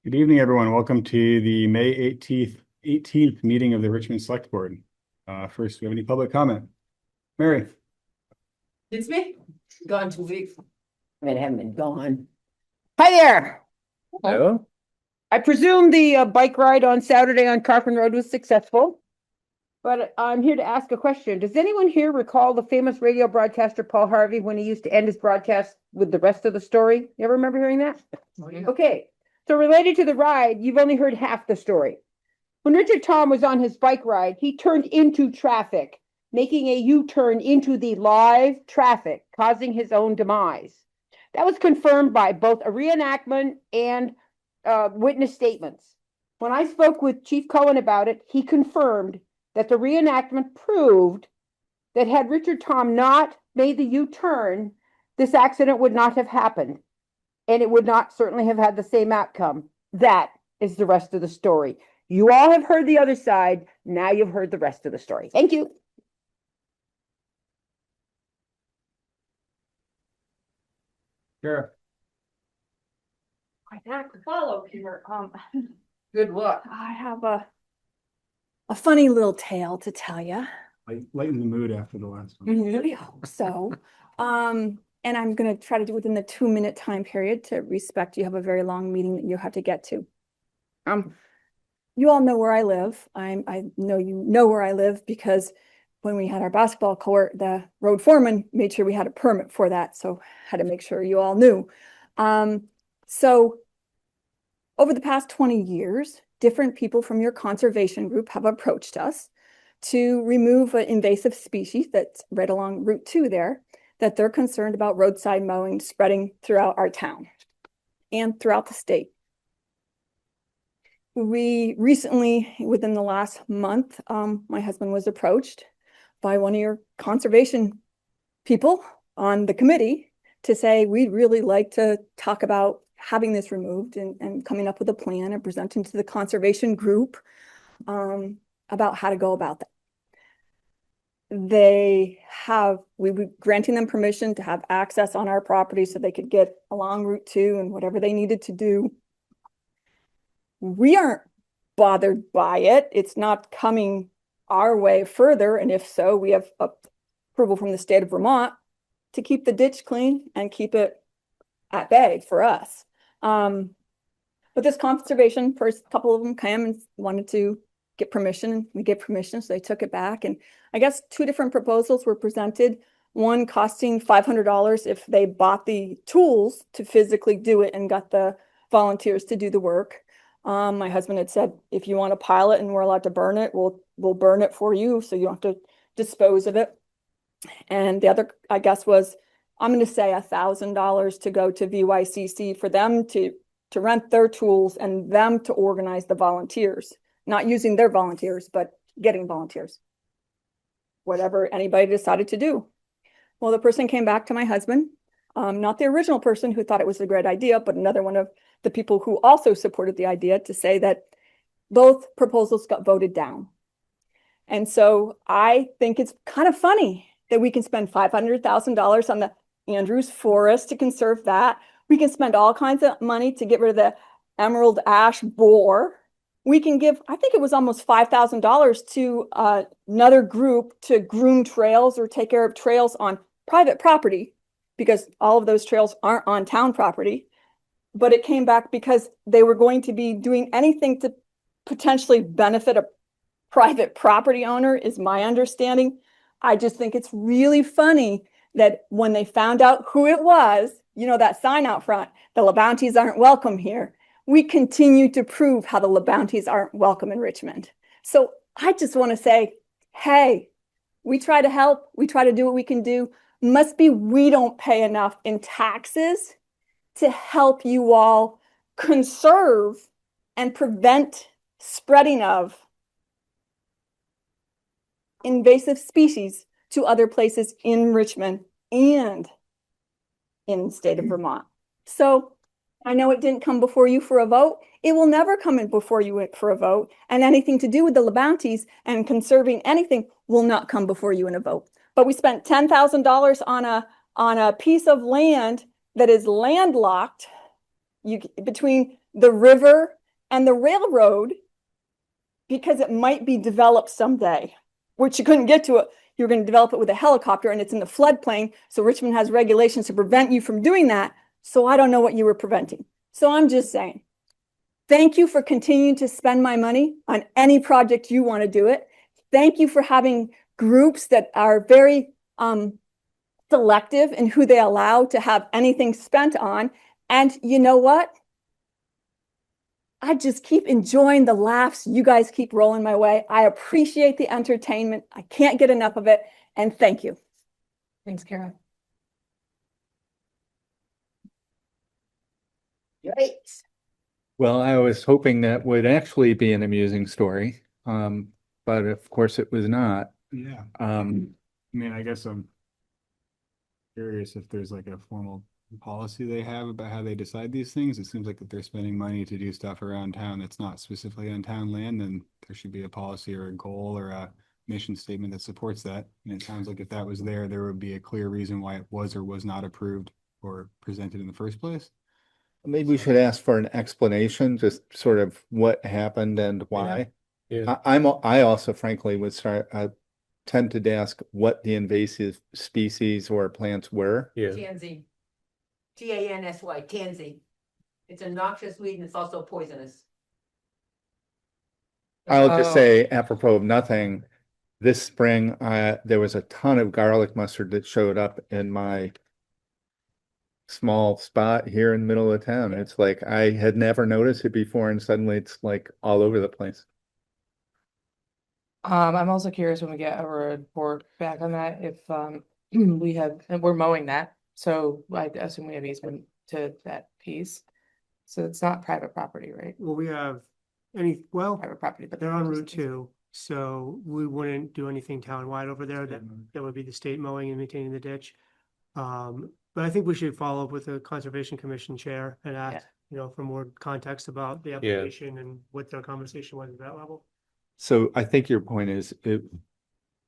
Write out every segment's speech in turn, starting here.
Good evening, everyone. Welcome to the May 18th meeting of the Richmond Selectboard. First, do we have any public comment? Mary. It's me. Gone 2 weeks. I mean, I haven't been gone. Hi there. Hello. I presume the bike ride on Saturday on Cochran Rd was successful, but I'm here to ask a question. Does anyone here recall the famous radio broadcaster Paul Harvey when he used to end his broadcast with the rest of the story? You ever remember hearing that? Oh, yeah. Okay. So related to the ride, you've only heard half the story. When Richard Tom was on his bike ride, he turned into traffic, making a U-turn into the live traffic, causing his own demise. That was confirmed by both a reenactment and witness statements. When I spoke with Chief Cohen about it, he confirmed that the reenactment proved that had Richard Tom not made the U-turn, this accident would not have happened, and it would not certainly have had the same outcome. That is the rest of the story. You all have heard the other side. Now you've heard the rest of the story. Thank you. Sure. I have to follow here. Good luck. I have a funny little tale to tell you. Lighten the mood after the last one. Really hope so. And I'm going to try to do within the 2-minute time period to respect you have a very long meeting that you have to get to. You all know where I live. I know you know where I live because when we had our basketball court, the road foreman made sure we had a permit for that. So had to make sure you all knew. So over the past 20 years, different people from your conservation group have approached us to remove an invasive species that's right along Route 2 there, that they're concerned about roadside mowing spreading throughout our town and throughout the state. We recently, within the last month, my husband was approached by one of your conservation people on the committee to say, we'd really like to talk about having this removed and coming up with a plan and presenting to the conservation group about how to go about that. We were granting them permission to have access on our property so they could get along Route 2 and whatever they needed to do. We aren't bothered by it. It's not coming our way further. And if so, we have approval from the state of Vermont to keep the ditch clean and keep it at bay for us. But this conservation, first couple of them came and wanted to get permission, and we gave permission, so they took it back. And I guess 2 different proposals were presented, one costing $500 if they bought the tools to physically do it and got the volunteers to do the work. My husband had said, if you want to pile it and we're allowed to burn it, we'll burn it for you so you don't have to dispose of it. And the other, I guess, was, I'm going to say $1,000 to go to VYCC for them to rent their tools and them to organize the volunteers, not using their volunteers, but getting volunteers. Whatever anybody decided to do. Well, the person came back to my husband, not the original person who thought it was a great idea, but another one of the people who also supported the idea, to say that both proposals got voted down. And so I think it's kind of funny that we can spend $500,000 on the Andrews Forest to conserve that. We can spend all kinds of money to get rid of the emerald ash borer. We can give, I think it was almost $5,000 to another group to groom trails or take care of trails on private property, because all of those trails aren't on town property. But it came back because they were going to be doing anything to potentially benefit a private property owner, is my understanding. I just think it's really funny that when they found out who it was, you know, that sign out front, the LaBounties aren't welcome here. We continue to prove how the LaBounties aren't welcome in Richmond. So I just want to say, hey, we try to help. We try to do what we can do. Must be we don't pay enough in taxes to help you all conserve and prevent spreading of invasive species to other places in Richmond and in the state of Vermont. So I know it didn't come before you for a vote. It will never come in before you for a vote. And anything to do with the LaBounties and conserving anything will not come before you in a vote. But we spent $10,000 on a piece of land that is landlocked between the river and the railroad, because it might be developed someday, which you couldn't get to it. You're going to develop it with a helicopter and it's in the floodplain. So Richmond has regulations to prevent you from doing that. So I don't know what you were preventing. So I'm just saying, thank you for continuing to spend my money on any project you want to do it. Thank you for having groups that are very selective in who they allow to have anything spent on. And you know what? I just keep enjoying the laughs you guys keep rolling my way. I appreciate the entertainment. I can't get enough of it. And thank you. Thanks, Karen. Yikes. Well, I was hoping that would actually be an amusing story, but of course it was not. Yeah. Um, I mean, I guess I'm curious if there's like a formal policy they have about how they decide these things. It seems like if they're spending money to do stuff around town that's not specifically on town land, then there should be a policy or a goal or a mission statement that supports that. And it sounds like if that was there, there would be a clear reason why it was or was not approved or presented in the first place. Maybe we should ask for an explanation, just sort of what happened and why. Yeah. I also frankly would tend to ask what the invasive species or plants were. Yeah. Tansy. Tansy, tansy. It's a noxious weed and it's also poisonous. I'll just say, apropos of nothing, this spring, there was a ton of garlic mustard that showed up in my small spot here in the middle of town. It's like I had never noticed it before, and suddenly it's like all over the place. I'm also curious when we get a report back on that, if we have, and we're mowing that, so I assume we have easement to that piece. So it's not private property, right? Well, we have Private property, but they're on Route 2, so we wouldn't do anything townwide over there. That would be the state mowing and maintaining the ditch. But I think we should follow up with the Conservation Commission chair and ask, for more context about the application and what their conversation was at that level. So I think your point is it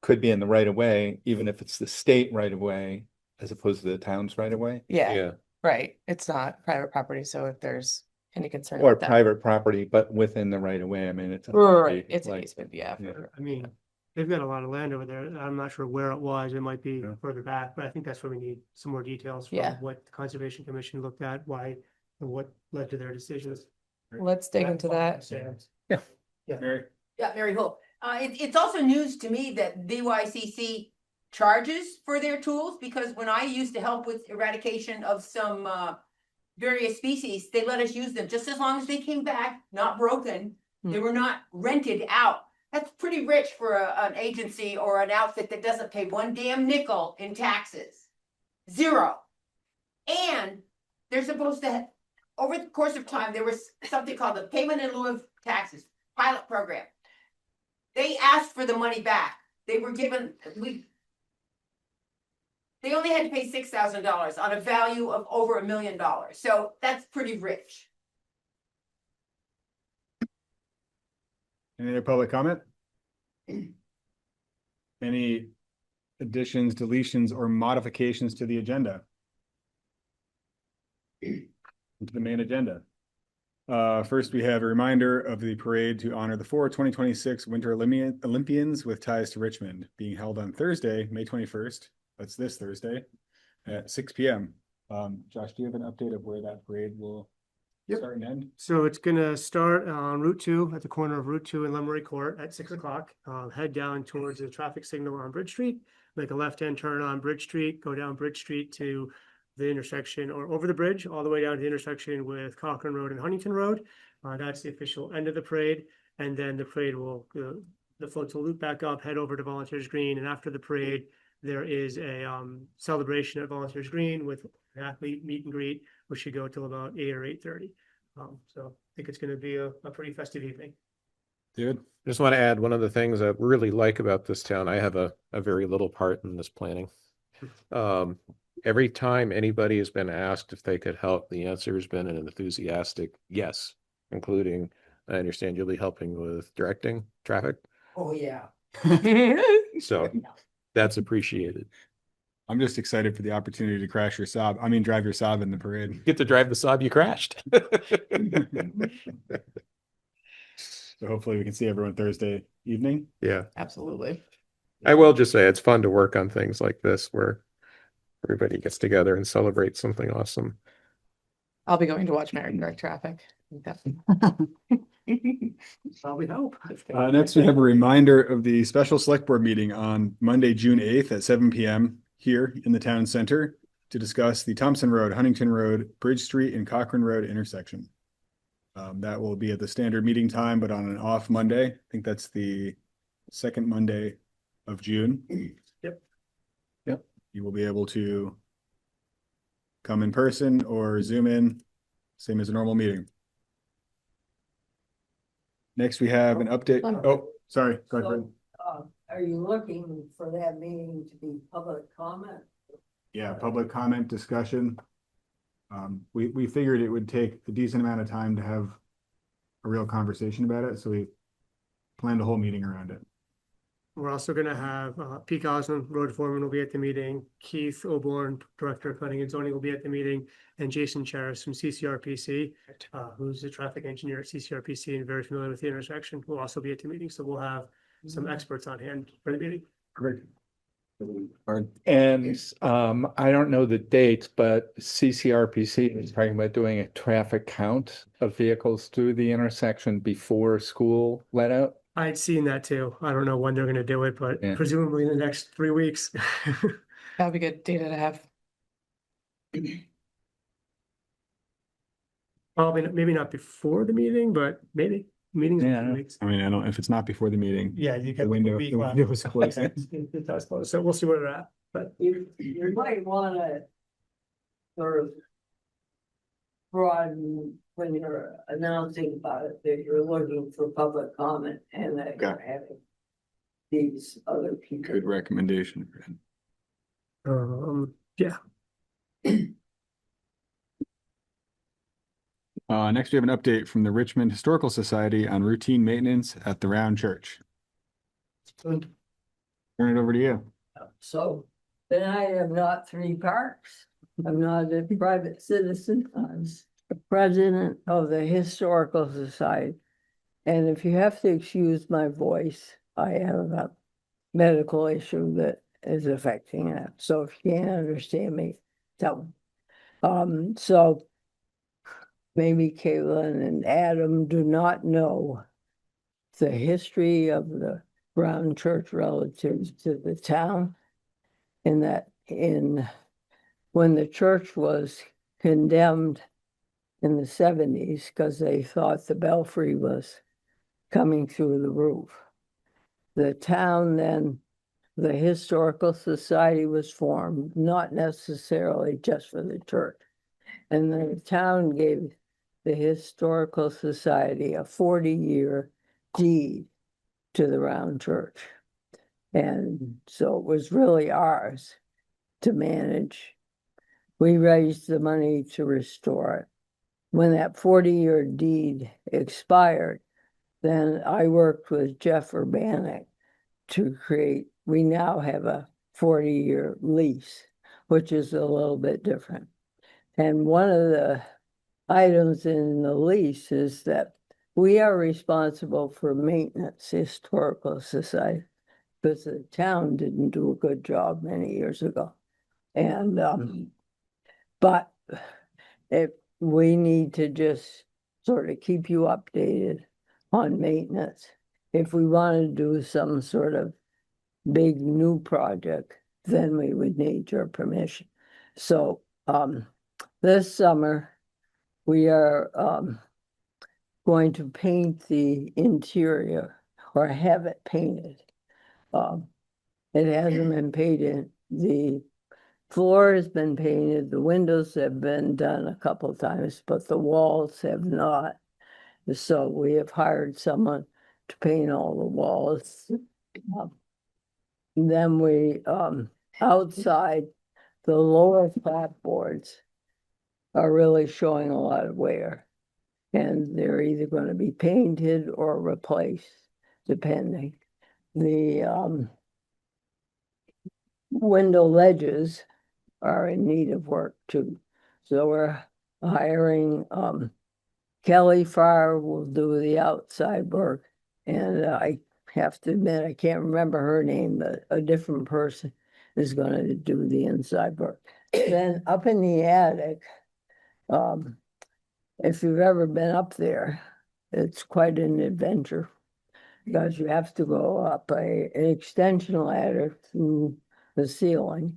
could be in the right of way, even if it's the state right of way, as opposed to the town's right of way. Yeah, right. It's not private property, so if there's any concern Or about that. private property, but within the right of way. I mean, it's. Right, it's an like- easement, yeah. I mean, they've got a lot of land over there. I'm not sure where it was. It might be further back, but I think that's where we need some more details from what the Conservation Commission looked at, why, and what led to their decisions. Let's dig into that. Mary? Yeah, Mary Hope. It's also news to me that BYCC charges for their tools, because when I used to help with eradication of some various species, they let us use them just as long as they came back, not broken. They were not rented out. That's pretty rich for an agency or an outfit that doesn't pay one damn nickel in taxes. Zero. And they're supposed to, over the course of time, there was something called the payment in lieu of taxes pilot program. They asked for the money back. They were given, they only had to pay $6,000 on a value of over $1 million. So that's pretty rich. Any other public comment? Any additions, deletions, or modifications to the agenda? To the main agenda. First, we have a reminder of the parade to honor the 2026 Winter Olympians with ties to Richmond, being held on Thursday, May 21st. That's this Thursday at 6 p.m. Josh, do you have an update of where that parade will start and end? So it's gonna start on Route 2 at the corner of Route 2 and Lemery Court at 6 o'clock. Head down towards the traffic signal on Bridge Street, make a left-hand turn on Bridge Street, go down Bridge Street to the intersection or over the bridge, all the way down to the intersection with Cochran Rd and Huntington Rd. That's the official end of the parade. And then the parade will, the floats will loop back up, head over to Volunteers Green. And after the parade, there is a celebration at Volunteers Green with an athlete meet and greet, which should go till about 8 or 8:30. So I think it's going to be a pretty festive evening. David? Just want to add one of the things I really like about this town. I have a very little part in this planning. Every time anybody has been asked if they could help, the answer has been an enthusiastic yes, including, I understand you'll be helping with directing traffic. Oh, yeah. So that's appreciated. I'm just excited for the opportunity to crash your Saab. I mean, drive your Saab in the parade. Get to drive the Saab you crashed. So hopefully we can see everyone Thursday evening. Yeah, Absolutely. I will just say it's fun to work on things like this where everybody gets together and celebrates something awesome. I'll be going to watch Merrick Direct Traffic. Definitely. Well, we hope. Next, we have a reminder of the special select board meeting on Monday, June 8th at 7 p.m. here in the town center to discuss the Thompson Road, Huntington Road, Bridge Street, and Cochran Road intersection. That will be at the standard meeting time, but on an off Monday. I think that's the second Monday of June. Yep. Yep. You will be able to come in person or Zoom in, same as a normal meeting. Next, we have an update. Oh, sorry. Go ahead. Fred. Are you looking for that meeting to be public comment? Yeah, public comment discussion. We figured it would take a decent amount of time to have a real conversation about it, so we planned a whole meeting around it. We're also gonna have Pete Osmond, road foreman, will be at the meeting. Keith Oborn, director of planning and zoning, will be at the meeting, and Jason Charis from CCRPC, who's a traffic engineer at CCRPC and very familiar with the intersection, will also be at the meeting. So we'll have some experts on hand for the meeting. Correct. And I don't know the dates, but CCRPC is talking about doing a traffic count of vehicles through the intersection before school let out. I'd seen that too. I don't know when they're gonna do it, but Yeah. presumably in the next 3 weeks. That would be good data to have. Probably, maybe not before the meeting, but maybe meetings. in Yeah, I 3 know. weeks. I mean, I don't, if it's not before the meeting. Yeah, you The get window, the the week left. window was closing. It does close, so we'll see where they're at, but You might wanna sort of broaden when you're announcing about it, that you're looking for public comment and that you're Okay. having these other people. Good recommendation, Fred. yeah. Next, we have an update from the Richmond Historical Society on routine maintenance at the Round Church. Turn it over to you. So then I am not 3 parks. I'm not a private citizen. I'm the president of the Historical Society. And if you have to excuse my voice, I have a medical issue that is affecting it. So if you can't understand me, tell me. So maybe Caitlin and Adam do not know the history of the Brown Church relative to the town. In that when the church was condemned in the 70s because they thought the belfry was coming through the roof. The town then, the Historical Society was formed, not necessarily just for the church. And the town gave the Historical Society a 40-year deed to the Round Church. And so it was really ours to manage. We raised the money to restore it. When that 40-year deed expired, then I worked with Jeff Urbanek to create, we now have a 40-year lease, which is a little bit different. And one of the items in the lease is that we are responsible for maintenance, Historical Society, because the town didn't do a good job many years ago. And, but if we need to just sort of keep you updated on maintenance. If we want to do some sort of big new project, then we would need your permission. So this summer, we are going to paint the interior or have it painted. It hasn't been painted. The floor has been painted. The windows have been done a couple of times, but the walls have not. So we have hired someone to paint all the walls. Then we, outside, the lower clapboards are really showing a lot of wear. And they're either going to be painted or replaced, depending. The window ledges are in need of work too. So we're hiring, Kelly Farr will do the outside work. And I have to admit, I can't remember her name, but a different person is gonna do the inside work. Then up in the attic, if you've ever been up there, it's quite an adventure. Because you have to go up an extension ladder through the ceiling.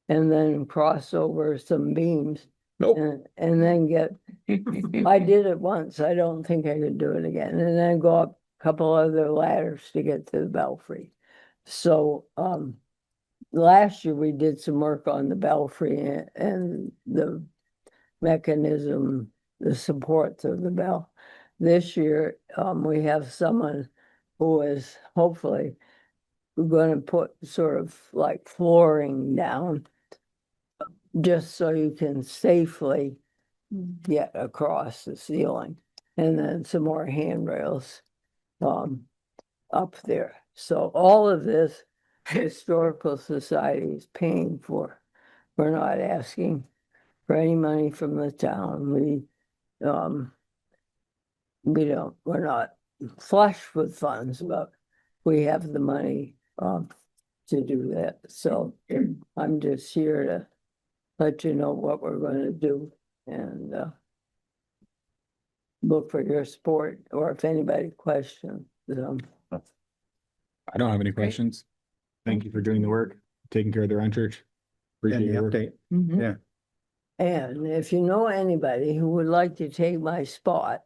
And then cross over some beams. Nope. And then get, I did it once, I don't think I could do it again, and then go up a couple other ladders to get to the belfry. So, last year we did some work on the belfry and the mechanism, the supports of the bell. This year, we have someone who is hopefully gonna put sort of like flooring down just so you can safely get across the ceiling, and then some more handrails up there. So all of this Historical Society is paying for. We're not asking for any money from the town. We're not flush with funds, but we have the money to do that. So I'm just here to let you know what we're gonna do and look for your support, or if anybody questions. I don't have any questions. Thank you for doing the work, taking care of the Run Church. And Appreciate the your work. update. Mhm. Yeah. And if you know anybody who would like to take my spot,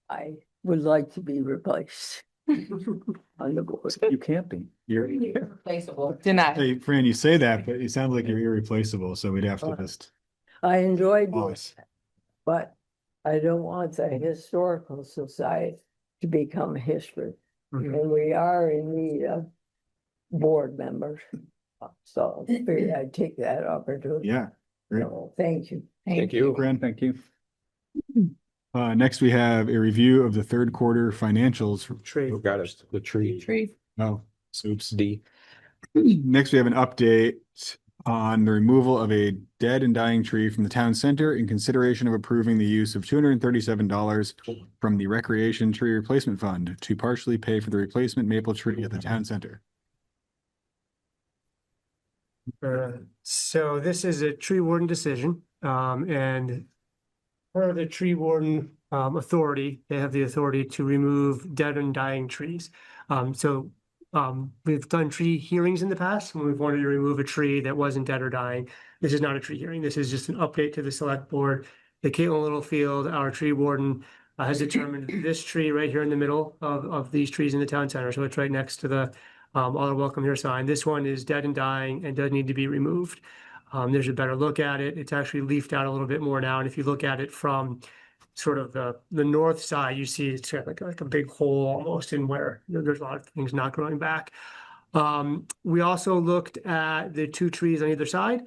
I would like to be replaced on the board. You can't be. You're, Replaceable. Denied. hey, Fran, you say that, but it sounds like you're irreplaceable, so we'd have to just. I enjoyed Oh, it, but I don't want the Historical Society to become history. And we are in need of board members. So I figured I'd take that opportunity. Yeah, great. So, thank you. Thank you. Fran. Thank you. Next we have a review of the third quarter financials. Trade. Who got us the tree? Tree. Oh, oops. D. Next, we have an update on the removal of a dead and dying tree from the town center in consideration of approving the use of $237 from the Recreation Tree Replacement Fund to partially pay for the replacement maple tree at the town center. So this is a tree warden decision, and per the tree warden authority, they have the authority to remove dead and dying trees. We've done tree hearings in the past when we've wanted to remove a tree that wasn't dead or dying. This is not a tree hearing. This is just an update to the select board. The Caitlin Littlefield, our tree warden, has determined this tree right here in the middle of these trees in the town center. So it's right next to the all are welcome here sign. This one is dead and dying and does need to be removed. There's a better look at it. It's actually leafed out a little bit more now. And if you look at it from sort of the north side, you see it's got like a big hole almost in where there's a lot of things not growing back. We also looked at the two trees on either side,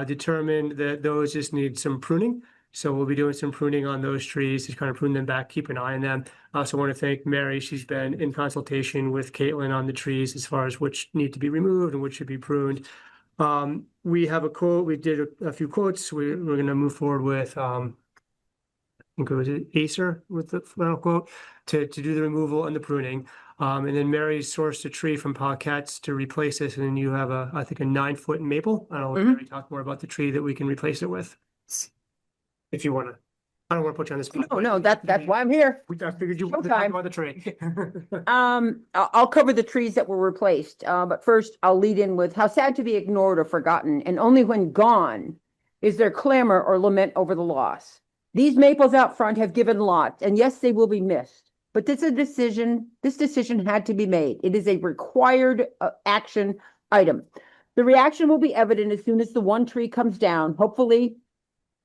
determined that those just need some pruning. So we'll be doing some pruning on those trees to kind of prune them back, keep an eye on them. I also want to thank Mary. She's been in consultation with Caitlin on the trees as far as which need to be removed and which should be pruned. We have a quote. We did a few quotes. We're going to move forward with, I think it was Acer with the final quote to do the removal and the pruning. And then Mary sourced a tree from Paquette's to replace this. And then you have I think a 9-foot maple. I don't know if Mary talk more about the tree that we can replace it with. If you want to, I don't want to put you on this spot. No, that's why I'm here. I figured you wanted to talk Showtime. about the tree. I'll cover the trees that were replaced, but first I'll lead in with how sad to be ignored or forgotten, and only when gone is there clamor or lament over the loss. These maples out front have given lots, and yes, they will be missed, but this decision had to be made. It is a required action item. The reaction will be evident as soon as the one tree comes down. Hopefully,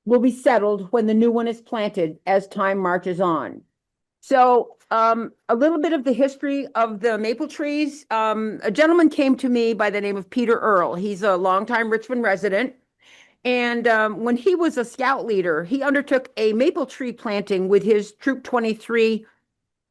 will be settled when the new one is planted as time marches on. So a little bit of the history of the maple trees. A gentleman came to me by the name of Peter Earle. He's a longtime Richmond resident. And when he was a scout leader, he undertook a maple tree planting with his Troop 23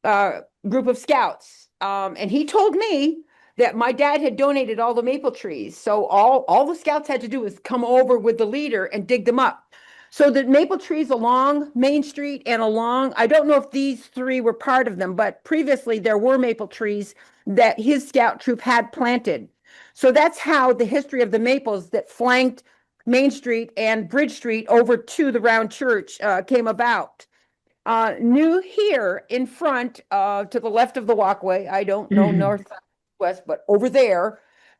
group of scouts. And he told me that my dad had donated all the maple trees. So all the scouts had to do was come over with the leader and dig them up. So the maple trees along Main Street and along, I don't know if these three were part of them, but previously there were maple trees that his scout troop had planted. So that's how the history of the maples that flanked Main Street and Bridge Street over to the round church came about. New here in front, to the left of the walkway, I don't know north, west, but over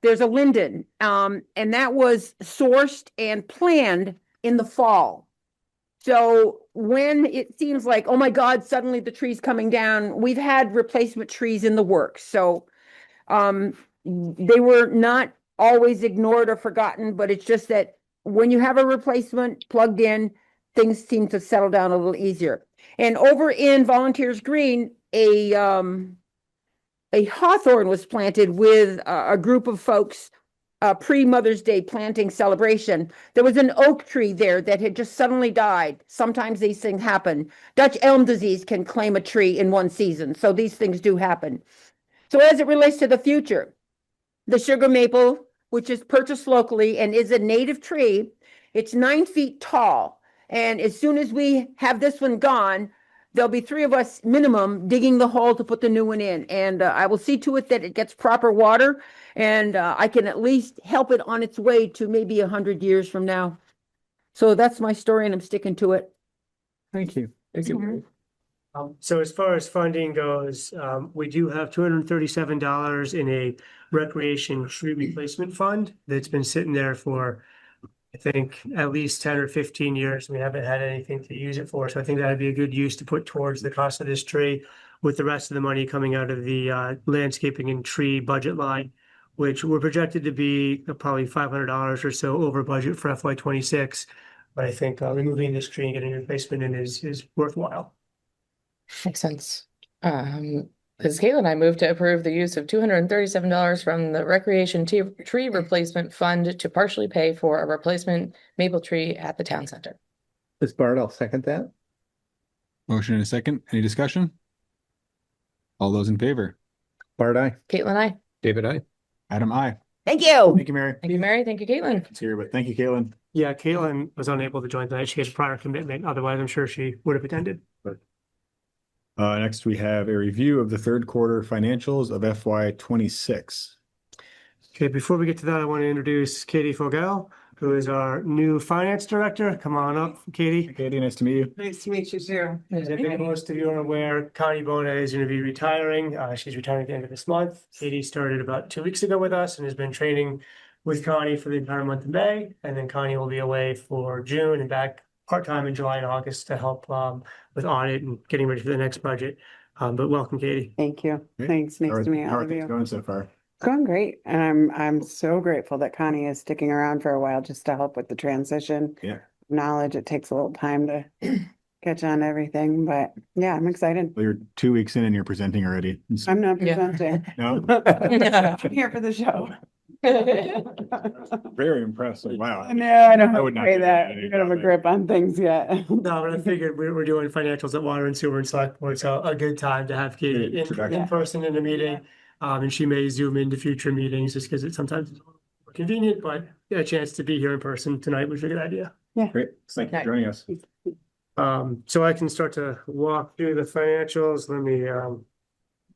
there's a linden. And that was sourced and planned in the fall. So when it seems like, oh my God, suddenly the tree's coming down, we've had replacement trees in the works. So they were not always ignored or forgotten, but it's just that when you have a replacement plugged in, things seem to settle down a little easier. And over in Volunteers Green, a hawthorn was planted with a group of folks, pre-Mother's Day planting celebration. There was an oak tree there that had just suddenly died. Sometimes these things happen. Dutch elm disease can claim a tree in one season, so these things do happen. So as it relates to the future, the sugar maple, which is purchased locally and is a native tree, it's 9 feet tall. And as soon as we have this one gone, there'll be 3 of us minimum digging the hole to put the new one in. And I will see to it that it gets proper water, and I can at least help it on its way to maybe 100 years from now. So that's my story, and I'm sticking to it. Thank you. Thank you. So as far as funding goes, we do have $237 in a recreation tree replacement fund that's been sitting there for, I think, at least 10 or 15 years. We haven't had anything to use it for. So I think that'd be a good use to put towards the cost of this tree, with the rest of the money coming out of the landscaping and tree budget line, which we're projected to be probably $500 or so over budget for FY26. But I think removing this tree and getting a replacement in is worthwhile. Makes sense. This is Caitlin. I move to approve the use of $237 from the Recreation Tree Replacement Fund to partially pay for a replacement maple tree at the town center. Ms. Bard, I'll second that. Motion and a second. Any discussion? All those in favor? Bard, aye. Caitlin, I. David, I. Adam, I. Thank you. Thank you, Mary. Thank you, Mary. Thank you, Caitlin. It's here, but thank you, Caitlin. Yeah, Caitlin was unable to join tonight. She had a prior commitment. Otherwise, I'm sure she would have attended. Next, we have a review of the third quarter financials of FY26. Okay, before we get to that, I want to introduce Katie Fogel, who is our new finance director. Come on up, Katie. Katie, nice to meet you. Nice to meet you too. As I think most of you are aware, Connie Bona is going to be retiring. She's retiring at the end of this month. Katie started about 2 weeks ago with us and has been training with Connie for the entire month of May. And then Connie will be away for June and back part-time in July and August to help with audit and getting ready for the next budget. But welcome, Katie. Thank you. Great. Thanks. Nice to meet How all are of things you. going so far? Going great. And I'm so grateful that Connie is sticking around for a while just to help with the transition. Yeah. Knowledge, it takes a little time to catch on to everything, but yeah, I'm excited. Well, you're 2 weeks in and you're presenting already. I'm not Yeah. presenting. No, I'm here for the show. very impressed. Like, wow. No, I don't I have would to not say do that. that I don't have a anyway. grip on things yet. No, but I figured we're doing financials at Water and Sewer and Selectboard, so a good time to have Katie Good introduction. in person in a meeting. And she may zoom into future meetings just because it sometimes is more convenient, but a chance to be here in person tonight was a good idea. Great. Thank you for joining us. So I can start to walk through the financials. Let me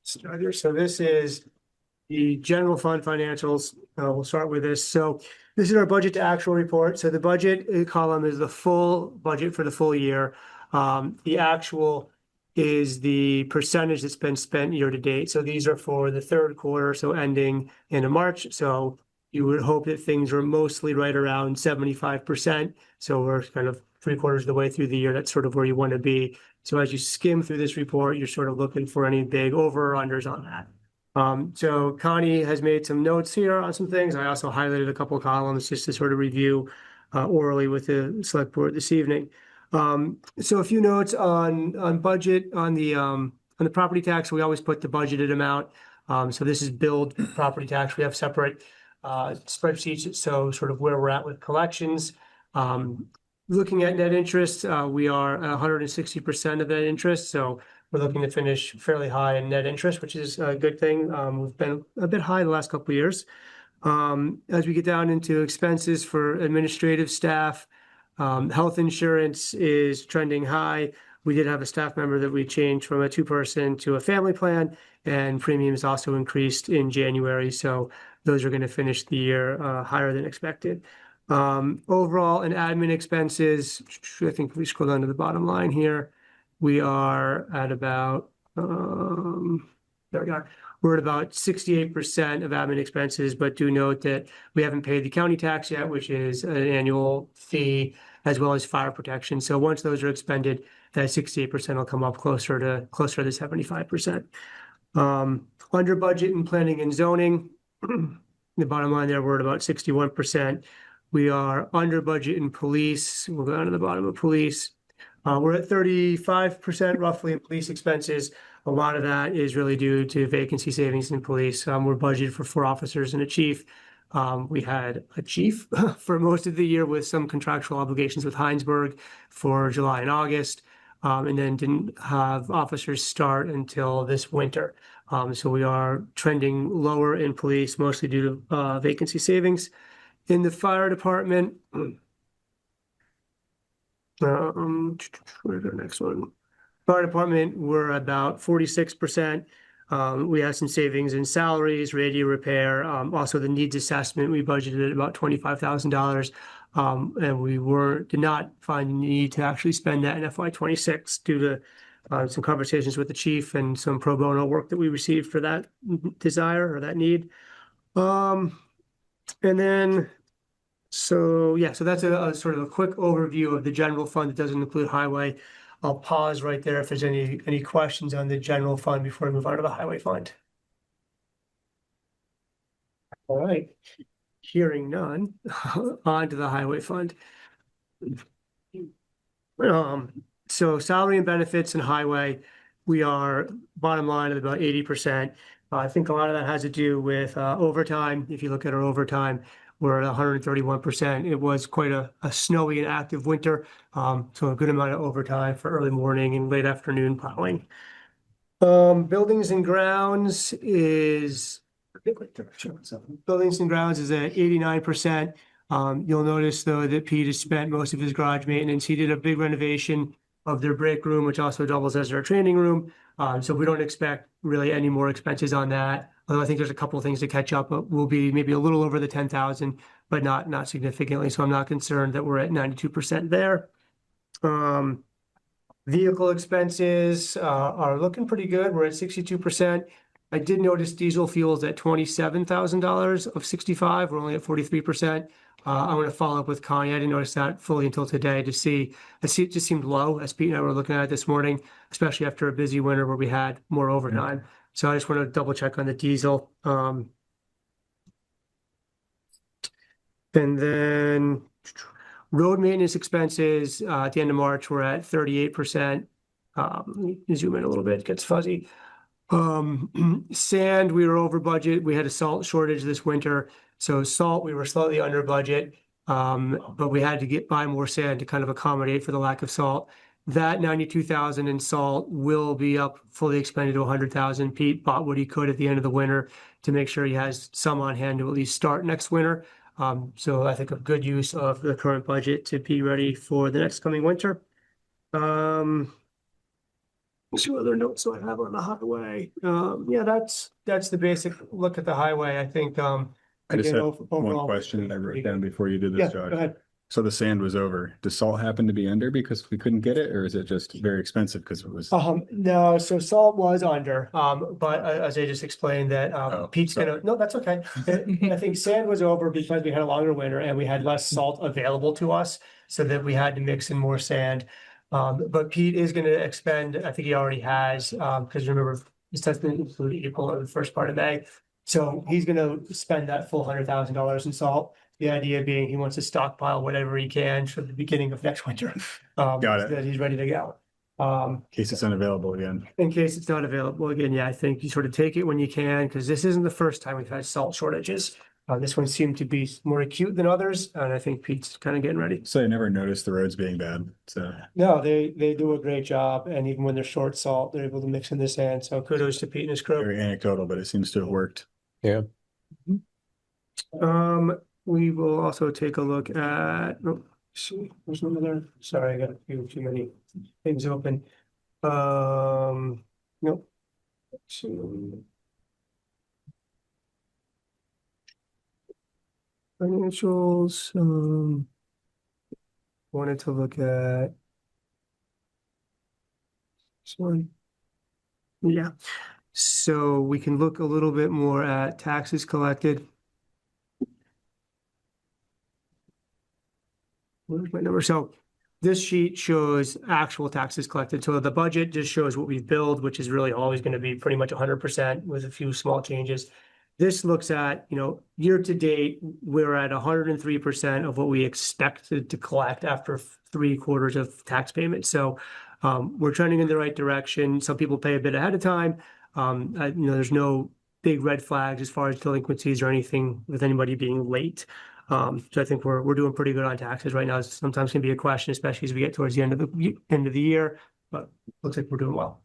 start here. So this is the general fund financials. We'll start with this. So this is our budget to actual report. So the budget column is the full budget for the full year. The actual is the percentage that's been spent year to date. So these are for the third quarter, so ending in March. So you would hope that things are mostly right around 75%. So we're kind of 3/4 of the way through the year. That's sort of where you want to be. So as you skim through this report, you're sort of looking for any big over or unders on that. So Connie has made some notes here on some things. I also highlighted a couple of columns just to sort of review orally with the select board this evening. So a few notes on budget on the property tax. We always put the budgeted amount. So this is billed property tax. We have separate spreadsheets. So sort of where we're at with collections. Looking at net interest, we are at 160% of that interest. So we're looking to finish fairly high in net interest, which is a good thing. We've been a bit high the last couple of years. As we get down into expenses for administrative staff, health insurance is trending high. We did have a staff member that we changed from a 2-person to a family plan, and premiums also increased in January. So those are going to finish the year higher than expected. Overall, in admin expenses, I think if we scroll down to the bottom line here, we are at about, there we are. We're at about 68% of admin expenses, but do note that we haven't paid the county tax yet, which is an annual fee, as well as fire protection. So once those are expended, that 68% will come up closer to the 75%. Under budget in planning and zoning, the bottom line there, we're at about 61%. We are under budget in police. We'll go down to the bottom of police. We're at 35% roughly in police expenses. A lot of that is really due to vacancy savings in police. We're budgeted for 4 officers and a chief. We had a chief for most of the year with some contractual obligations with Heinsberg for July and August, and then didn't have officers start until this winter. So we are trending lower in police, mostly due to vacancy savings. In the fire department, where's our next one? Fire department, we're about 46%. We have some savings in salaries, radio repair, also the needs assessment. We budgeted about $25,000, and we did not find the need to actually spend that in FY26 due to some conversations with the chief and some pro bono work that we received for that desire or that need. And then, so that's a sort of a quick overview of the general fund that doesn't include highway. I'll pause right there if there's any questions on the general fund before we move on to the highway fund. All right, hearing none, on to the highway fund. So salary and benefits and highway, we are bottom line at about 80%. I think a lot of that has to do with overtime. If you look at our overtime, we're at 131%. It was quite a snowy and active winter, so a good amount of overtime for early morning and late afternoon plowing. Buildings and grounds is at 89%. You'll notice though that Pete has spent most of his garage maintenance. He did a big renovation of their break room, which also doubles as their training room. So we don't expect really any more expenses on that. Although I think there's a couple of things to catch up, but we'll be maybe a little over the 10,000, but not significantly. So I'm not concerned that we're at 92% there. Vehicle expenses are looking pretty good. We're at 62%. I did notice diesel fuels at $27,000 of 65. We're only at 43%. I want to follow up with Connie. I didn't notice that fully until today to see. It just seemed low as Pete and I were looking at it this morning, especially after a busy winter where we had more overtime. So I just want to double check on the diesel. And then road maintenance expenses at the end of March, we're at 38%. Let me zoom in a little bit, it gets fuzzy. Sand, we were over budget. We had a salt shortage this winter. So salt, we were slightly under budget, but we had to buy more sand to kind of accommodate for the lack of salt. That 92,000 in salt will be up fully expended to 100,000. Pete bought what he could at the end of the winter to make sure he has some on hand to at least start next winter. So I think a good use of the current budget to be ready for the next coming winter. Let's see what other notes do I have on the highway. Yeah, that's the basic look at the highway. I think I just again, have one question that I wrote down before you did Yeah, this, Josh. go ahead. So the sand was over. Does salt happen to be under because we couldn't get it, or is it just very expensive because it was? No, so salt was under, but as I just explained that Pete's sorry. no, that's okay. I think sand was over because we had a longer winter and we had less salt available to us, so that we had to mix in more sand. But Pete is going to expend, I think he already has, because remember, his testament included April or the first part of May. So he's going to spend that full $100,000 in salt. The idea being he wants to stockpile whatever he can for the beginning of next winter. Got it. So that he's ready to go. In case it's unavailable again. In case it's not available again, yeah, I think you sort of take it when you can, because this isn't the first time we've had salt shortages. This one seemed to be more acute than others, and I think Pete's kind of getting ready. So I never noticed the roads being bad, so. No, they do a great job, and even when they're short salt, they're able to mix in the sand. So kudos to Pete and his crew. Very anecdotal, but it seems to have worked. Yeah. We will also take a look at, oh, see, there's another, sorry, I got a few too many things open. Nope. Let's see. Financials, wanted to look at. Sorry. Yeah, so we can look a little bit more at taxes collected. Where's my number? So this sheet shows actual taxes collected. So the budget just shows what we've billed, which is really always going to be pretty much 100% with a few small changes. This looks at, year to date, we're at 103% of what we expected to collect after 3 quarters of tax payment. So we're trending in the right direction. Some people pay a bit ahead of time. There's no big red flags as far as delinquencies or anything with anybody being late. So I think we're doing pretty good on taxes right now. Sometimes can be a question, especially as we get towards the end of the year, but looks like we're doing well.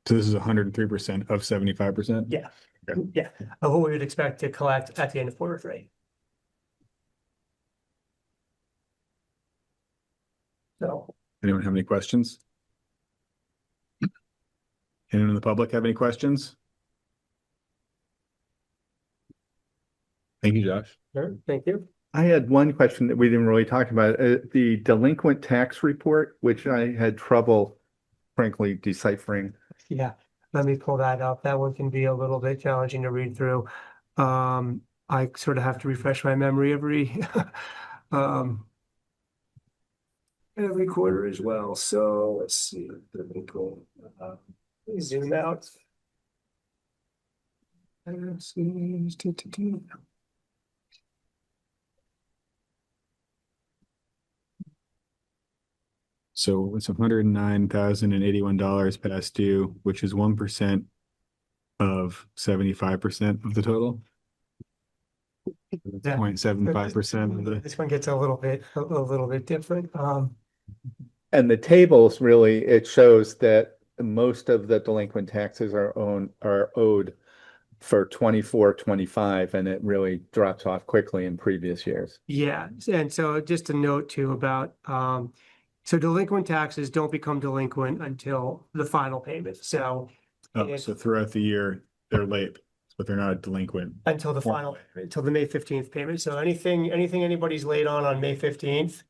So this is 103% of 75%? Yeah. Okay. Yeah, of what we would expect to collect at the end of quarter 3. So, Anyone have any questions? Anyone in the public have any questions? Thank you, Josh. sure, thank you. I had one question that we didn't really talk about, the delinquent tax report, which I had trouble frankly deciphering. Yeah, let me pull that up. That one can be a little bit challenging to read through. I sort of have to refresh my memory every quarter as well. So let's see. Zoom out. So it's $109,081 past due, which is 1% of 75% of the total. Yeah. 0.75% of the. This one gets a little bit different. And the tables really, it shows that most of the delinquent taxes are owed for 24, 25, and it really drops off quickly in previous years. Yeah, and so just a note too about so delinquent taxes don't become delinquent until the final payment. So So throughout the year, they're late, but they're not delinquent. until the final, until the May 15th payment. So anything anybody's late on May 15th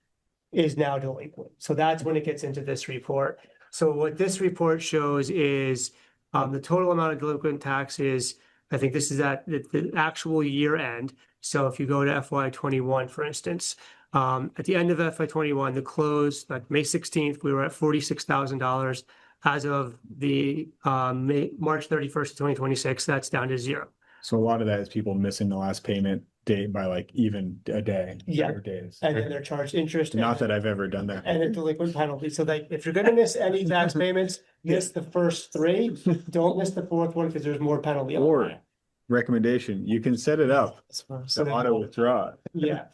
is now delinquent. So that's when it gets into this report. So what this report shows is the total amount of delinquent taxes. I think this is at the actual year end. So if you go to FY21, for instance, at the end of FY21, the close, like May 16th, we were at $46,000. As of the March 31st, 2026, that's down to 0. So a lot of that is people missing the last payment date by like even a day. Yeah. Or days. And then they're charged interest. Not that I've ever done that. And a delinquent penalty. So that if you're gonna miss any tax payments, miss the first 3. Don't miss the 4th one because there's more penalty. on the Or line. recommendation, you can set it up So to that- auto withdraw. Yeah.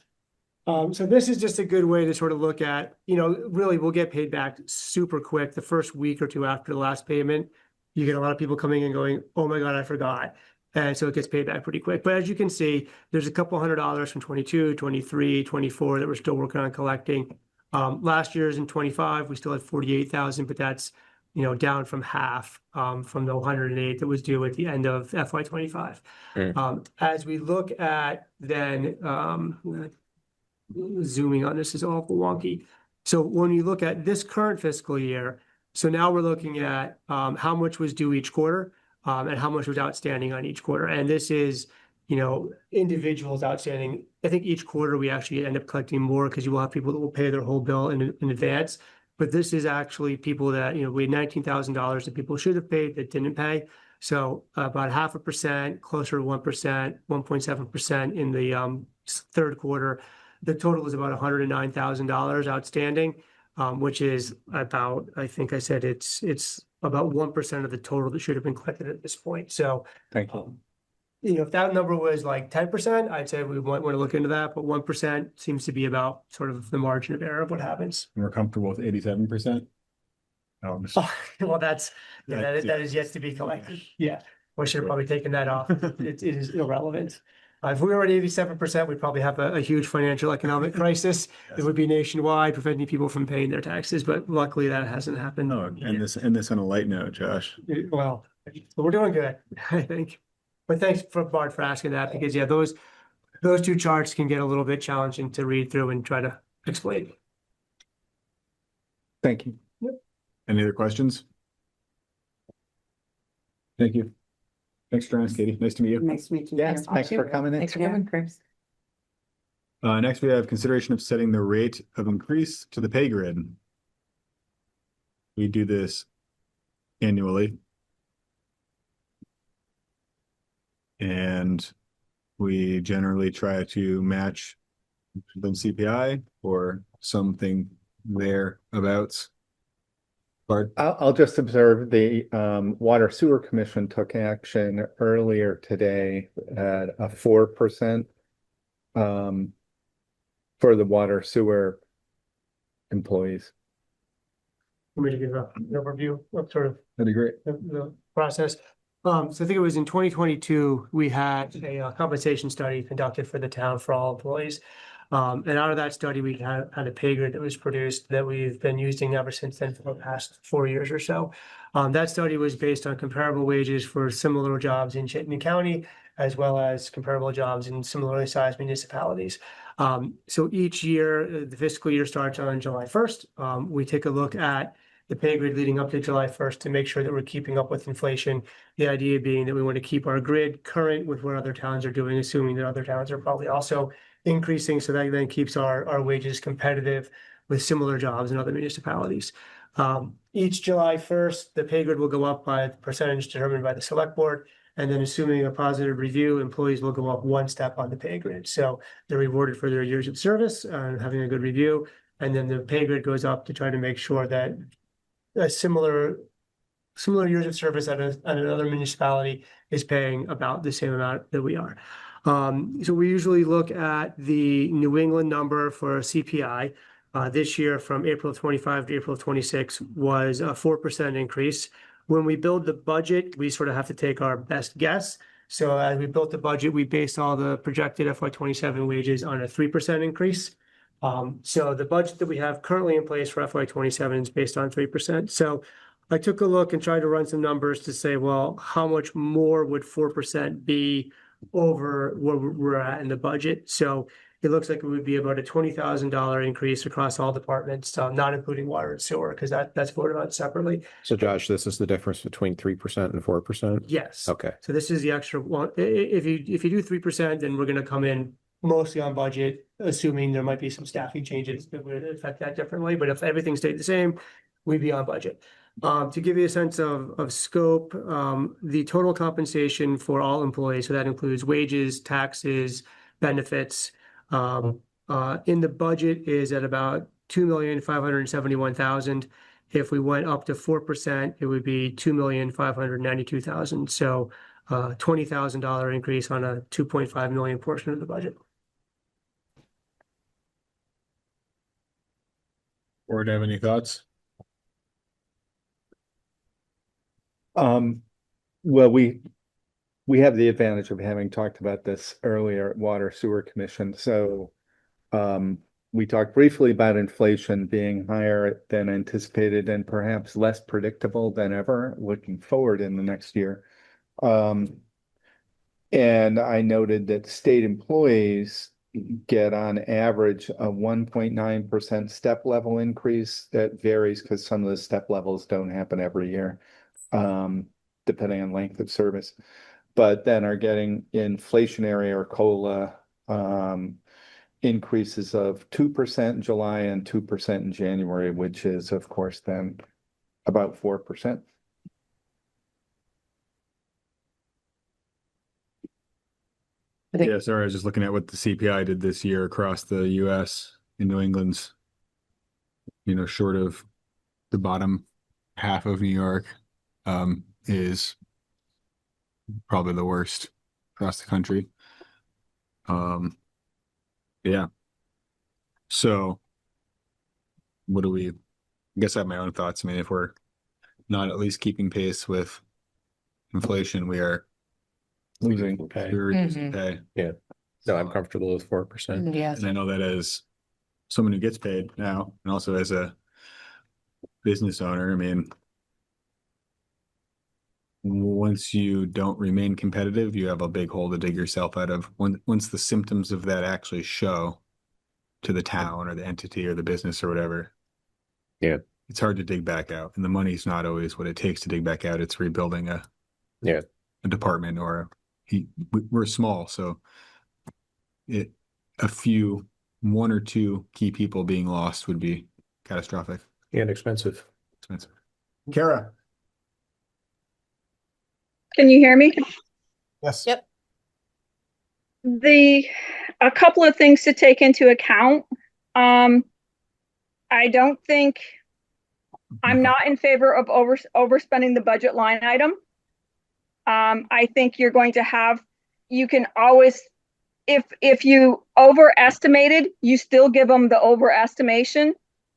So this is just a good way to sort of look at, really we'll get paid back super quick. The first week or 2 after the last payment, you get a lot of people coming in going, oh my God, I forgot. And so it gets paid back pretty quick. But as you can see, there's a couple $100 from 22, 23, 24 that we're still working on collecting. Last year's in 25, we still had 48,000, but that's, down from half from the 108 that was due at the end of FY25. As we look at then, zooming on this is awful wonky. So when you look at this current fiscal year, so now we're looking at how much was due each quarter and how much was outstanding on each quarter. And this is, individuals outstanding. I think each quarter we actually end up collecting more because you will have people that will pay their whole bill in advance. But this is actually people that, we had $19,000 that people should have paid that didn't pay. So about 0.5%, closer to 1%, 1.7% in the third quarter. The total is about $109,000 outstanding, which is about, I think I said it's about 1% of the total that should have been collected at this point. So Thank you. if that number was like 10%, I'd say we want to look into that, but 1% seems to be about sort of the margin of error of what happens. We're comfortable with 87%. Well, that is yet to be collected. Yeah, we should have probably taken that off. It is irrelevant. If we were at 87%, we'd probably have a huge financial economic crisis. It would be nationwide, preventing people from paying their taxes, but luckily that hasn't happened. Oh, and this on a light note, Josh. Well, we're doing good, I think. But thanks for Bart for asking that, because yeah, those two charts can get a little bit challenging to read through and try to explain. Thank you. Any other questions? Thank you. Thanks for joining us, Katie. Nice to meet you. Nice to meet you. Yes, thanks for coming in. Thanks for Yeah, coming. Chris. Next, we have consideration of setting the rate of increase to the pay grid. We do this annually. And we generally try to match the CPI or something thereabouts. Bart? I'll just observe the Water Sewer Commission took action earlier today at a 4% for the water sewer employees. For me to give an overview of sort of That'd be great. the process. So I think it was in 2022, we had a compensation study conducted for the town for all employees. And out of that study, we had a pay grid that was produced that we've been using ever since then for the past 4 years or so. That study was based on comparable wages for similar jobs in Chittenden County, as well as comparable jobs in similarly sized municipalities. So each year, the fiscal year starts on July 1st. We take a look at the pay grid leading up to July 1st to make sure that we're keeping up with inflation. The idea being that we want to keep our grid current with what other towns are doing, assuming that other towns are probably also increasing. So that then keeps our wages competitive with similar jobs in other municipalities. Each July 1st, the pay grid will go up by the percentage determined by the select board. And then assuming a positive review, employees will go up one step on the pay grid. So they're rewarded for their years of service and having a good review. And then the pay grid goes up to try to make sure that a similar years of service at another municipality is paying about the same amount that we are. So we usually look at the New England number for CPI. This year from April of 25 to April of 26 was a 4% increase. When we build the budget, we sort of have to take our best guess. So as we built the budget, we based all the projected FY27 wages on a 3% increase. So the budget that we have currently in place for FY27 is based on 3%. So I took a look and tried to run some numbers to say, well, how much more would 4% be over where we're at in the budget? So it looks like it would be about a $20,000 increase across all departments, not including water and sewer, because that's voted on separately. So Josh, this is the difference between 3% and 4%? Yes. Okay. So this is the extra one. If you do 3%, then we're going to come in mostly on budget, assuming there might be some staffing changes that would affect that differently. But if everything stayed the same, we'd be on budget. To give you a sense of scope, the total compensation for all employees, so that includes wages, taxes, benefits, in the budget is at about $2,571,000. If we went up to 4%, it would be $2,592,000. So $20,000 increase on a 2.5 million portion of the budget. Or do you have any thoughts? Well, we have the advantage of having talked about this earlier at Water Sewer Commission. So we talked briefly about inflation being higher than anticipated and perhaps less predictable than ever looking forward in the next year. And I noted that state employees get on average a 1.9% step level increase. That varies because some of the step levels don't happen every year, depending on length of service, but then are getting inflationary or COLA increases of 2% in July and 2% in January, which is, of course, then about 4%. Yeah, sorry, I was just looking at what the CPI did this year across the US in New England's, short of the bottom half of New York, is probably the worst across the country. Yeah. So what do we, I guess I have my own thoughts. I mean, if we're not at least keeping pace with inflation, we are losing Pay. we're reducing pay. Yeah. No, I'm comfortable with 4%. Yes. And I know that as someone who gets paid now, and also as a business owner, I mean, once you don't remain competitive, you have a big hole to dig yourself out of. Once the symptoms of that actually show to the town or the entity or the business or whatever, Yeah. it's hard to dig back out. And the money's not always what it takes to dig back out. It's rebuilding a department or we're small, so one or two key people being lost would be catastrophic. And expensive. Kara. Can you hear me? Yes. Yep. A couple of things to take into account. I don't think, I'm not in favor of overspending the budget line item. I think you're going to have, you can always, if you overestimated, you still give them the overestimation.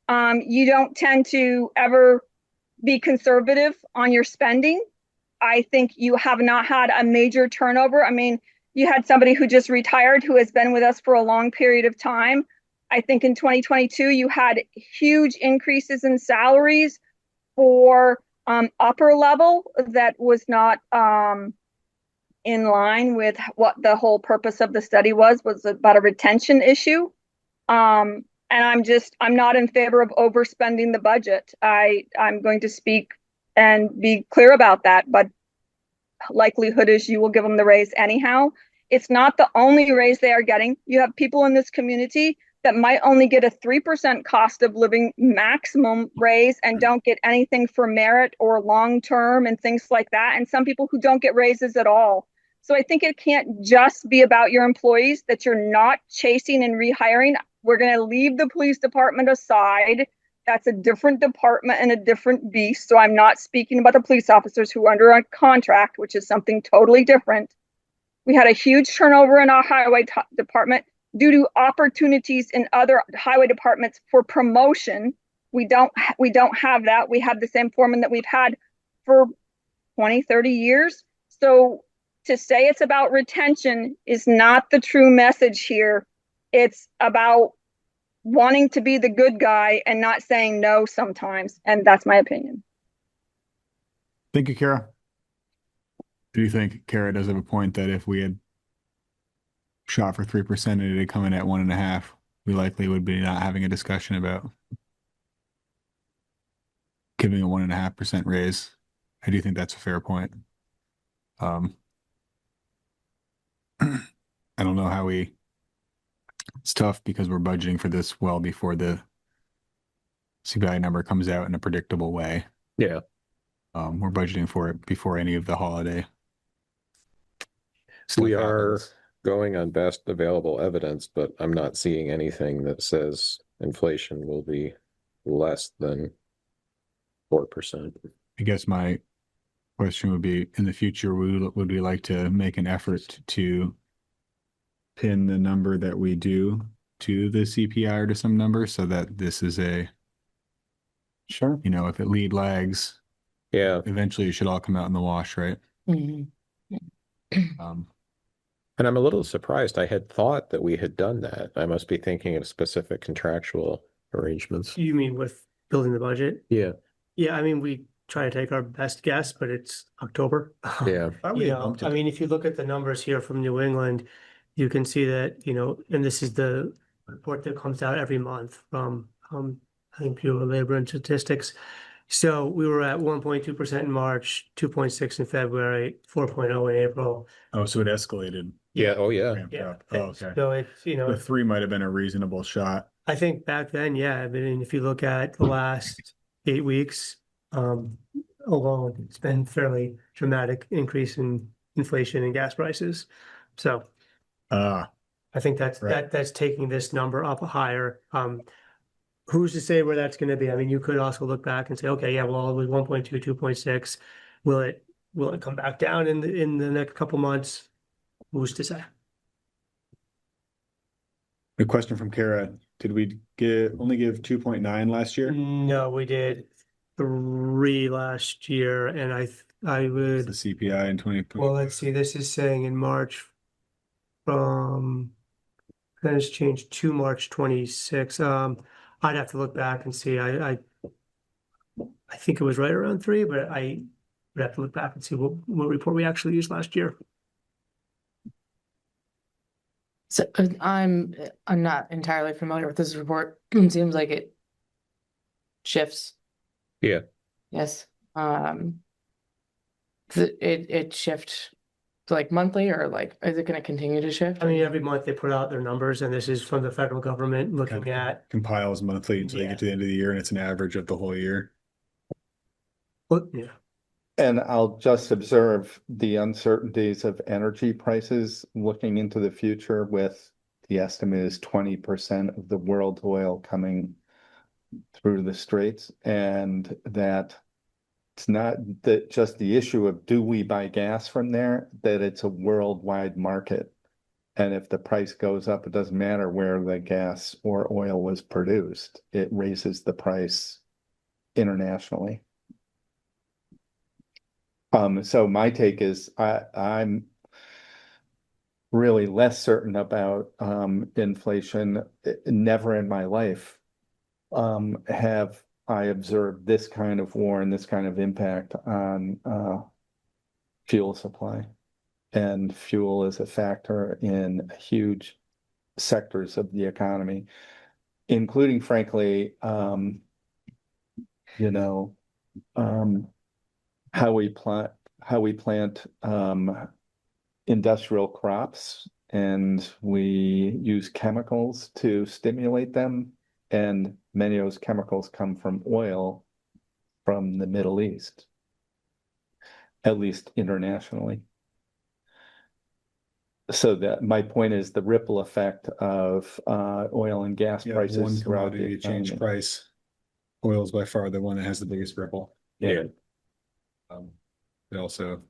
You don't tend to ever be conservative on your spending. I think you have not had a major turnover. I mean, you had somebody who just retired who has been with us for a long period of time. I think in 2022, you had huge increases in salaries for upper level that was not in line with what the whole purpose of the study was about a retention issue. And I'm not in favor of overspending the budget. I'm going to speak and be clear about that, but likelihood is you will give them the raise anyhow. It's not the only raise they are getting. You have people in this community that might only get a 3% cost of living maximum raise and don't get anything for merit or long-term and things like that. And some people who don't get raises at all. So I think it can't just be about your employees, that you're not chasing and rehiring. We're going to leave the police department aside. That's a different department and a different beast. So I'm not speaking about the police officers who are under a contract, which is something totally different. We had a huge turnover in our highway department due to opportunities in other highway departments for promotion. We don't have that. We have the same foreman that we've had for 20, 30 years. So to say it's about retention is not the true message here. It's about wanting to be the good guy and not saying no sometimes. And that's my opinion. Thank you, Kara. Do you think Kara does have a point that if we had shot for 3% and it had come in at 1.5%, we likely would be not having a discussion about giving a 1.5% raise? I do think that's a fair point. I don't know how it's tough because we're budgeting for this well before the CPI number comes out in a predictable way. Yeah. We're budgeting for it before any of the holiday stuff We are happens. going on best available evidence, but I'm not seeing anything that says inflation will be less than 4%. I guess my question would be, in the future, would we like to make an effort to pin the number that we do to the CPI or to some number so that this is Sure. if it lead lags, Yeah. eventually it should all come out in the wash, right? Mhm. And I'm a little surprised. I had thought that we had done that. I must be thinking of specific contractual arrangements. You mean with building the budget? Yeah. Yeah, I mean, we try to take our best guess, but it's October. Yeah. I mean, if you look at the numbers here from New England, you can see that, and this is the report that comes out every month from, I think, Bureau of Labor and Statistics. So we were at 1.2% in March, 2.6 in February, 4.0 in April. Oh, so it escalated. Yeah. Oh, yeah. Ramped Yeah. up. Oh, okay. So it's, The 3 might have been a reasonable shot. I think back then, yeah, I mean, if you look at the last 8 weeks, alone, it's been fairly dramatic increase in inflation and gas prices. So I think Right. that's taking this number up higher. Who's to say where that's going to be? I mean, you could also look back and say, okay, yeah, well, it was 1.2, 2.6. Will it come back down in the next couple months? who's to say? A question from Kara. Did we only give 2.9 last year? No, we did 3 last year, and I The would, CPI in 20. well, let's see, this is saying in March from, then it's changed to March 26. I'd have to look back and see. I think it was right around 3, but I would have to look back and see what report we actually used last year. So I'm not entirely familiar with this report. It seems like it shifts. Yeah. Yes. It shift like monthly, or like is it going to continue to shift? I mean, every month they put out their numbers, and this is from the federal government looking at, Compiles monthly until they get to the end of the year, and it's an average of the whole year. well, yeah. And I'll just observe the uncertainties of energy prices looking into the future with the estimate is 20% of the world's oil coming through the straits, and that it's not that just the issue of do we buy gas from there, that it's a worldwide market. And if the price goes up, it doesn't matter where the gas or oil was produced. It raises the price internationally. So my take is I'm really less certain about inflation. Never in my life have I observed this kind of war and this kind of impact on fuel supply. And fuel is a factor in huge sectors of the economy, including, frankly, how we plant industrial crops, and we use chemicals to stimulate them, and many of those chemicals come from oil from the Middle East, at least internationally. So that my point is the ripple effect of oil and gas Yeah, prices one throughout the commodity change economy. price. Oil is by far the one that has the biggest ripple. Yeah. It also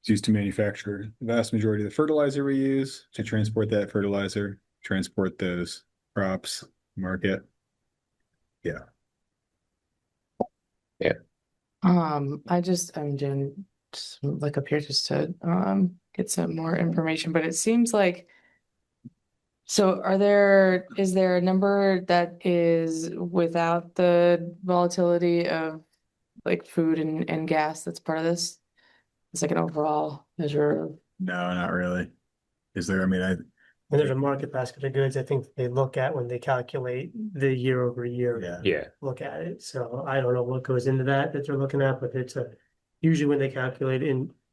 is used to manufacture the vast majority of the fertilizer we use, to transport that fertilizer, transport those crops, market. Yeah. I'm doing just like up here just to get some more information, but it seems like, so is there a number that is without the volatility of like food and gas that's part of this? It's like an overall measure of, No, not really. Is there? I mean, And there's a market basket of goods I think they look at when they calculate the year over year. yeah. Yeah. Look at it. So I don't know what goes into that they're looking at, but it's usually when they calculate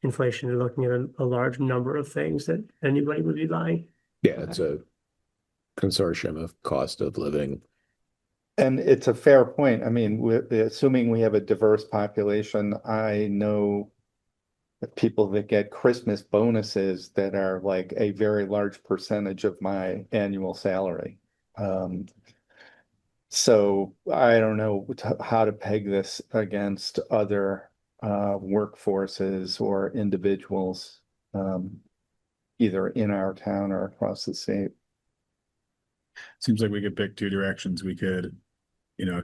inflation, they're looking at a large number of things that anybody would be buying. Yeah, it's a consortium of cost of living. And it's a fair point. I mean, assuming we have a diverse population, I know people that get Christmas bonuses that are like a very large percentage of my annual salary. So I don't know how to peg this against other workforces or individuals, either in our town or across the state. Seems like we could pick two directions. We could,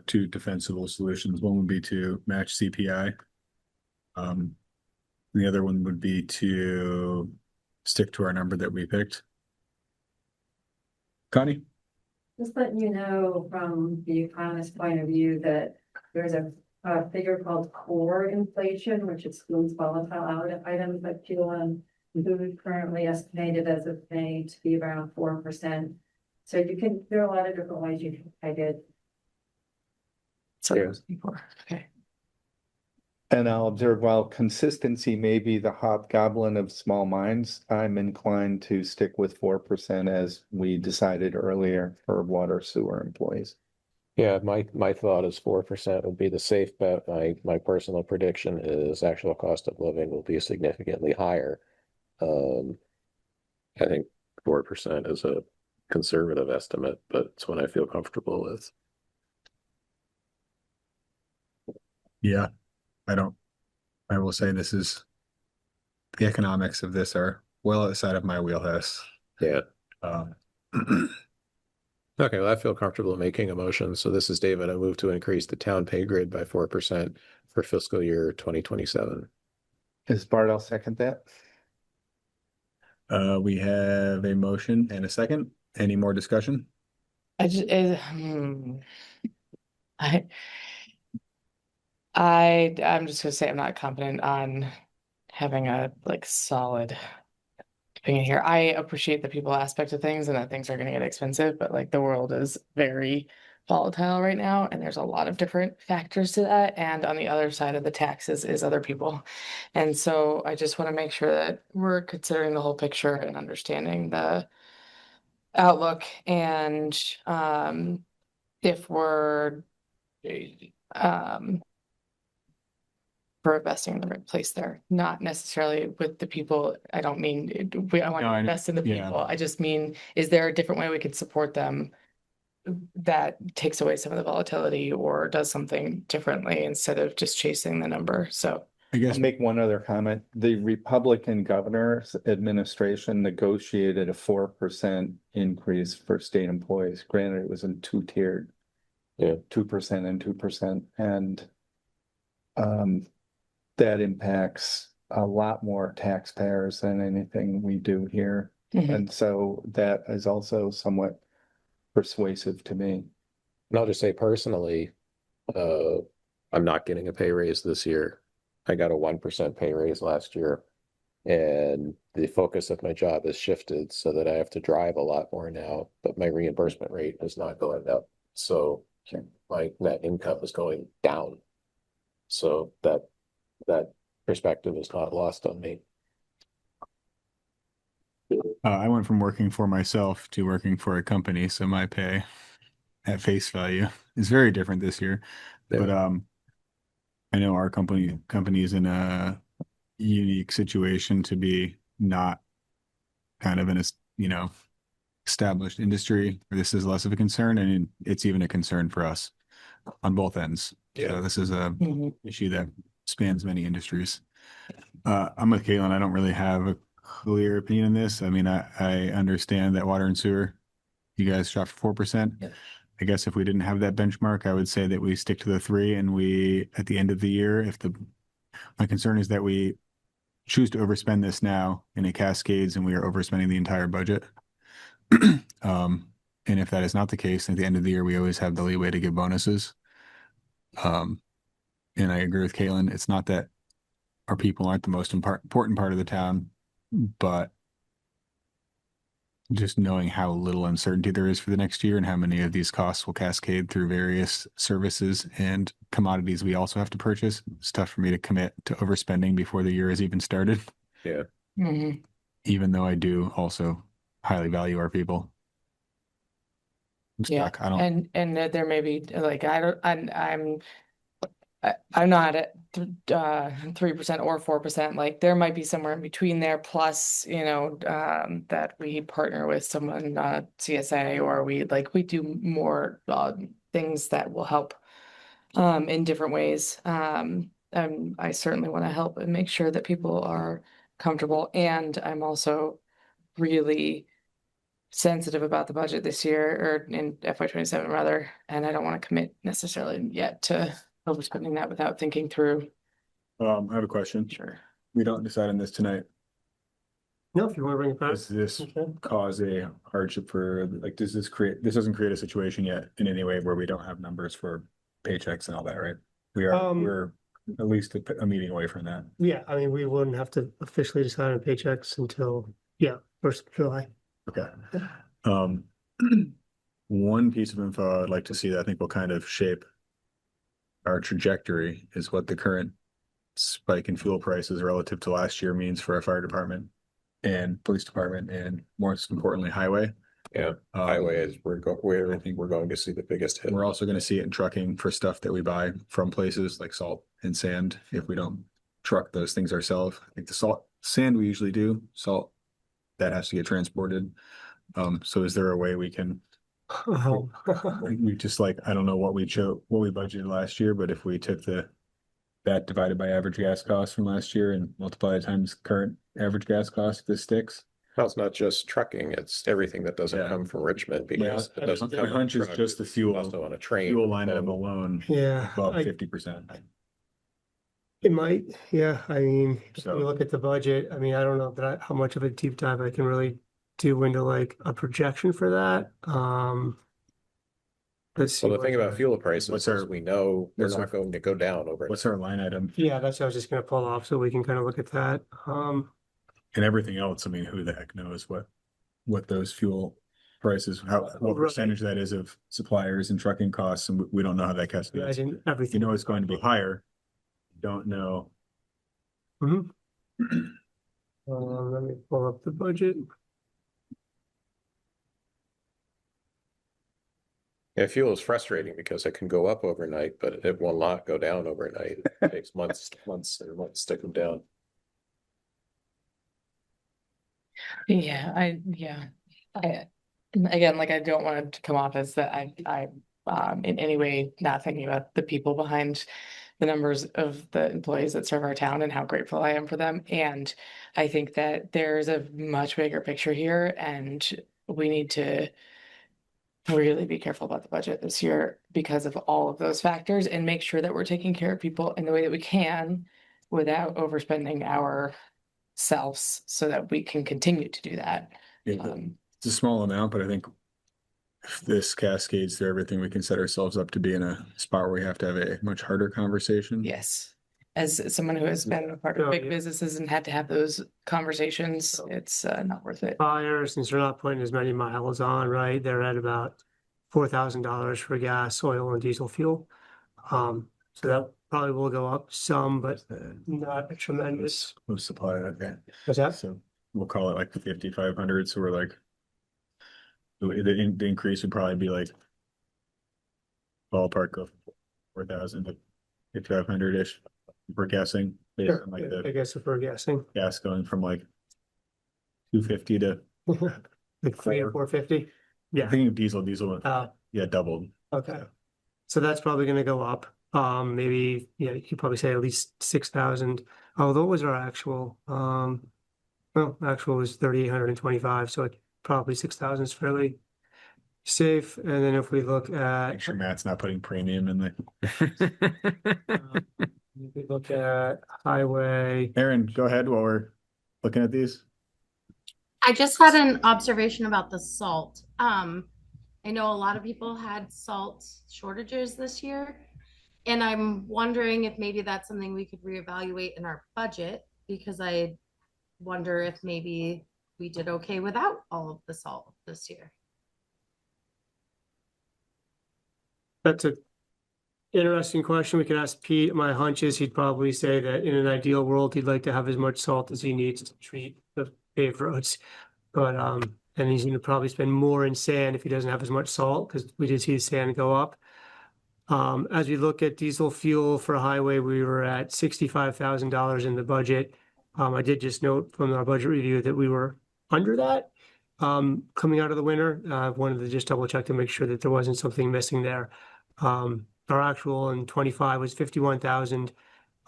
two defensible solutions. One would be to match CPI. The other one would be to stick to our number that we picked. Connie? Just letting you know from the economist point of view that there's a figure called core inflation, which excludes volatile items like fuel and food, currently estimated as of May to be around 4%. So there are a lot of different ways you can peg it. so Yeah. okay. And I'll observe while consistency may be the hobgoblin of small minds, I'm inclined to stick with 4% as we decided earlier for water sewer employees. Yeah, my thought is 4% would be the safe bet. My personal prediction is actual cost of living will be significantly higher. I think 4% is a conservative estimate, but it's one I feel comfortable with. Yeah, I will say the economics of this are well outside of my wheelhouse. Yeah. Um, Okay, well, I feel comfortable making a motion. So this is David. I move to increase the town pay grade by 4% for fiscal year 2027. Is Bart, I'll second that. we have a motion and a second. Any more discussion? I just, I'm just gonna say I'm not confident on having a like solid opinion here. I appreciate the people aspect of things and that things are gonna get expensive, but like the world is very volatile right now, and there's a lot of different factors to that. And on the other side of the taxes is other people. And so I just want to make sure that we're considering the whole picture and understanding the outlook, and if we're um for investing in the right place there, not necessarily with the people. I don't mean I want No, to I know. invest in the Yeah. people. I just mean, is there a different way we could support them that takes away some of the volatility or does something differently instead of just chasing the number? So I guess I'll make one other comment. The Republican governor's administration negotiated a 4% increase for state employees. Granted, it was in two-tiered. Yeah. 2% and 2%. And that impacts a lot more taxpayers than anything we do here. Mhm. And so that is also somewhat persuasive to me. And I'll just say personally, I'm not getting a pay raise this year. I got a 1% pay raise last year. And the focus of my job has shifted so that I have to drive a lot more now, but my reimbursement rate is not going up. So my net income is going down. So that perspective is not lost on me. I went from working for myself to working for a company, so my pay at face value is very different this year. Yeah. But I know our company is in a unique situation to be not kind of in a established industry where this is less of a concern, and it's even a concern for us on both ends. Yeah. So this is a Mhm. issue that spans many industries. I'm with Caitlin. I don't really have a clear opinion on this. I mean, I understand that water and sewer, you guys shot for 4%. Yeah. I guess if we didn't have that benchmark, I would say that we stick to the 3, and we, at the end of the year, my concern is that we choose to overspend this now and it cascades and we are overspending the entire budget. And if that is not the case, at the end of the year, we always have the leeway to give bonuses. And I agree with Caitlin. It's not that our people aren't the most important part of the town, but just knowing how little uncertainty there is for the next year and how many of these costs will cascade through various services and commodities we also have to purchase, it's tough for me to commit to overspending before the year has even started. Yeah. Mhm. Even though I do also highly value our people. I'm Yeah, stuck. I don't. and there may be like I'm not at 3% or 4%. Like there might be somewhere in between there. Plus, that we partner with someone CSA, or we do more things that will help in different ways. I certainly want to help and make sure that people are comfortable. And I'm also really sensitive about the budget this year, or in FY27 rather, and I don't want to commit necessarily yet to overspending that without thinking through. I have a question. Sure. We don't decide on this tonight. No, if you want to bring it back. Does this Okay. cause a hardship this doesn't create a situation yet in any way where we don't have numbers for paychecks and all that, right? We're at least a meeting away from that. Yeah, I mean, we wouldn't have to officially decide on paychecks until, 1st of July. Okay. One piece of info I'd like to see that I think will kind of shape our trajectory is what the current spike in fuel prices relative to last year means for our fire department and police department, and most importantly, highway. Yeah. Highway is I think we're going to see the biggest hit. We're also going to see it in trucking for stuff that we buy from places like salt and sand. If we don't truck those things ourselves, I think sand we usually do, salt that has to get transported. So is there a way we can, we just I don't know what we budgeted last year, but if we took the that divided by average gas cost from last year and multiply it times current average gas cost, if this sticks. Well, it's not just trucking, it's everything that doesn't Yeah. come from Richmond because it doesn't My come on a hunch is truck. just the fuel, Also on a train. fuel line item so- alone, Yeah, above I- 50%. it might, yeah, I mean, if So- you look at the budget, I mean, I don't know that how much of a deep dive I can really do into like a projection for that. Let's see. Well, the thing what- about fuel prices What's is our- we know they're what's our- not going to go down over. What's our line item? Yeah, that's what I was just gonna pull off, so we can kind of look at that. And everything else, I mean, who the heck knows what those fuel prices, what Right. percentage that is of suppliers and trucking costs, and we don't know how that cascades. Imagine You everything. know it's going to be higher. Don't know. Mhm. Let me pull up the budget. Yeah, fuel is frustrating because it can go up overnight, but it will not go down overnight. It takes months to take them down. Yeah, again, like I don't want it to come off as that I in any way not thinking about the people behind the numbers of the employees that serve our town and how grateful I am for them. And I think that there's a much bigger picture here and we need to really be careful about the budget this year because of all of those factors and make sure that we're taking care of people in the way that we can without overspending ourselves so that we can continue to do that. Yeah, it's a small amount, but I think if this cascades through everything, we can set ourselves up to be in a spot where we have to have a much harder conversation. Yes. As someone who has been a part of Oh, big yeah. businesses and had to have those conversations, it's not worth it. Fire, since they're not putting as many miles on, right? They're at about $4,000 for gas, oil, and diesel fuel. So that probably will go up some, but not a tremendous. Most supply, okay. What's that? So we'll call it like 5,500, so we're like, the increase would probably be like ballpark of 4,000 to 5,500-ish, we're guessing, based Sure, on like I the guess if we're guessing, gas going from like 250 to, like 3 or 450. I Yeah, think diesel, yeah, doubled. okay. So that's probably gonna go up. Maybe, yeah, you could probably say at least 6,000. Although what was our actual? Well, actual was 3,825, so it probably 6,000 is fairly safe. And then if we look at, Make sure Matt's not putting premium in there. if we look at highway, Aaron, go ahead while we're looking at these. I just had an observation about the salt. I know a lot of people had salt shortages this year. And I'm wondering if maybe that's something we could reevaluate in our budget, because I wonder if maybe we did okay without all of the salt this year. that's a interesting question. We could ask Pete. My hunch is he'd probably say that in an ideal world, he'd like to have as much salt as he needs to treat the paved roads. But, and he's gonna probably spend more in sand if he doesn't have as much salt, because we did see the sand go up. As we look at diesel fuel for highway, we were at $65,000 in the budget. I did just note from our budget review that we were under that. Coming out of the winter, I wanted to just double check to make sure that there wasn't something missing there. Our actual in 25 was 51,000.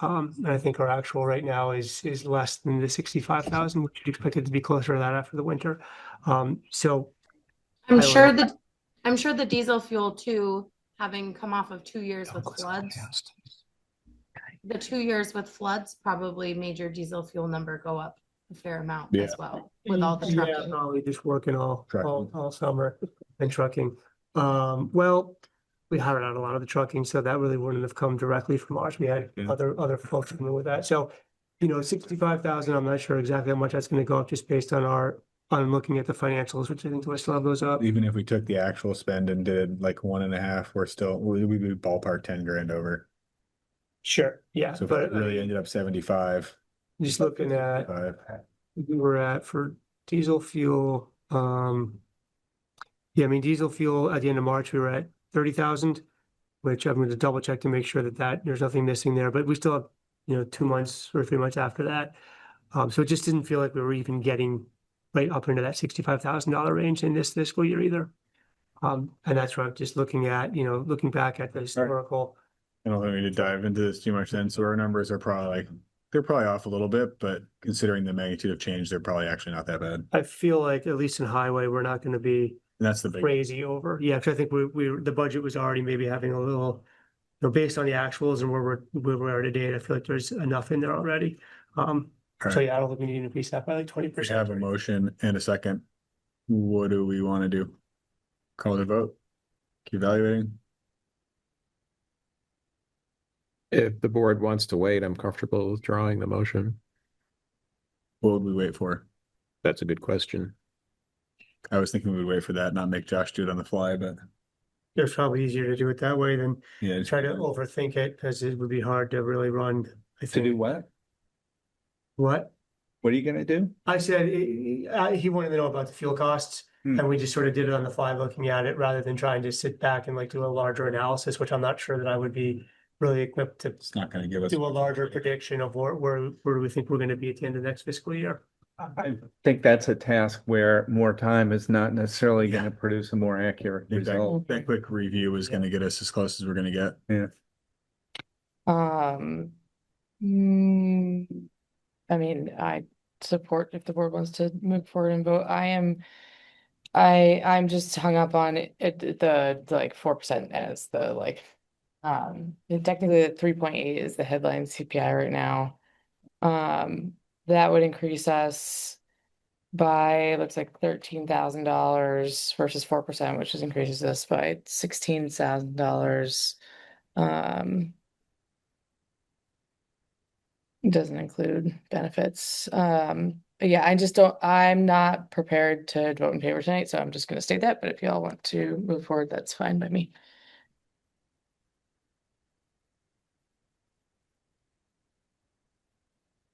And I think our actual right now is less than the 65,000, which you'd expect it to be closer to that after the winter. So I'm I sure would- the diesel fuel too, having come off of 2 years with floods. The 2 years with floods probably made your diesel fuel number go up a fair amount as well with all the Yeah, trucking. probably just working all Trucking. summer and trucking. Well, we hired out a lot of the trucking, so that really wouldn't have come directly from ours. We had Yeah. other folks dealing with that. So, 65,000, I'm not sure exactly how much that's gonna go up just based on on looking at the financials, which I think do still have those up. Even if we took the actual spend and did like 1.5, we'd be ballpark 10 grand over. Sure, yeah, So if but it really ended up 75. just looking at, 55. we were at for diesel fuel, yeah, I mean, diesel fuel at the end of March, we were at 30,000, which I'm going to double check to make sure that there's nothing missing there, but we still have, 2 months or 3 months after that. So it just didn't feel like we were even getting right up into that $65,000 range in this fiscal year either. And that's where I'm just looking at, looking back at the historical I don't think we need to dive into this too much then. So our numbers are probably like, they're probably off a little bit, but considering the magnitude of change, they're probably actually not that bad. I feel like at least in highway, we're not gonna be And that's the big, crazy over. Yeah, because I think the budget was already maybe having a little, based on the actuals and where we are today, I feel like there's enough in there already. So Alright. yeah, I don't think we need to increase that by like we 20%. have a motion and a second. What do we want to do? Call the vote? Keep evaluating? If the board wants to wait, I'm comfortable withdrawing the motion. What would we wait for? That's a good question. I was thinking we would wait for that, not make Josh do it on the fly, but It's probably easier to do it that way than yeah. try to overthink it, because it would be hard to really run, I To do think. what? What? What are you gonna do? I said, he wanted to know about the fuel costs, and we just sort of did it on the fly looking at it, rather than trying to sit back and like do a larger analysis, which I'm not sure that I would be really equipped to It's not gonna give us. do a larger prediction of where do we think we're gonna be at the end of next fiscal year. I think that's a task where more time is not necessarily Yeah. gonna produce a more accurate That, result. that quick review is gonna get us as close as we're gonna get. Yeah. I mean, I support if the board wants to move forward and vote. I'm just hung up on the like 4% as the like, technically the 3.8 is the headline CPI right now. That would increase us by, looks like $13,000 versus 4%, which increases us by $16,000. Doesn't include benefits. But yeah, I'm not prepared to vote in favor tonight, so I'm just gonna state that, but if y'all want to move forward, that's fine by me.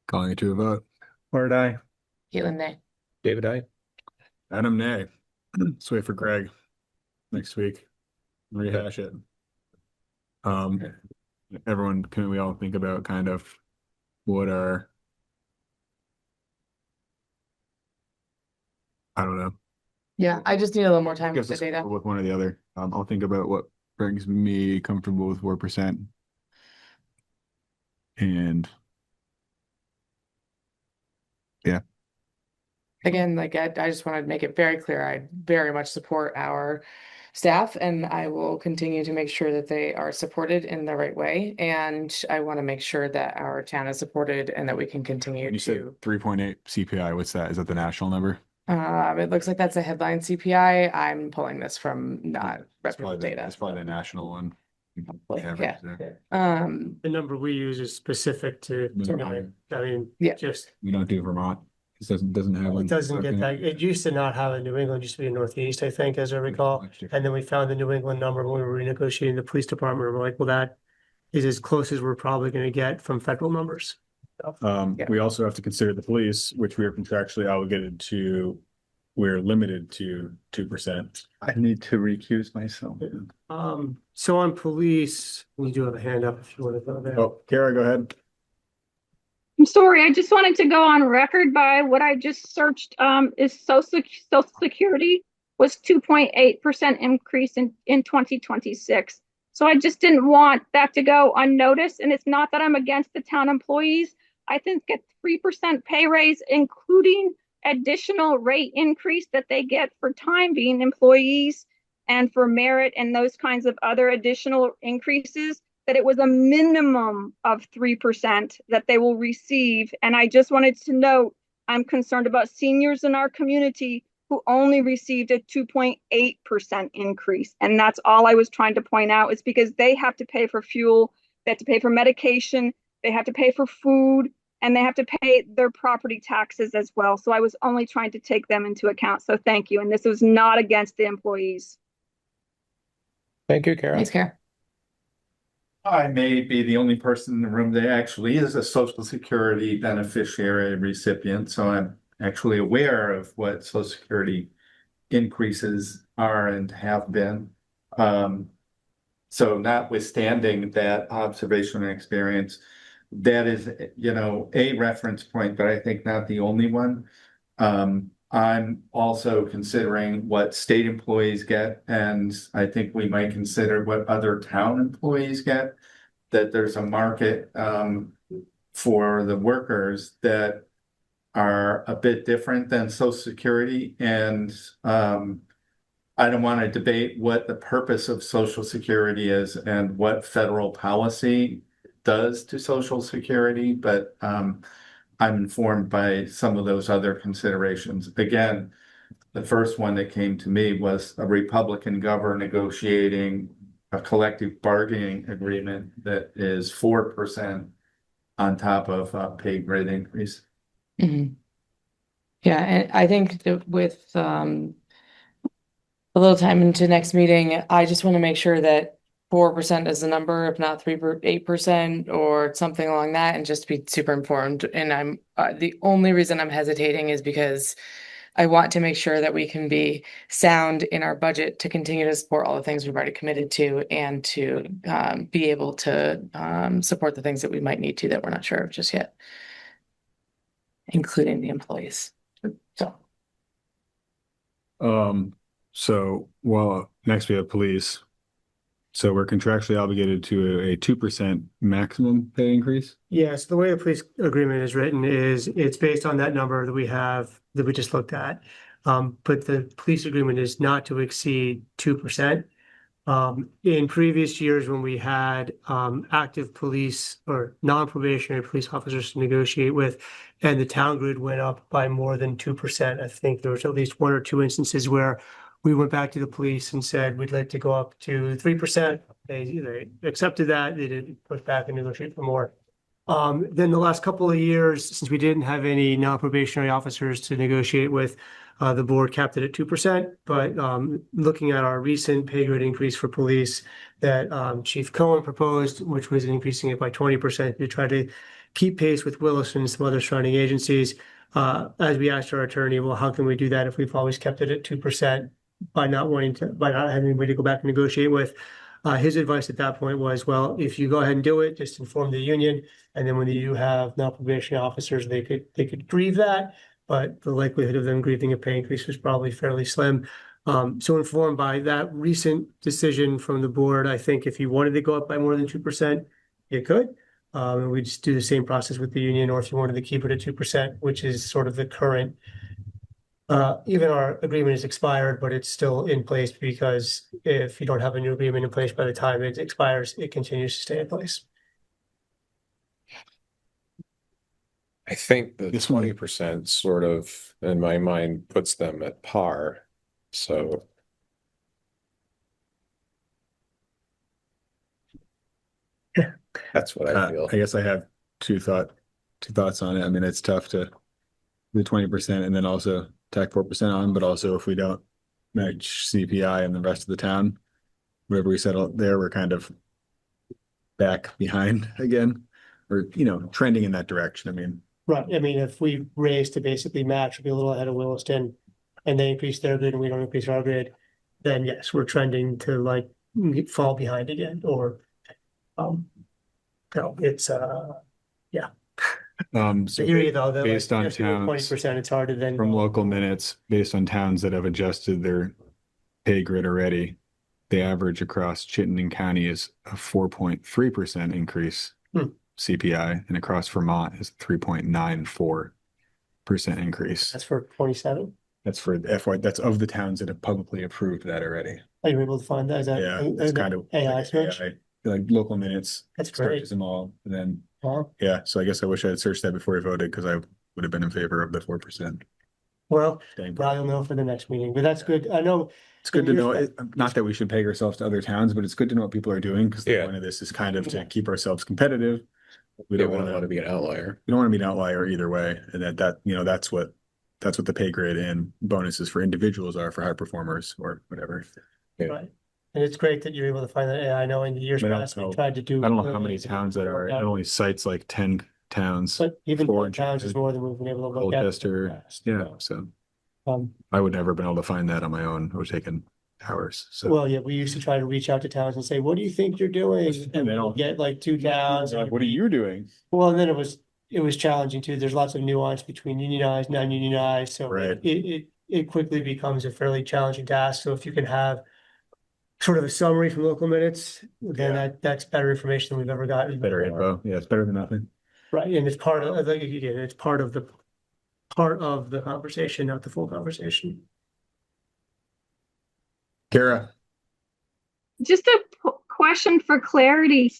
Calling it to a vote. Or I. Caitlin, nay. David, I. Adam, nay. Let's wait for Greg next week. Rehash it. Everyone, can we all think about kind of what are, I don't know. Yeah, I just need a little more time with Guess the let's data. go with one or the other. I'll think about what brings me comfortable with 4%. And yeah. Again, like I just want to make it very clear, I very much support our staff, and I will continue to make sure that they are supported in the right way. And I want to make sure that our town is supported and that we can continue When you said to. 3.8 CPI, what's that? Is that the national number? It looks like that's a headline CPI. I'm pulling this from not That's reputable data. That's probably the national one. Yeah. The number we use is specific to, I mean, Yeah. just, We don't do Vermont. It doesn't have one. it doesn't get that, it used to not have a New England, it used to be a Northeast, I think, as I recall. And then we found the New England number when we were renegotiating the police department. We're like, well, that is as close as we're probably gonna get from federal numbers. We also have to consider the police, which we are contractually obligated to. We're limited to 2%. I need to recuse myself. So on police, we do have a hand up if you want to go there. Oh, Kara, go ahead. I'm sorry, I just wanted to go on record by what I just searched, is Social Security was 2.8% increase in 2026. So I just didn't want that to go unnoticed. And it's not that I'm against the town employees. I think a 3% pay raise, including additional rate increase that they get for time being employees and for merit and those kinds of other additional increases, that it was a minimum of 3% that they will receive. And I just wanted to note, I'm concerned about seniors in our community who only received a 2.8% increase. And that's all I was trying to point out, is because they have to pay for fuel, they have to pay for medication, they have to pay for food, and they have to pay their property taxes as well. So I was only trying to take them into account. So thank you. And this was not against the employees. Thank you, Kara. Thanks, Kara. I may be the only person in the room that actually is a Social Security beneficiary recipient, so I'm actually aware of what Social Security increases are and have been. So notwithstanding that observation and experience, that is, a reference point, but I think not the only one. I'm also considering what state employees get, and I think we might consider what other town employees get. that there's a market for the workers that are a bit different than Social Security. And I don't want to debate what the purpose of Social Security is and what federal policy does to Social Security, but I'm informed by some of those other considerations. Again, the first one that came to me was a Republican governor negotiating a collective bargaining agreement that is 4% on top of a pay grade increase. Mhm. Yeah, and I think that with a little time into next meeting, I just want to make sure that 4% is the number, if not 8% or something along that, and just be super informed. And I'm the only reason I'm hesitating is because I want to make sure that we can be sound in our budget to continue to support all the things we've already committed to, and to be able to support the things that we might need to that we're not sure of just yet, including the employees. So, well, next we have police. So we're contractually obligated to a 2% maximum pay increase. Yes, the way the police agreement is written is it's based on that number that we have, that we just looked at. But the police agreement is not to exceed 2%. In previous years, when we had active police or non-probationary police officers to negotiate with, and the town grid went up by more than 2%, I think there was at least 1 or 2 instances where we went back to the police and said, we'd like to go up to 3%. They accepted that. They didn't push back and negotiate for more. Then the last couple of years, since we didn't have any non-probationary officers to negotiate with, the board capped it at 2%. But looking at our recent pay grade increase for police that Chief Cohen proposed, which was increasing it by 20% to try to keep pace with Williston and some other surrounding agencies, as we asked our attorney, well, how can we do that if we've always kept it at 2%? By not having anybody to go back and negotiate with. His advice at that point was, well, if you go ahead and do it, just inform the union. And then when you have non-probationary officers, they could grieve that, but the likelihood of them grieving a pay increase was probably fairly slim. So informed by that recent decision from the board, I think if you wanted to go up by more than 2%, you could. And we just do the same process with the union, or if you wanted to keep it at 2%, which is sort of the current. Even our agreement is expired, but it's still in place, because if you don't have a new agreement in place by the time it expires, it continues to stay in place. I think the This one- 20% sort of, in my mind, puts them at par. So Yeah. that's what I feel. I guess I have two thoughts on it. I mean, it's tough to the 20% and then also tack 4% on, but also if we don't match CPI and the rest of the town, wherever we settle there, we're kind of back behind again, or, trending in that direction. I mean, Right. I mean, if we raise to basically match, we'll be a little ahead of Williston, and they increase their grid and we don't increase our grid, then yes, we're trending to fall behind again, or it's so I hear you though, based on 20%, it's hard to then from local minutes, based on towns that have adjusted their pay grid already, the average across Chittenden County is a 4.3% increase CPI, and across Vermont is 3.94% increase. That's for 27. That's for the FY. That's of the towns that have publicly approved that already. Are you able to find that? Is that Yeah, it's kind of AI search? like local minutes. That's great. Searches them all, and then Well, yeah. So I guess I wish I had searched that before I voted, because I would have been in favor of the 4%. now you'll know for the next meeting, but that's good. I know It's good to know. Here's- Not that we should peg ourselves to other towns, but it's good to know what people are doing, because the Yeah. point of this is kind of to keep ourselves competitive. We We don't don't want want to be an outlier. We don't want to be an outlier either way, and that's what the pay grade and bonuses for individuals are for high performers or whatever. Right. And it's great that you're able to find that AI. I know in the years But past, we also, tried to do. I don't know how many towns that are. It only cites like 10 towns. But even 4 towns is more than we've been able to look at. Colchester, yeah. So I would never have been able to find that on my own. It would have taken hours. So Well, yeah, we used to try to reach out to towns and say, what do you think you're doing? And they we'll don't- get like 2 towns. like, what are you doing? Well, and then it was challenging too. There's lots of nuance between unionized, non-unionized. So Right. it quickly becomes a fairly challenging task. So if you can have sort of a summary from local minutes, then that's better information than we've ever gotten. Better before. info. Yeah, it's better than nothing. Right, and it's part of, like, again, it's part of the conversation, not the full conversation. Kara, Just a question for clarity.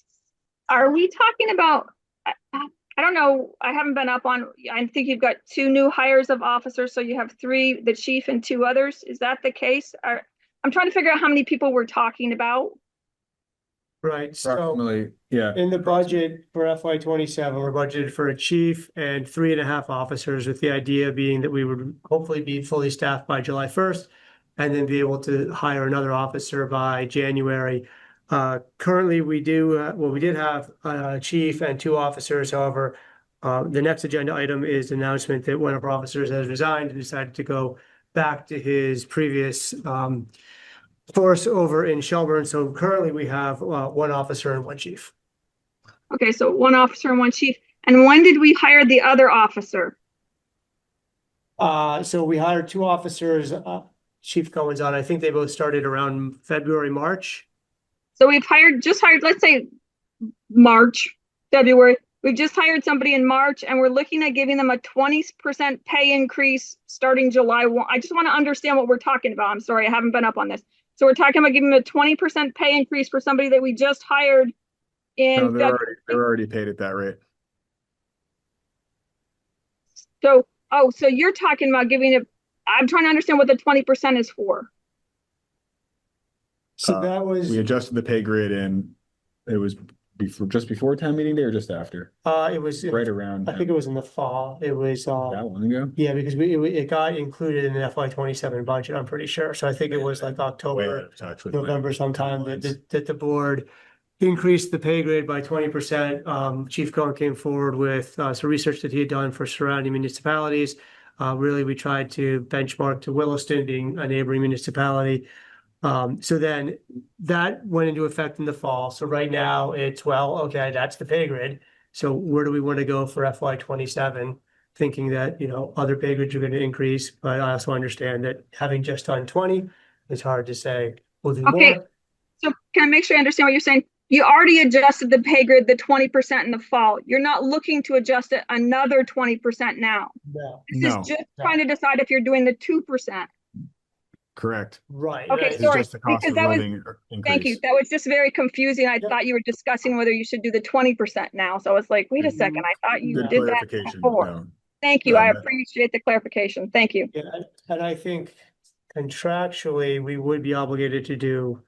Are we talking about, I don't know, I haven't been up on, I think you've got 2 new hires of officers, so you have 3, the chief and 2 others. Is that the case? I'm trying to figure out how many people we're talking about. Right, so approximately, yeah. in the budget for FY27, we're budgeted for a chief and 3.5 officers, with the idea being that we would hopefully be fully staffed by July 1st and then be able to hire another officer by January. Currently, we did have a chief and 2 officers. However, the next agenda item is the announcement that one of our officers has resigned and decided to go back to his previous force over in Shelburne. So currently we have 1 officer and 1 chief. Okay, so 1 officer and 1 chief. And when did we hire the other officer? So we hired 2 officers, Chief Cohen's on, I think they both started around February, March. So we've just hired, let's say March, February. We've just hired somebody in March and we're looking at giving them a 20% pay increase starting July 1. I just want to understand what we're talking about. I'm sorry, I haven't been up on this. So we're talking about giving them a 20% pay increase for somebody that we just hired in No, they're already paid at that rate. So, so you're talking about I'm trying to understand what the 20% is for. So that was, we adjusted the pay grid and it was just before town meeting day or just after? it was Right around. I think it was in the fall. It was that long ago. yeah, because it got included in the FY27 budget, I'm pretty sure. So I think it was like Way out October, of touch with November sometime that the board increased the pay grade by 20%. Chief Cohen came forward with some research that he had done for surrounding municipalities. Really, we tried to benchmark to Williston being a neighboring municipality. So then that went into effect in the fall. So right now it's, well, okay, that's the pay grid. So where do we want to go for FY27? Thinking that, other pay grids are going to increase, but I also understand that having just done 20, it's hard to say we'll do Okay. more. So can I make sure I understand what you're saying? You already adjusted the pay grid, the 20% in the fall. You're not looking to adjust it another 20% now. No. This is just trying to decide if you're doing the 2%. Correct. Right. Okay, It's sorry, just the cost because of that was, living thank you. increase. That was just very confusing. I thought you were discussing whether you should do the 20% now. So I was like, wait a second, I thought you Good did that clarification. before. No. Thank you. I Um, appreciate the clarification. Thank you. Yeah, and I think contractually, we would be obligated to do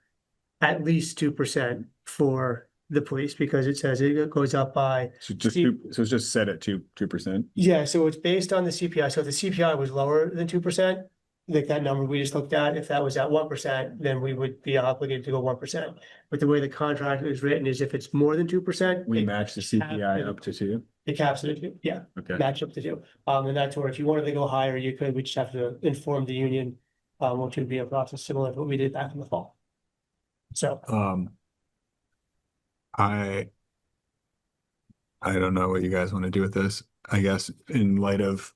at least 2% for the police, because it says it goes up by, So it's just set at 2%. yeah, so it's based on the CPI. So if the CPI was lower than 2%, like that number we just looked at, if that was at 1%, then we would be obligated to go 1%. But the way the contract is written is if it's more than 2%, We match the CPI up to 2. it caps it at 2, yeah. Okay. Match up to 2. And that's where if you wanted to go higher, you could, we just have to inform the union, which would be a process similar to what we did back in the fall. So, I don't know what you guys want to do with this. I guess in light of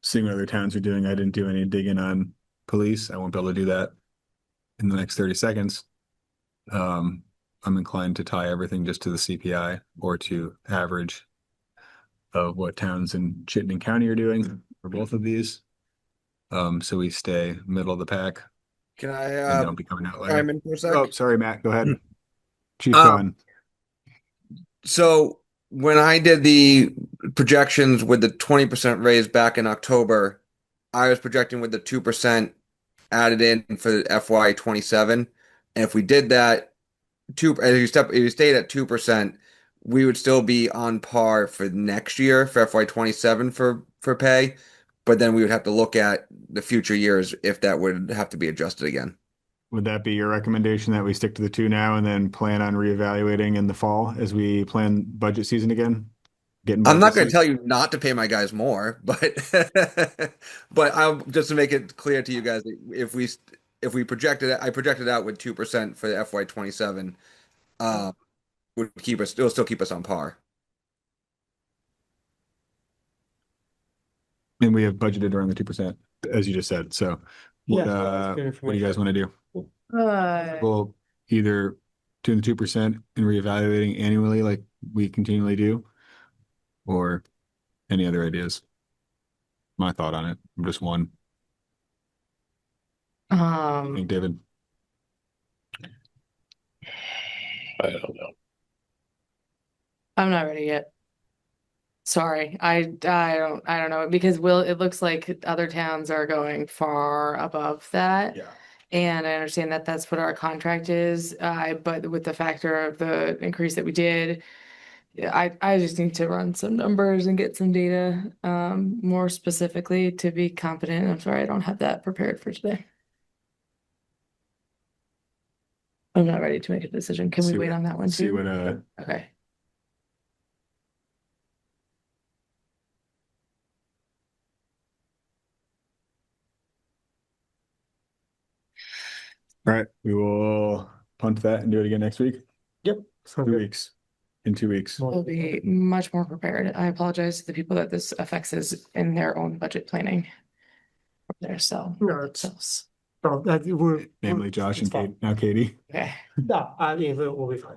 seeing what other towns are doing, I didn't do any digging on police. I won't be able to do that in the next 30 seconds. I'm inclined to tie everything just to the CPI or to average of what towns in Chittenden County are doing for both of these. So we stay middle of the pack Can and I don't be coming out later. chime in for a sec? Oh, sorry, Matt, go ahead. Chief Cohen. So when I did the projections with the 20% raise back in October, I was projecting with the 2% added in for the FY27. And if we did that, if you stayed at 2%, we would still be on par for next year for FY27 for pay. But then we would have to look at the future years if that would have to be adjusted again. Would that be your recommendation that we stick to the 2 now and then plan on reevaluating in the fall as we plan budget season again? I'm not going to tell you not to pay my guys more, but but I'll just to make it clear to you guys, if we projected it, I projected out with 2% for the FY27, it'll still keep us on par. And we have budgeted around the 2%, as you just said. So what do you guys want to do? Uh, Well, either doing the 2% and reevaluating annually like we continually do, or any other ideas? My thought on it, just one. I think David. I don't know. I'm not ready yet. Sorry, I don't know, because it looks like other towns are going far above that. Yeah. And I understand that that's what our contract is, but with the factor of the increase that we did, yeah, I just need to run some numbers and get some data, more specifically to be confident. I'm sorry, I don't have that prepared for today. I'm not ready to make a decision. Can we See wait what- on that one See too? what, Okay. all right, we will punt that and do it again next week. Yep. sounds 2 good. weeks. In 2 weeks. We'll be much more prepared. I apologize to the people that this affects is in their own budget planning. There, so. No, it's- themselves. Oh, Namely Josh and it's fine. Kate, now Katie. Okay. No, I mean, we'll be fine.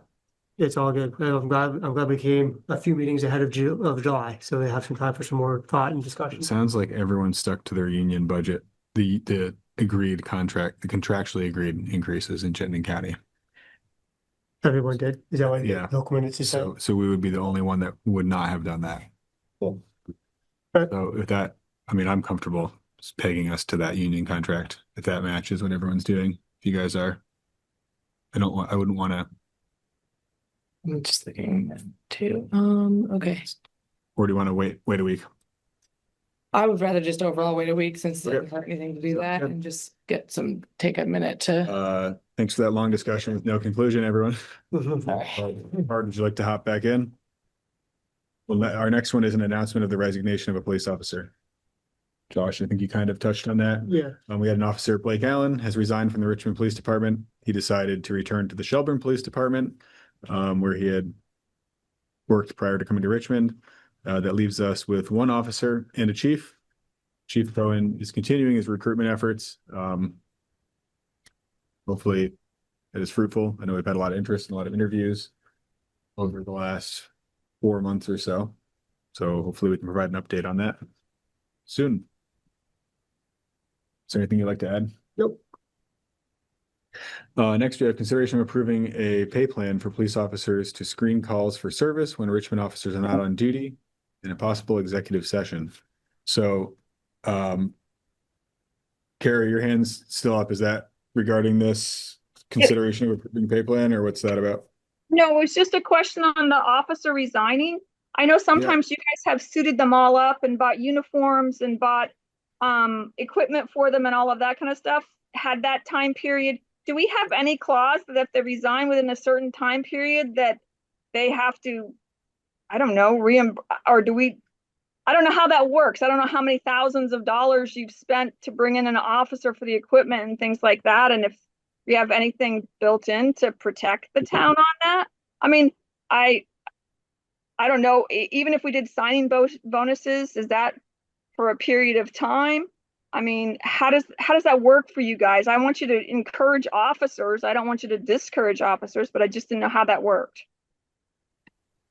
It's all good. I'm glad we came a few meetings ahead of July, so they have some time for some more thought and discussion. It sounds like everyone stuck to their union budget, the agreed contract, the contractually agreed increases in Chittenden County. Everyone did. Is that what Yeah. the local minutes is said? So we would be the only one that would not have done that. Cool. So if that, I mean, I'm comfortable just pegging us to that union contract, if that matches what everyone's doing. If you guys are, I wouldn't want to, I'm just thinking too. Okay. or do you want to wait a week? I would rather just overall wait a week since it Okay. doesn't hurt anything to do that Good. and just take a minute to. Thanks for that long discussion with no conclusion, everyone. Mhm. Hard, would you like to hop back in? Well, our next one is an announcement of the resignation of a police officer. Josh, I think you kind of touched on that. Yeah. We had an officer, Blake Allen, has resigned from the Richmond Police Department. He decided to return to the Shelburne Police Department, where he had worked prior to coming to Richmond. That leaves us with one officer and a chief. Chief Cohen is continuing his recruitment efforts. Hopefully it is fruitful. I know we've had a lot of interest and a lot of interviews over the last 4 months or so. So hopefully we can provide an update on that soon. Is there anything you'd like to add? Nope. Next, we have consideration of approving a pay plan for police officers to screen calls for service when Richmond officers are not on duty in a possible executive session. So, Carrie, your hand's still up. Is that regarding this consideration of approving pay plan, or what's that about? No, it's just a question on the officer resigning. I know sometimes you guys have suited them all up and bought uniforms and bought equipment for them and all of that kind of stuff. Had that time period. Do we have any clause that if they resign within a certain time period that they have to, I don't know, or do we, I don't know how that works. I don't know how many thousands of dollars you've spent to bring in an officer for the equipment and things like that. And if we have anything built in to protect the town on that. I mean, I don't know, even if we did signing bonuses, is that for a period of time? I mean, how does that work for you guys? I want you to encourage officers. I don't want you to discourage officers, but I just didn't know how that worked.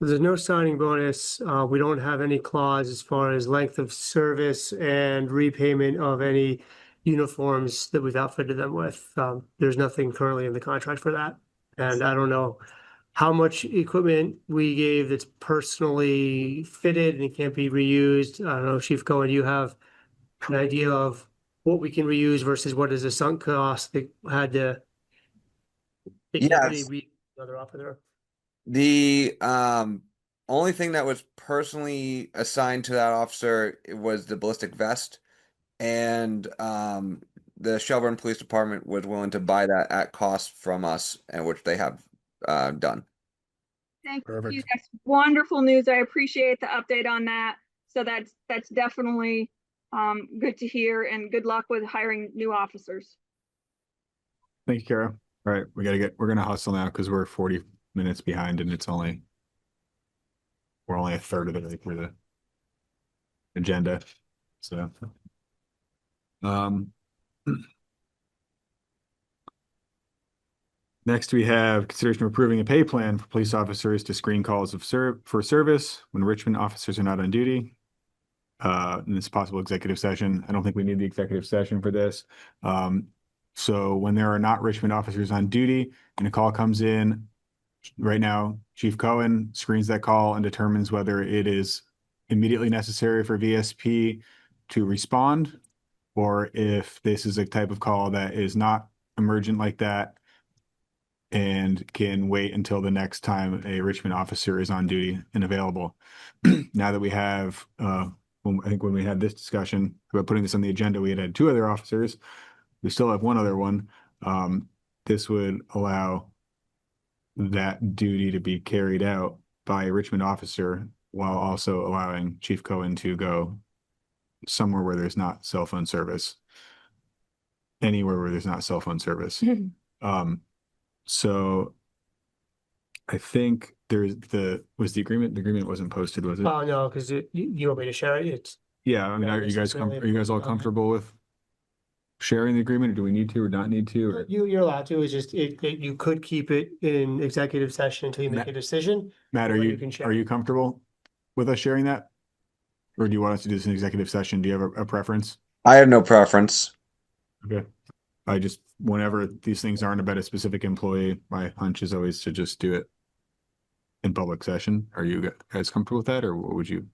There's no signing bonus. We don't have any clause as far as length of service and repayment of any uniforms that we've outfitted them with. There's nothing currently in the contract for that. And I don't know how much equipment we gave that's personally fitted and it can't be reused. I don't know, Chief Cohen, you have an idea of what we can reuse versus what is a sunk cost that had to. It can't Yes. be another officer. The only thing that was personally assigned to that officer was the ballistic vest, and the Shelburne Police Department was willing to buy that at cost from us, and which they have done. Thank Perfect. you. That's wonderful news. I appreciate the update on that. So that's definitely good to hear, and good luck with hiring new officers. Thank you, Kara. All right, we're gonna hustle now because we're 40 minutes behind and we're only a third of the way through the agenda. So, Next, we have consideration of approving a pay plan for police officers to screen calls for service when Richmond officers are not on duty. In this possible executive session. I don't think we need the executive session for this. So when there are not Richmond officers on duty and a call comes in, right now, Chief Cohen screens that call and determines whether it is immediately necessary for VSP to respond, or if this is a type of call that is not emergent like that and can wait until the next time a Richmond officer is on duty and available. Now that we have, I think when we had this discussion about putting this on the agenda, we had two other officers. We still have one other one. This would allow that duty to be carried out by a Richmond officer while also allowing Chief Cohen to go somewhere where there's not cell phone service. Anywhere where there's not cell phone service. So I think was the agreement wasn't posted, was it? Oh, no, because you want me to share it? It's, Yeah, I mean, are you guys all comfortable with sharing the agreement, or do we need to or not need to? Or you're allowed to, it's just, you could keep it in executive session until you make a decision. Matt, or are can share are it. you comfortable with us sharing that? Or do you want us to do this in executive session? Do you have a preference? I have no preference. Okay. I just, whenever these things aren't about a specific employee, my hunch is always to just do it in public session. Are you guys comfortable with that, or what would you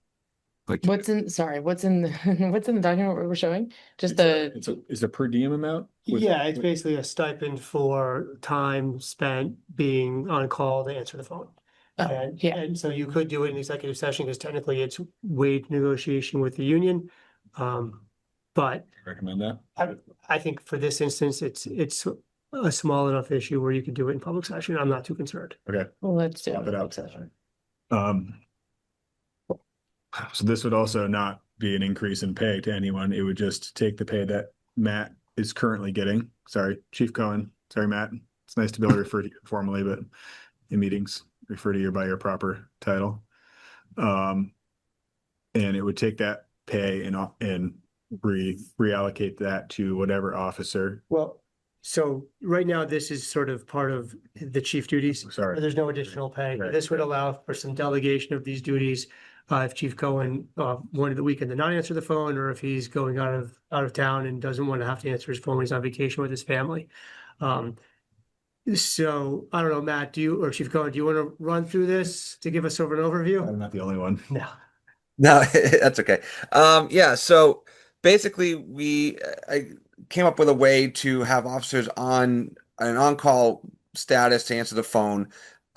like to? What's in the, what's in the document we're showing? Just It's a per diem amount? Yeah, it's basically a stipend for time spent being on call to answer the phone. And so you could do it in executive session because technically it's wage negotiation with the union. But Recommend that? I think for this instance, it's a small enough issue where you could do it in public session. I'm not too concerned. Okay. Well, let's do Swap it. it out. So this would also not be an increase in pay to anyone. It would just take the pay that Matt is currently getting. Sorry, Chief Cohen. Sorry, Matt. It's nice to be able to refer to you formally, but in meetings, refer to you by your proper title. And it would take that pay and reallocate that to whatever officer. Well, so right now, this is sort of part of the chief duties. Sorry. There's no additional pay. Right. This would allow for some delegation of these duties. If Chief Cohen wanted the weekend to not answer the phone, or if he's going out of town and doesn't want to have to answer his phone when he's on vacation with his family. So I don't know, Matt, or Chief Cohen, do you want to run through this to give us sort of an overview? I'm not the only one. No. No, that's okay. Yeah, so basically I came up with a way to have officers on an on-call status to answer the phone.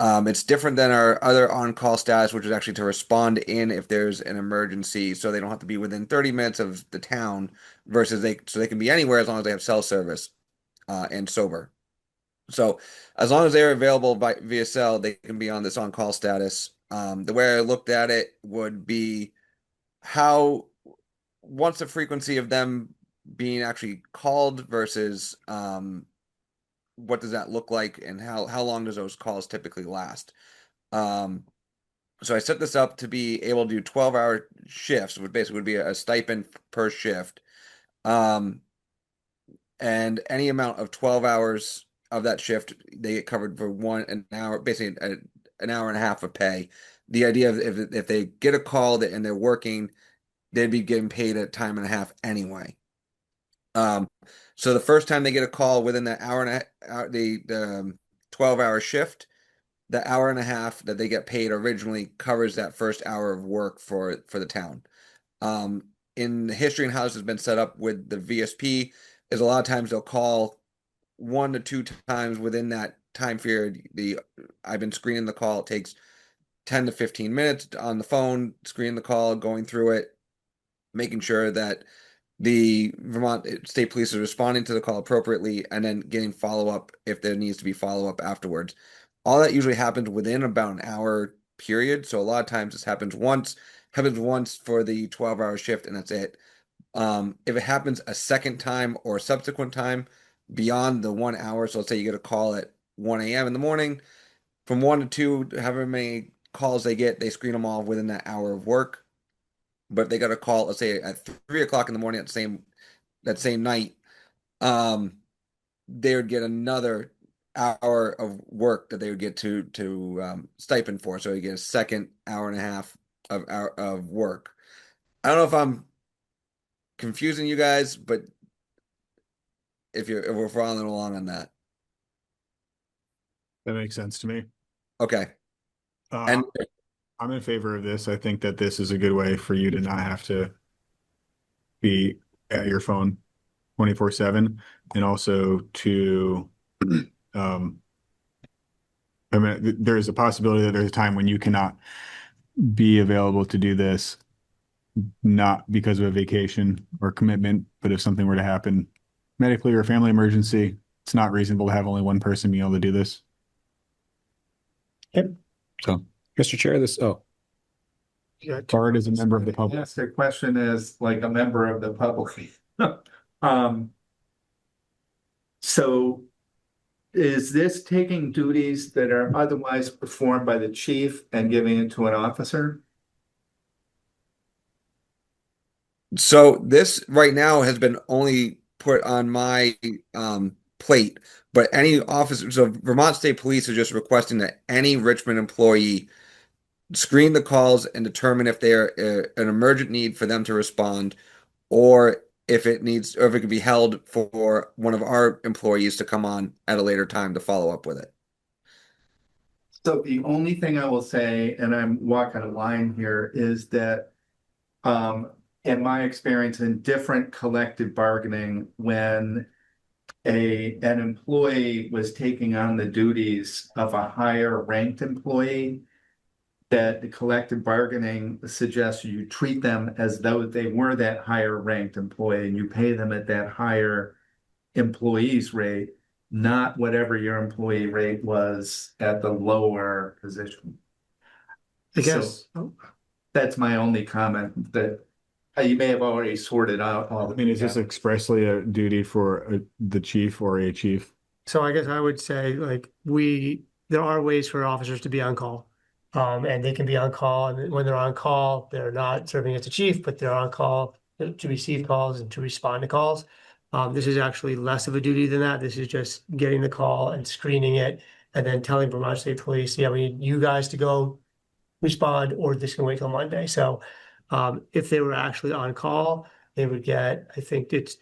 It's different than our other on-call status, which is actually to respond in if there's an emergency, so they don't have to be within 30 minutes of the town versus they can be anywhere as long as they have cell service and sober. So as long as they're available via cell, they can be on this on-call status. The way I looked at it would be what's the frequency of them being actually called versus what does that look like, and how long does those calls typically last? So I set this up to be able to do 12-hour shifts, which basically would be a stipend per shift. And any amount of 12 hours of that shift, they get covered for an hour, basically an hour and a half of pay. The idea of if they get a call and they're working, they'd be getting paid a time and a half anyway. So the first time they get a call within that hour and a hour, the 12-hour shift, the hour and a half that they get paid originally covers that first hour of work for the town. In the history and how this has been set up with the VSP is a lot of times they'll call 1 to 2 times within that time period. I've been screening the call. It takes 10 to 15 minutes on the phone, screening the call, going through it, making sure that the Vermont State Police is responding to the call appropriately, and then getting follow-up if there needs to be follow-up afterwards. All that usually happens within about an hour period. So a lot of times this happens once for the 12-hour shift, and that's it. If it happens a second time or a subsequent time beyond the 1 hour, so let's say you get a call at 1 a.m. in the morning, from 1 to 2, however many calls they get, they screen them all within that hour of work. But if they got a call, let's say at 3 o'clock in the morning that same night, they would get another hour of work that they would get to stipend for. So you get a second hour and a half of work. I don't know if I'm confusing you guys, but if we're following along on that. That makes sense to me. Okay. And I'm in favor of this. I think that this is a good way for you to not have to be at your phone 24/7, and also to, I mean, there's a possibility that there's a time when you cannot be available to do this, not because of a vacation or commitment, but if something were to happen medically or family emergency, it's not reasonable to have only one person be able to do this. Yep. So, Mr. Chair, Bart is a member of the public. Yes, the question is like a member of the public. So is this taking duties that are otherwise performed by the chief and giving it to an officer? So this right now has been only put on my plate, but any officer, so Vermont State Police are just requesting that any Richmond employee screen the calls and determine if they're an emergent need for them to respond, or if it can be held for one of our employees to come on at a later time to follow up with it. So the only thing I will say, and I'm walking a line here, is that in my experience in different collective bargaining, when an employee was taking on the duties of a higher ranked employee, that the collective bargaining suggests you treat them as though they were that higher ranked employee and you pay them at that higher employee's rate, not whatever your employee rate was at the lower position. I guess. So, that's my only comment, that you may have already sorted out all the. I mean, is this expressly a duty for the chief or a chief? So I guess I would say like there are ways for officers to be on call. And they can be on call, and when they're on call, they're not serving as a chief, but they're on call to receive calls and to respond to calls. This is actually less of a duty than that. This is just getting the call and screening it and then telling Vermont State Police, yeah, we need you guys to go respond, or this can wait till Monday. So if they were actually on call, they would get, I think it's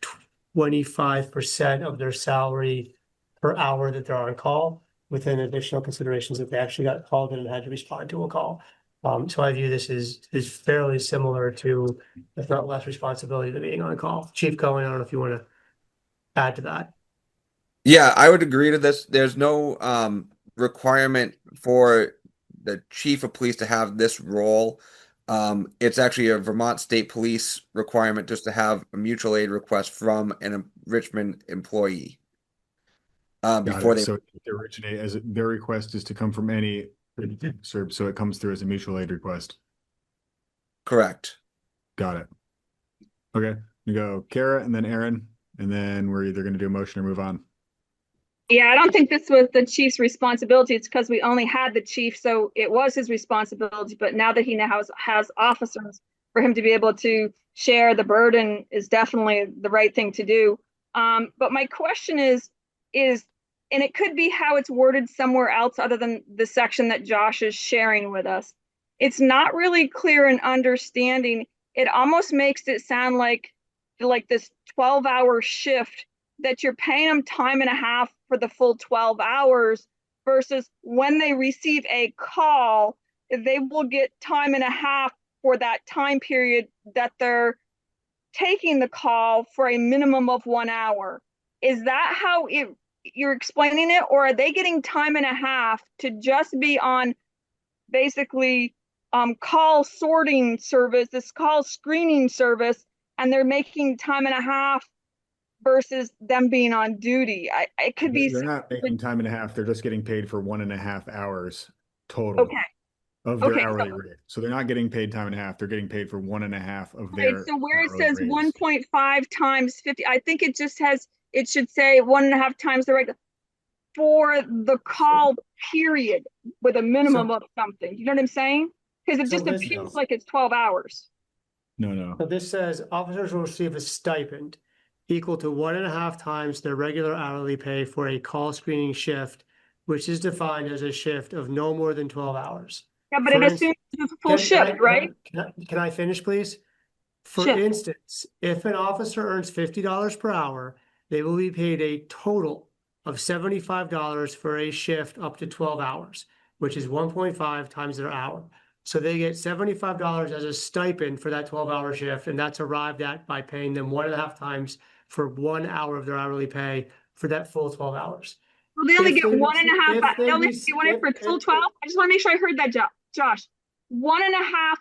25% of their salary per hour that they're on call, within additional considerations if they actually got called in and had to respond to a call. So I view this as fairly similar to, if not less responsibility than being on call. Chief Cohen, I don't know if you want to add to that. Yeah, I would agree to this. There's no requirement for the chief of police to have this role. It's actually a Vermont State Police requirement just to have a mutual aid request from a Richmond employee. Before they originate as their request is to come from any serve, so it comes through as a mutual aid request. Correct. Got it. Okay, we go Kara and then Aaron, and then we're either going to do a motion or move on. Yeah, I don't think this was the chief's responsibility. It's because we only had the chief, so it was his responsibility. But now that he now has officers, for him to be able to share the burden is definitely the right thing to do. But my question is, and it could be how it's worded somewhere else other than the section that Josh is sharing with us. It's not really clear in understanding. It almost makes it sound like this 12-hour shift that you're paying them time and a half for the full 12 hours versus when they receive a call, they will get time and a half for that time period that they're taking the call for a minimum of 1 hour. Is that how you're explaining it, or are they getting time and a half to just be on basically call sorting service, this call screening service, and they're making time and a half versus them being on duty? It could be. They're not making time and a half. They're just getting paid for 1.5 hours total. Okay. Of their hourly rate. So they're not getting paid time and a half. They're getting paid for 1.5 of their. Right, so where it says rates. 1.5 times 50, I think it just has, it should say 1.5 times the rate for the call period with a minimum of something. You know what I'm saying? Because it just appears like it's 12 hours. No. So this says officers will receive a stipend equal to 1.5 times their regular hourly pay for a call screening shift, which is defined as a shift of no more than 12 hours. Yeah, but For it assumes it's a full shift, right? Can I finish, please? For Shift. instance, if an officer earns $50 per hour, they will be paid a total of $75 for a shift up to 12 hours, which is 1.5 times their hour. So they get $75 as a stipend for that 12-hour shift, and that's arrived at by paying them 1.5 times for 1 hour of their hourly pay for that full 12 hours. Well, they only If get they one and a half. if They only rec- get one for full if- 12. I just want to make sure I heard that, Josh. 1.5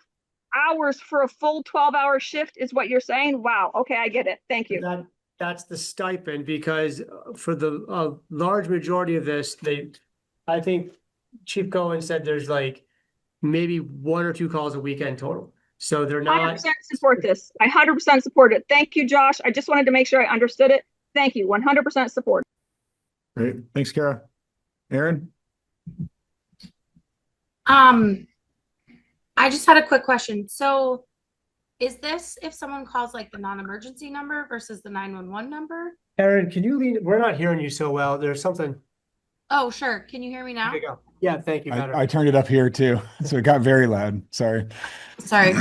hours for a full 12-hour shift is what you're saying? Wow. Okay, I get it. Thank you. That's the stipend, because for the large majority of this, I think Chief Cohen said there's like maybe 1 or 2 calls a weekend total. So they're not. 100% support this. I 100% support it. Thank you, Josh. I just wanted to make sure I understood it. Thank you. 100% support. Great. Thanks, Kara. Aaron? I just had a quick question. So is this if someone calls like the non-emergency number versus the 911 number? Aaron, can you lean? We're not hearing you so well. There's something. Oh, sure. Can you hear me now? There you go. Yeah, thank you. Better. I turned it up here too, so it got very loud. Sorry. Sorry.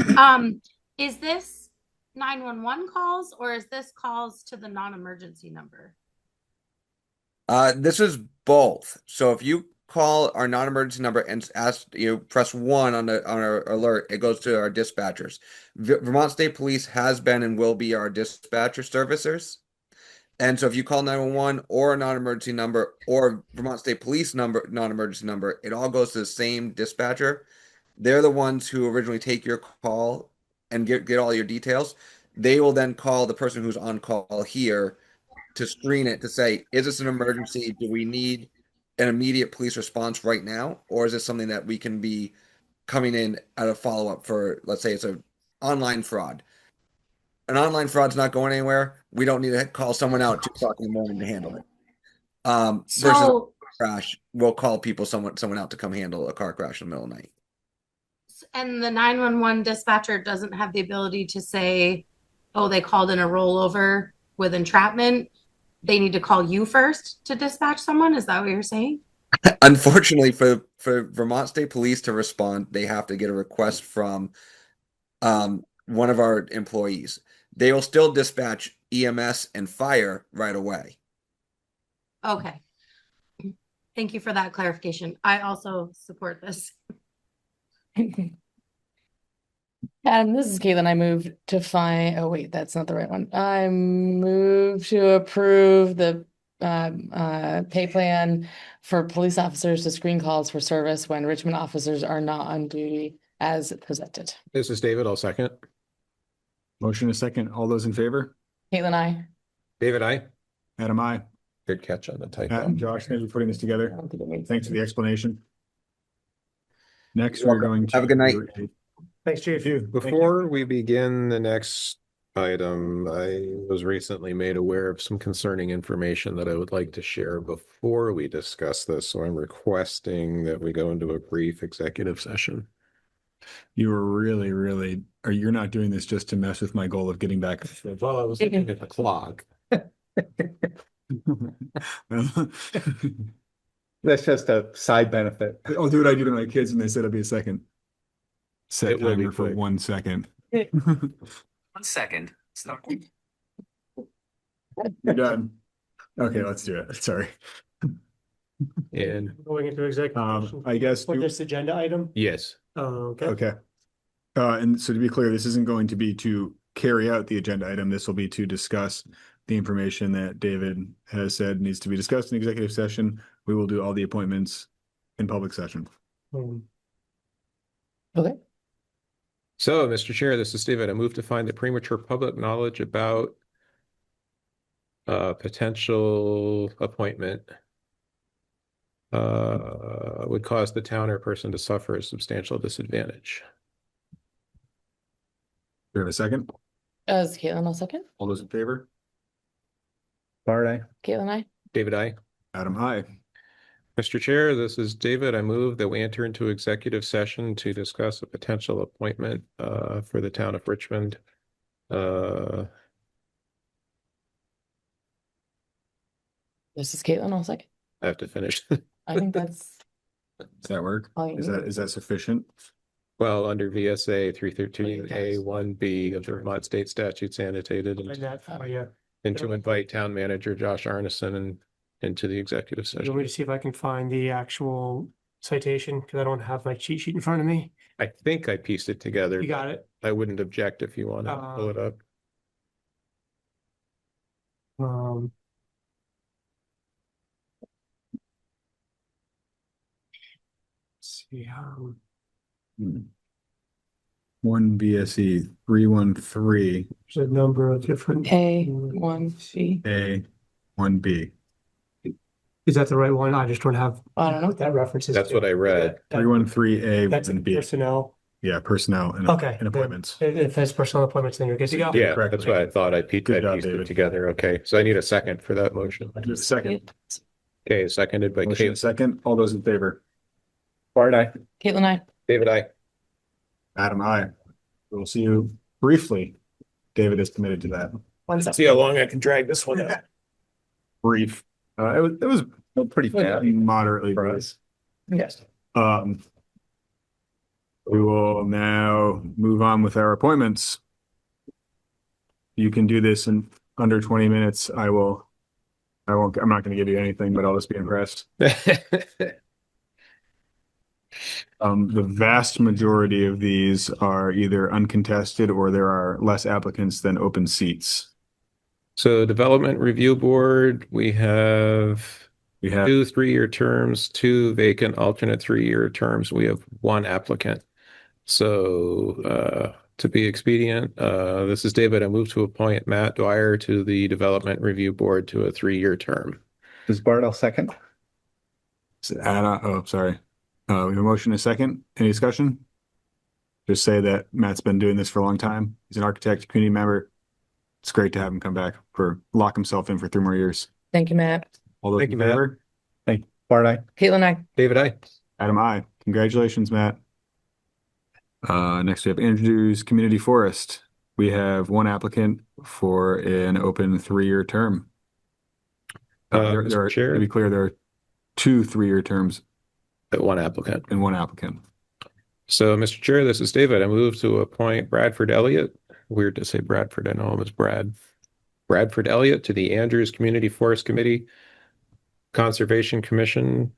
Is this 911 calls or is this calls to the non-emergency number? This is both. So if you call our non-emergency number and ask, press 1 on our alert, it goes to our dispatchers. Vermont State Police has been and will be our dispatcher servicers. And so if you call 911 or a non-emergency number or Vermont State Police number, non-emergency number, it all goes to the same dispatcher. They're the ones who originally take your call and get all your details. They will then call the person who's on call here to screen it to say, is this an emergency? Do we need an immediate police response right now? Or is this something that we can be coming in at a follow-up for, let's say it's an online fraud. An online fraud's not going anywhere. We don't need to call someone out 2 o'clock in the morning to handle it. Versus a car crash, we'll call someone out to come handle a car crash in the middle of the night. And the 911 dispatcher doesn't have the ability to say, oh, they called in a rollover with entrapment. They need to call you first to dispatch someone. Is that what you're saying? Unfortunately, for Vermont State Police to respond, they have to get a request from one of our employees. They will still dispatch EMS and fire right away. Okay. Thank you for that clarification. I also support this. Adam, this is Caitlin. I moved to find, oh wait, that's not the right one. I moved to approve the pay plan for police officers to screen calls for service when Richmond officers are not on duty as presented. This is David. I'll second. Motion a second. All those in favor? Caitlin, I. David, I. Adam, I. Good catch on the typo. Pat and Josh, thank you for putting this together. I don't think it made Thanks for the explanation. Next, You're we're welcome. going to. Have a good night. Thanks, Chief. Before we begin the next item, I was recently made aware of some concerning information that I would like to share before we discuss this. So I'm requesting that we go into a brief executive session. You were really, or you're not doing this just to mess with my goal of getting back. Well, I was looking at the clock. That's just a side benefit. I'll do what I do to my kids and they said it'll be a second. Set It will be timer for quick. 1 second. 1 second. It's not. You're done. Okay, let's do it. Sorry. And Going into executive session I guess. for this agenda item. yes, Okay. Okay. And so to be clear, this isn't going to be to carry out the agenda item. This will be to discuss the information that David has said needs to be discussed in executive session. We will do all the appointments in public session. Okay. so Mr. Chair, this is David. I move to find that premature public knowledge about potential appointment would cause the town or person to suffer a substantial disadvantage. Do we have a second? As Caitlin, I'll second. All those in favor? Bard, I. Caitlin, I. David, I. Adam, aye. Mr. Chair, this is David. I move that we enter into executive session to discuss a potential appointment for the town of Richmond. This is Caitlin, I'll second. I have to finish. I think that's Does that work? all you Is need. that sufficient? Well, under VSA 313A1B of the Vermont State Statutes annotated, And that for you. and to invite town manager Josh Arneson into the executive You want session. me to see if I can find the actual citation, because I don't have my cheat sheet in front of me. I think I pieced it together. You got it. I wouldn't object if you want to pull it up. Let's see, One BSE 313 there's a number of different. A1B. A 1B. Is that the right one? I just don't have. I don't know. What that reference is. That's to. what I read. 313A That's in 1B. personnel. Yeah, personnel and Okay. and appointments. If that's personnel appointments, then you're good to go. Yeah, Correct. that's what I thought. I Good pieced job, it David. together. Okay, so I need a second for that motion. Just a second. Okay, seconded by Motion a Kate. second. All those in favor? Bart, aye. Caitlin, I. David, I. Adam, aye. We'll see you briefly. David is committed to that. See how long I can drag this one out. Brief. It was Pretty fast. moderately For brief. us. Yes. We will now move on with our appointments. You can do this in under 20 minutes. I'm not going to give you anything, but I'll just be impressed. The vast majority of these are either uncontested or there are less applicants than open seats. So Development Review Board, we have We have 2 3-year terms, 2 vacant alternate 3-year terms. We have 1 applicant. So to be expedient, this is David. I move to appoint Matt Dwyer to the Development Review Board to a 3-year term. Does Bart, I'll second. Anna. Oh, sorry. We have a motion and a second. Any discussion? Just say that Matt's been doing this for a long time. He's an architect, community member. It's great to have him come back lock himself in for 3 more years. Thank you, Matt. All those Thank in you, Matt. favor? Thank you. Bart, aye. Caitlin, I. David, I. Adam, aye. Congratulations, Matt. Next we have Andrews Community Forest. We have 1 applicant for an open 3-year term. Mr. Chair. To be clear, there are 2 3-year terms 1 applicant. and 1 applicant. So, Mr. Chair, this is David. I move to appoint Bradford Elliott. Weird to say Bradford. I know him as Brad. Bradford Elliott to the Andrews Community Forest Committee, Conservation Commission.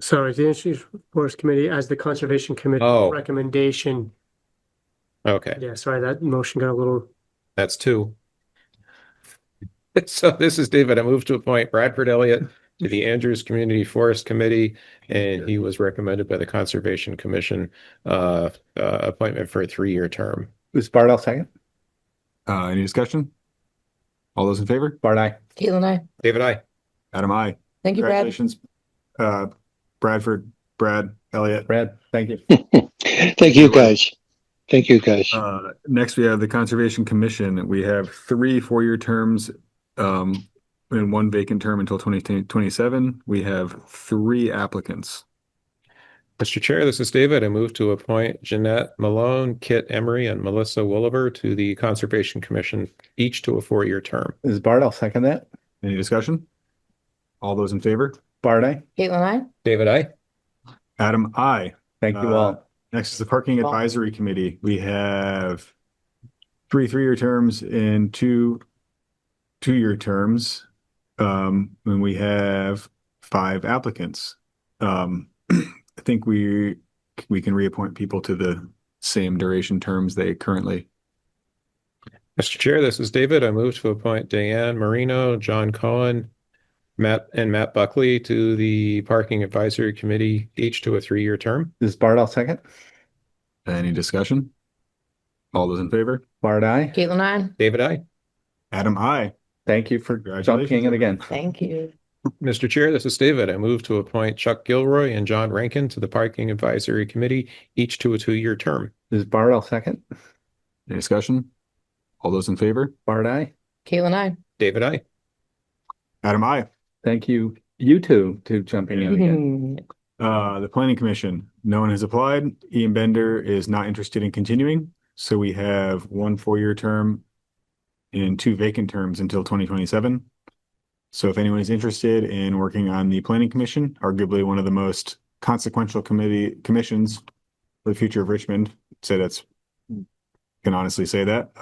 Sorry, the Industry Forest Committee as the Conservation Committee Oh. recommendation. Okay, Yeah, sorry, that motion got a little. that's 2. So this is David. I move to appoint Bradford Elliott to the Andrews Community Forest Committee, and he was recommended by the Conservation Commission appointment for a 3-year term. Does Bart, I'll second. Any discussion? All those in favor? Bart, aye. Caitlin, I. David, I. Adam, aye. Thank you, Brad. Congratulations, Bradford, Brad, Elliott. Brad, thank you. Thank you, guys. Thank you, guys. Next, we have the Conservation Commission. We have 3 4-year terms and 1 vacant term until 2027. We have 3 applicants. Mr. Chair, this is David. I move to appoint Jeanette Malone, Kit Emery, and Melissa Wolliver to the Conservation Commission, each to a 4-year term. Does Bart, I'll second that. Any discussion? All those in favor? Bart, aye. Caitlin, I. David, I. Adam, aye. Thank you all. Next is the Parking Advisory Committee. We have 3 3-year terms and 2 2-year terms. And we have 5 applicants. I think we can reappoint people to the same duration terms they currently. Mr. Chair, this is David. I move to appoint Diane Marino, John Cohen, Matt Buckley to the Parking Advisory Committee, each to a 3-year term. Does Bart, I'll second. Any discussion? All those in favor? Bart, aye. Caitlin, I. David, I. Adam, aye. Thank you for Congratulations. jumping in again. Thank you. Mr. Chair, this is David. I move to appoint Chuck Gilroy and John Rankin to the Parking Advisory Committee, each to a 2-year term. Does Bart, I'll second. Any discussion? All those in favor? Bart, aye. Caitlin, I. David, I. Adam, aye. Thank you, you two, to jumping in again. The Planning Commission, no one has applied. Ian Bender is not interested in continuing. So we have 1 4-year term and 2 vacant terms until 2027. So if anyone is interested in working on the planning commission, arguably one of the most consequential commissions for the future of Richmond, can honestly say that.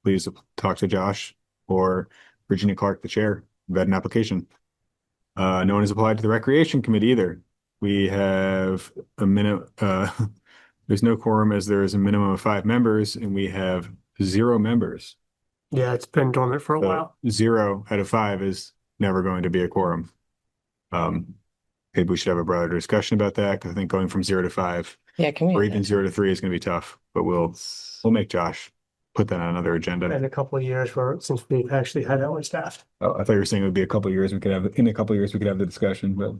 Please talk to Josh or Virginia Clark, the chair. We've had an application. No one has applied to the recreation committee either. We have a minute, there's no quorum as there is a minimum of 5 members and we have 0 members. Yeah, it's been dormant for a So while. 0 out of 5 is never going to be a quorum. Maybe we should have a broader discussion about that because I think going from 0 to 5 Yeah, can or we? even 0 to 3 is going to be tough, but we'll make Josh put that on another agenda. In a couple of years since we've actually had that one staffed. Oh, I thought you were saying it would be a couple of years. In a couple of years, we could have the discussion, but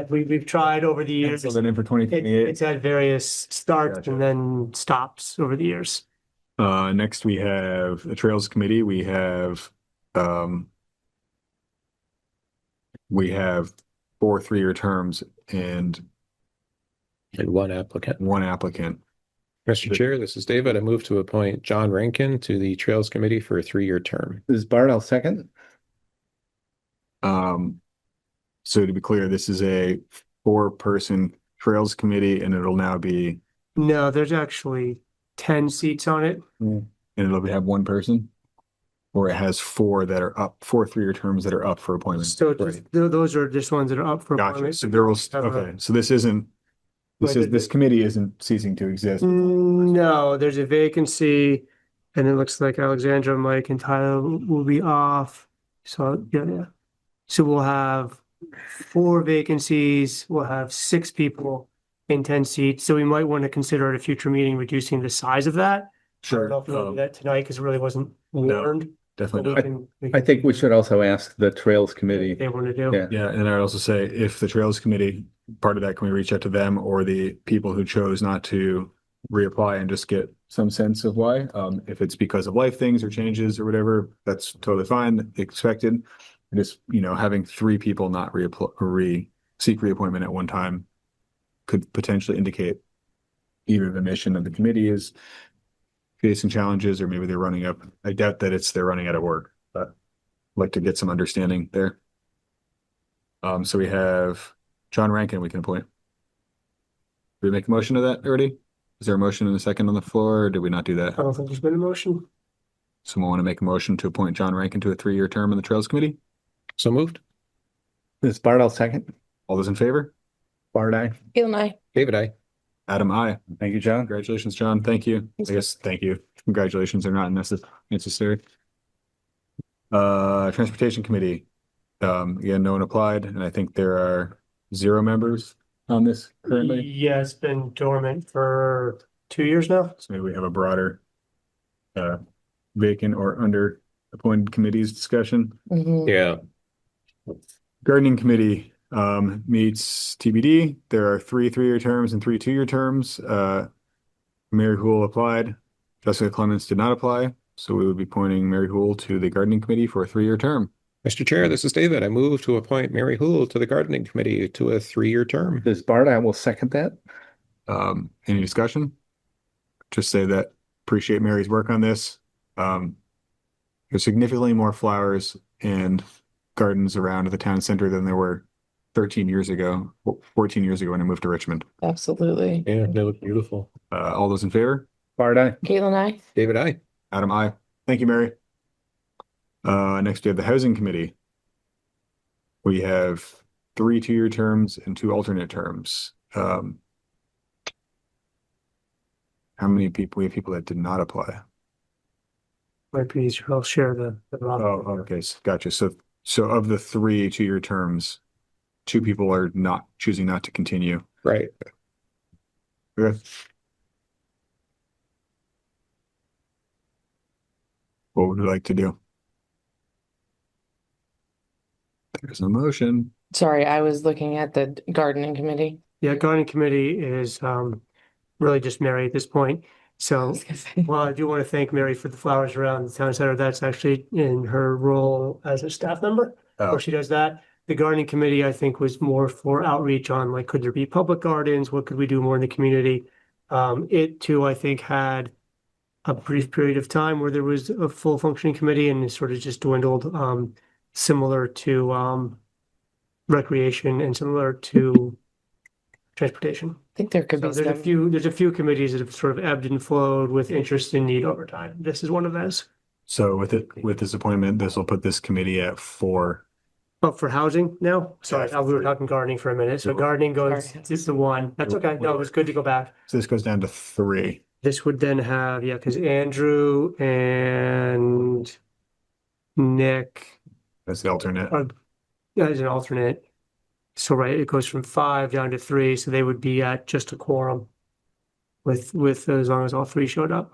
We've tried over the years. so then in for 2028. It's had various starts Gotcha. and then stops over the years. Next we have the Trails Committee. We have 4 3-year terms and one applicant. Mr. Chair, this is David. I move to appoint John Rankin to the Trails Committee for a 3-year term. This is Bart, I'll second. So to be clear, this is a 4-person Trails Committee and it'll now be, No, there's actually 10 seats on it. and it'll have 1 person? Or it has 4 that are up, 4 3-year terms that are up for appointment. So those are just ones that are up for Gotcha. appointment. So there will, Have a- okay, so this committee isn't ceasing to exist. No, there's a vacancy and it looks like Alexandra, Mike and Tyler will be off. So, yeah. So we'll have 4 vacancies, we'll have 6 people in 10 seats. So we might want to consider at a future meeting reducing the size of that. I don't know if we want to do that tonight because it really wasn't warned. Definitely But not. we I think we should also ask the Trails Committee. They want to do. Yeah. Yeah, and I'd also say if the Trails Committee, part of that, can we reach out to them or the people who chose not to reapply and just get some sense of why? If it's because of life things or changes or whatever, that's totally fine, expected. Just, having 3 people not seek reappointment at one time could potentially indicate either the mission of the committee is facing challenges or maybe they're running up. I doubt that they're running out of work, but I'd like to get some understanding there. So we have John Rankin we can appoint. Did we make a motion of that already? Is there a motion and a second on the floor or did we not do that? I don't think there's been a motion. Someone want to make a motion to appoint John Rankin to a 3-year term on the Trails Committee? So moved. This is Bart, I'll second. All those in favor? Bart, aye. Caitlin and I. David, I. Adam, aye. Thank you, John. Congratulations, John. Thank you. I guess, thank you. Congratulations are not necessary. Transportation Committee. Again, no one applied, and I think there are 0 members on this currently. Yeah, it's been dormant for 2 years now. So maybe we have a broader vacant or under appointed committees discussion. Mhm. Yeah. Gardening Committee meets TBD. There are 3 3-year terms and 3 2-year terms. Mary Hool applied. Jessica Clements did not apply. So we would be appointing Mary Hool to the Gardening Committee for a 3-year term. Mr. Chair, this is David. I move to appoint Mary Hool to the Gardening Committee to a 3-year term. This is Bart, I will second that. Any discussion? Just say that appreciate Mary's work on this. There's significantly more flowers and gardens around the town center than there were 13 years ago, 14 years ago when I moved to Richmond. Absolutely. Yeah, they look beautiful. All those in favor? Bart, aye. Caitlin and I. David, I. Adam, aye. Thank you, Mary. Next we have the Housing Committee. We have 3 2-year terms and 2 alternate terms. How many people? We have people that did not apply. Might be easier. I'll share the. Oh, okay. Gotcha. So of the 3 2-year terms, 2 people are choosing not to continue. Right. Okay. What would you like to do? There's a motion. Sorry, I was looking at the gardening committee. Yeah, gardening committee is really just Mary at this point. So, well, I do want to thank Mary for the flowers around the town center. That's actually in her role as a staff member, where she does that. The gardening committee, I think, was more for outreach on could there be public gardens? What could we do more in the community? It too, I think, had a brief period of time where there was a full functioning committee and it sort of just dwindled, similar to, recreation and similar to transportation. I think there could So be there's a few committees that have sort of ebbed and flowed with interest and need over time. This is one of those. So with this appointment, this will put this committee at 4. But for housing now, sorry, we were talking gardening for a minute. So gardening goes, it's the one. That's okay. No, it was good to go back. So this goes down to 3. This would then have, yeah, because Andrew and Nick That's the alternate. are, as an alternate. So right, it goes from 5 down to 3, so they would be at just a quorum with as long as all 3 showed up.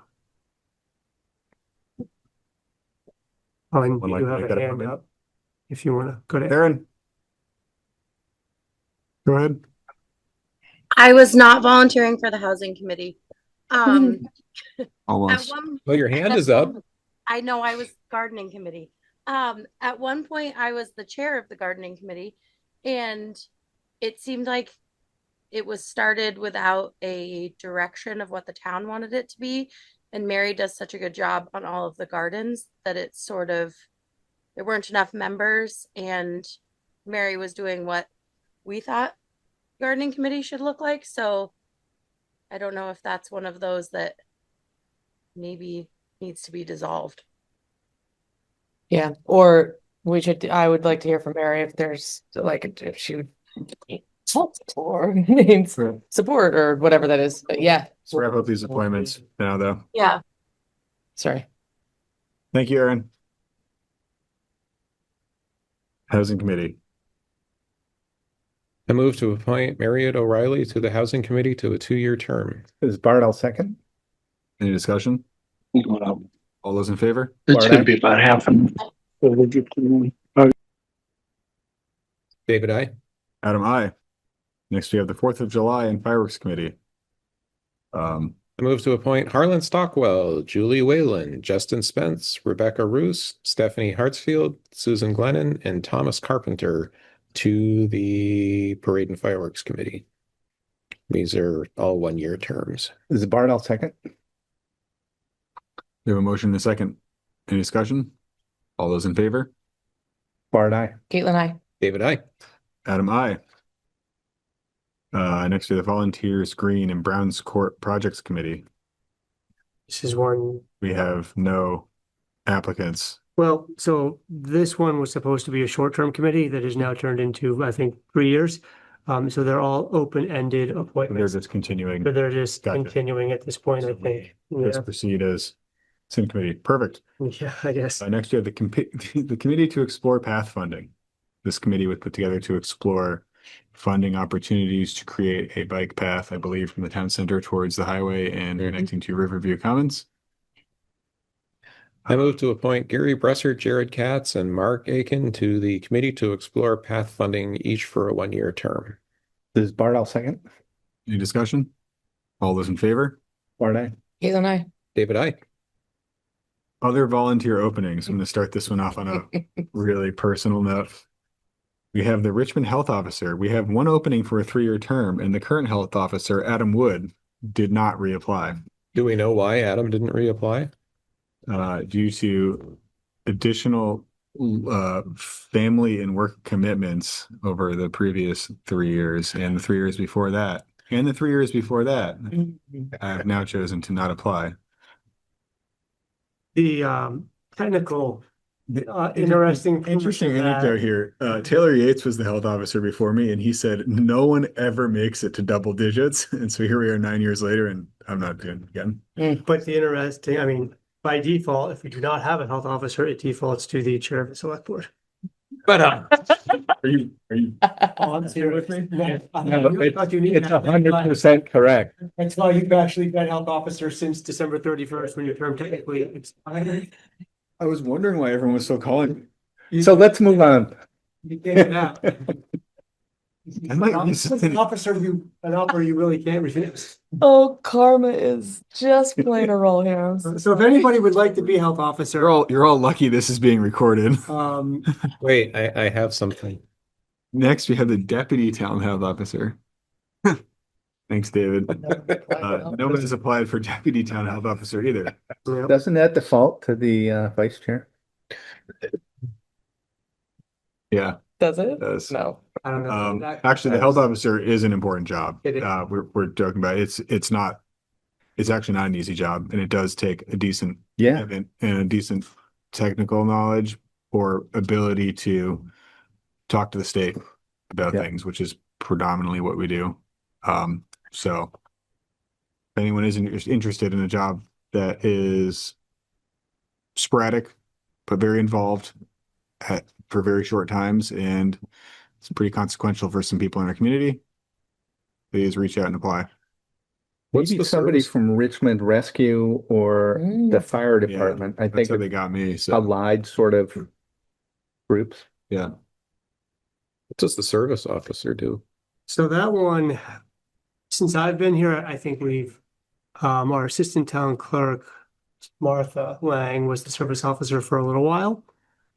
Oh, and Would you like to have make a that hand appointment? up if you want to go to Aaron. Go ahead. I was not volunteering for the housing committee. At Almost. Well, your hand is up. I know I was gardening committee. At one point I was the chair of the gardening committee, and it seemed like it was started without a direction of what the town wanted it to be. And Mary does such a good job on all of the gardens that it's sort of, there weren't enough members, and Mary was doing what we thought gardening committee should look like. So I don't know if that's one of those that maybe needs to be dissolved. Yeah, or I would like to hear from Mary if there's like, if she would or needs support or whatever that is. But yeah. Let's wrap up these appointments now, though. Yeah. Sorry. Thank you, Aaron. Housing Committee. I move to appoint Marriott O'Reilly to the Housing Committee to a 2-year term. Is Bart all second? Any discussion? All those in favor? It's gonna be about half an hour. David, I. Adam, I. Next, we have the 4th of July and Fireworks Committee. I move to appoint Harlan Stockwell, Julie Whalen, Justin Spence, Rebecca Roos, Stephanie Hartsfield, Susan Glennon, and Thomas Carpenter to the Parade and Fireworks Committee. These are all 1-year terms. Is Bart all second? We have a motion and a second. Any discussion? All those in favor? Bart, aye. Caitlin, I. David, I. Adam, I. Next to the Volunteers Green and Browns Court Projects Committee. This is one. We have no applicants. Well, so this one was supposed to be a short-term committee that is now turned into, I think, 3 years. So they're all open-ended appointments. They're just continuing. So they're just Gotcha. continuing at this point, I think. Let's Yeah, proceed as same committee. Perfect. yeah, I guess. Next, we have the committee to explore path funding. This committee was put together to explore funding opportunities to create a bike path, I believe, from the town center towards the highway and connecting to Riverview Commons. I move to appoint Gary Bresser, Jared Katz, and Mark Aiken to the Committee to explore path funding, each for a 1-year term. Is Bart all second? Any discussion? All those in favor? Bart, aye. Caitlin, I. David, I. Other volunteer openings. I'm going to start this one off on a really personal note. We have the Richmond Health Officer. We have one opening for a 3-year term, and the current health officer, Adam Wood, did not reapply. Do we know why Adam didn't reapply? Due to additional family and work commitments over the previous 3 years and the 3 years before that. And the 3 years before that, I have now chosen to not apply. The technical interesting anecdote here. Taylor Yates was the health officer before me, and he said no one ever makes it to double digits. And so here we are 9 years later, and I'm not doing it again. But the interesting, I mean, by default, if we do not have a health officer, it defaults to the chair of the select board. But Are you Here with me? No, it's 100% correct. That's why you've actually been health officer since December 31st, when your term technically expired. I was wondering why everyone was so calling. So let's move on. You gave it out. I might be It's an offer you really can't refuse. Oh, karma is just playing a role here. So if anybody would like to be health officer, You're all lucky this is being recorded. wait, I have something. Next, we have the deputy town health officer. Thanks, David. No one has applied for deputy town health officer either. Doesn't that default to the vice chair? Yeah, Does it? does. No. I don't know. Actually, the health officer is an important job. It is. We're joking about it. It's not, it's actually not an easy job, and it does take a decent Yeah. and a decent technical knowledge or ability to talk to the state about Yeah. things, which is predominantly what we do. So if anyone is interested in a job that is sporadic but very involved for very short times and it's pretty consequential for some people in our community, please reach out and apply. What's Maybe the somebody service? from Richmond Rescue or the fire Yeah, department. I That's think how they are got me. So allied sort of groups. yeah. What does the service officer do? So that one, since I've been here, I think we've, our assistant town clerk, Martha Lang, was the service officer for a little while.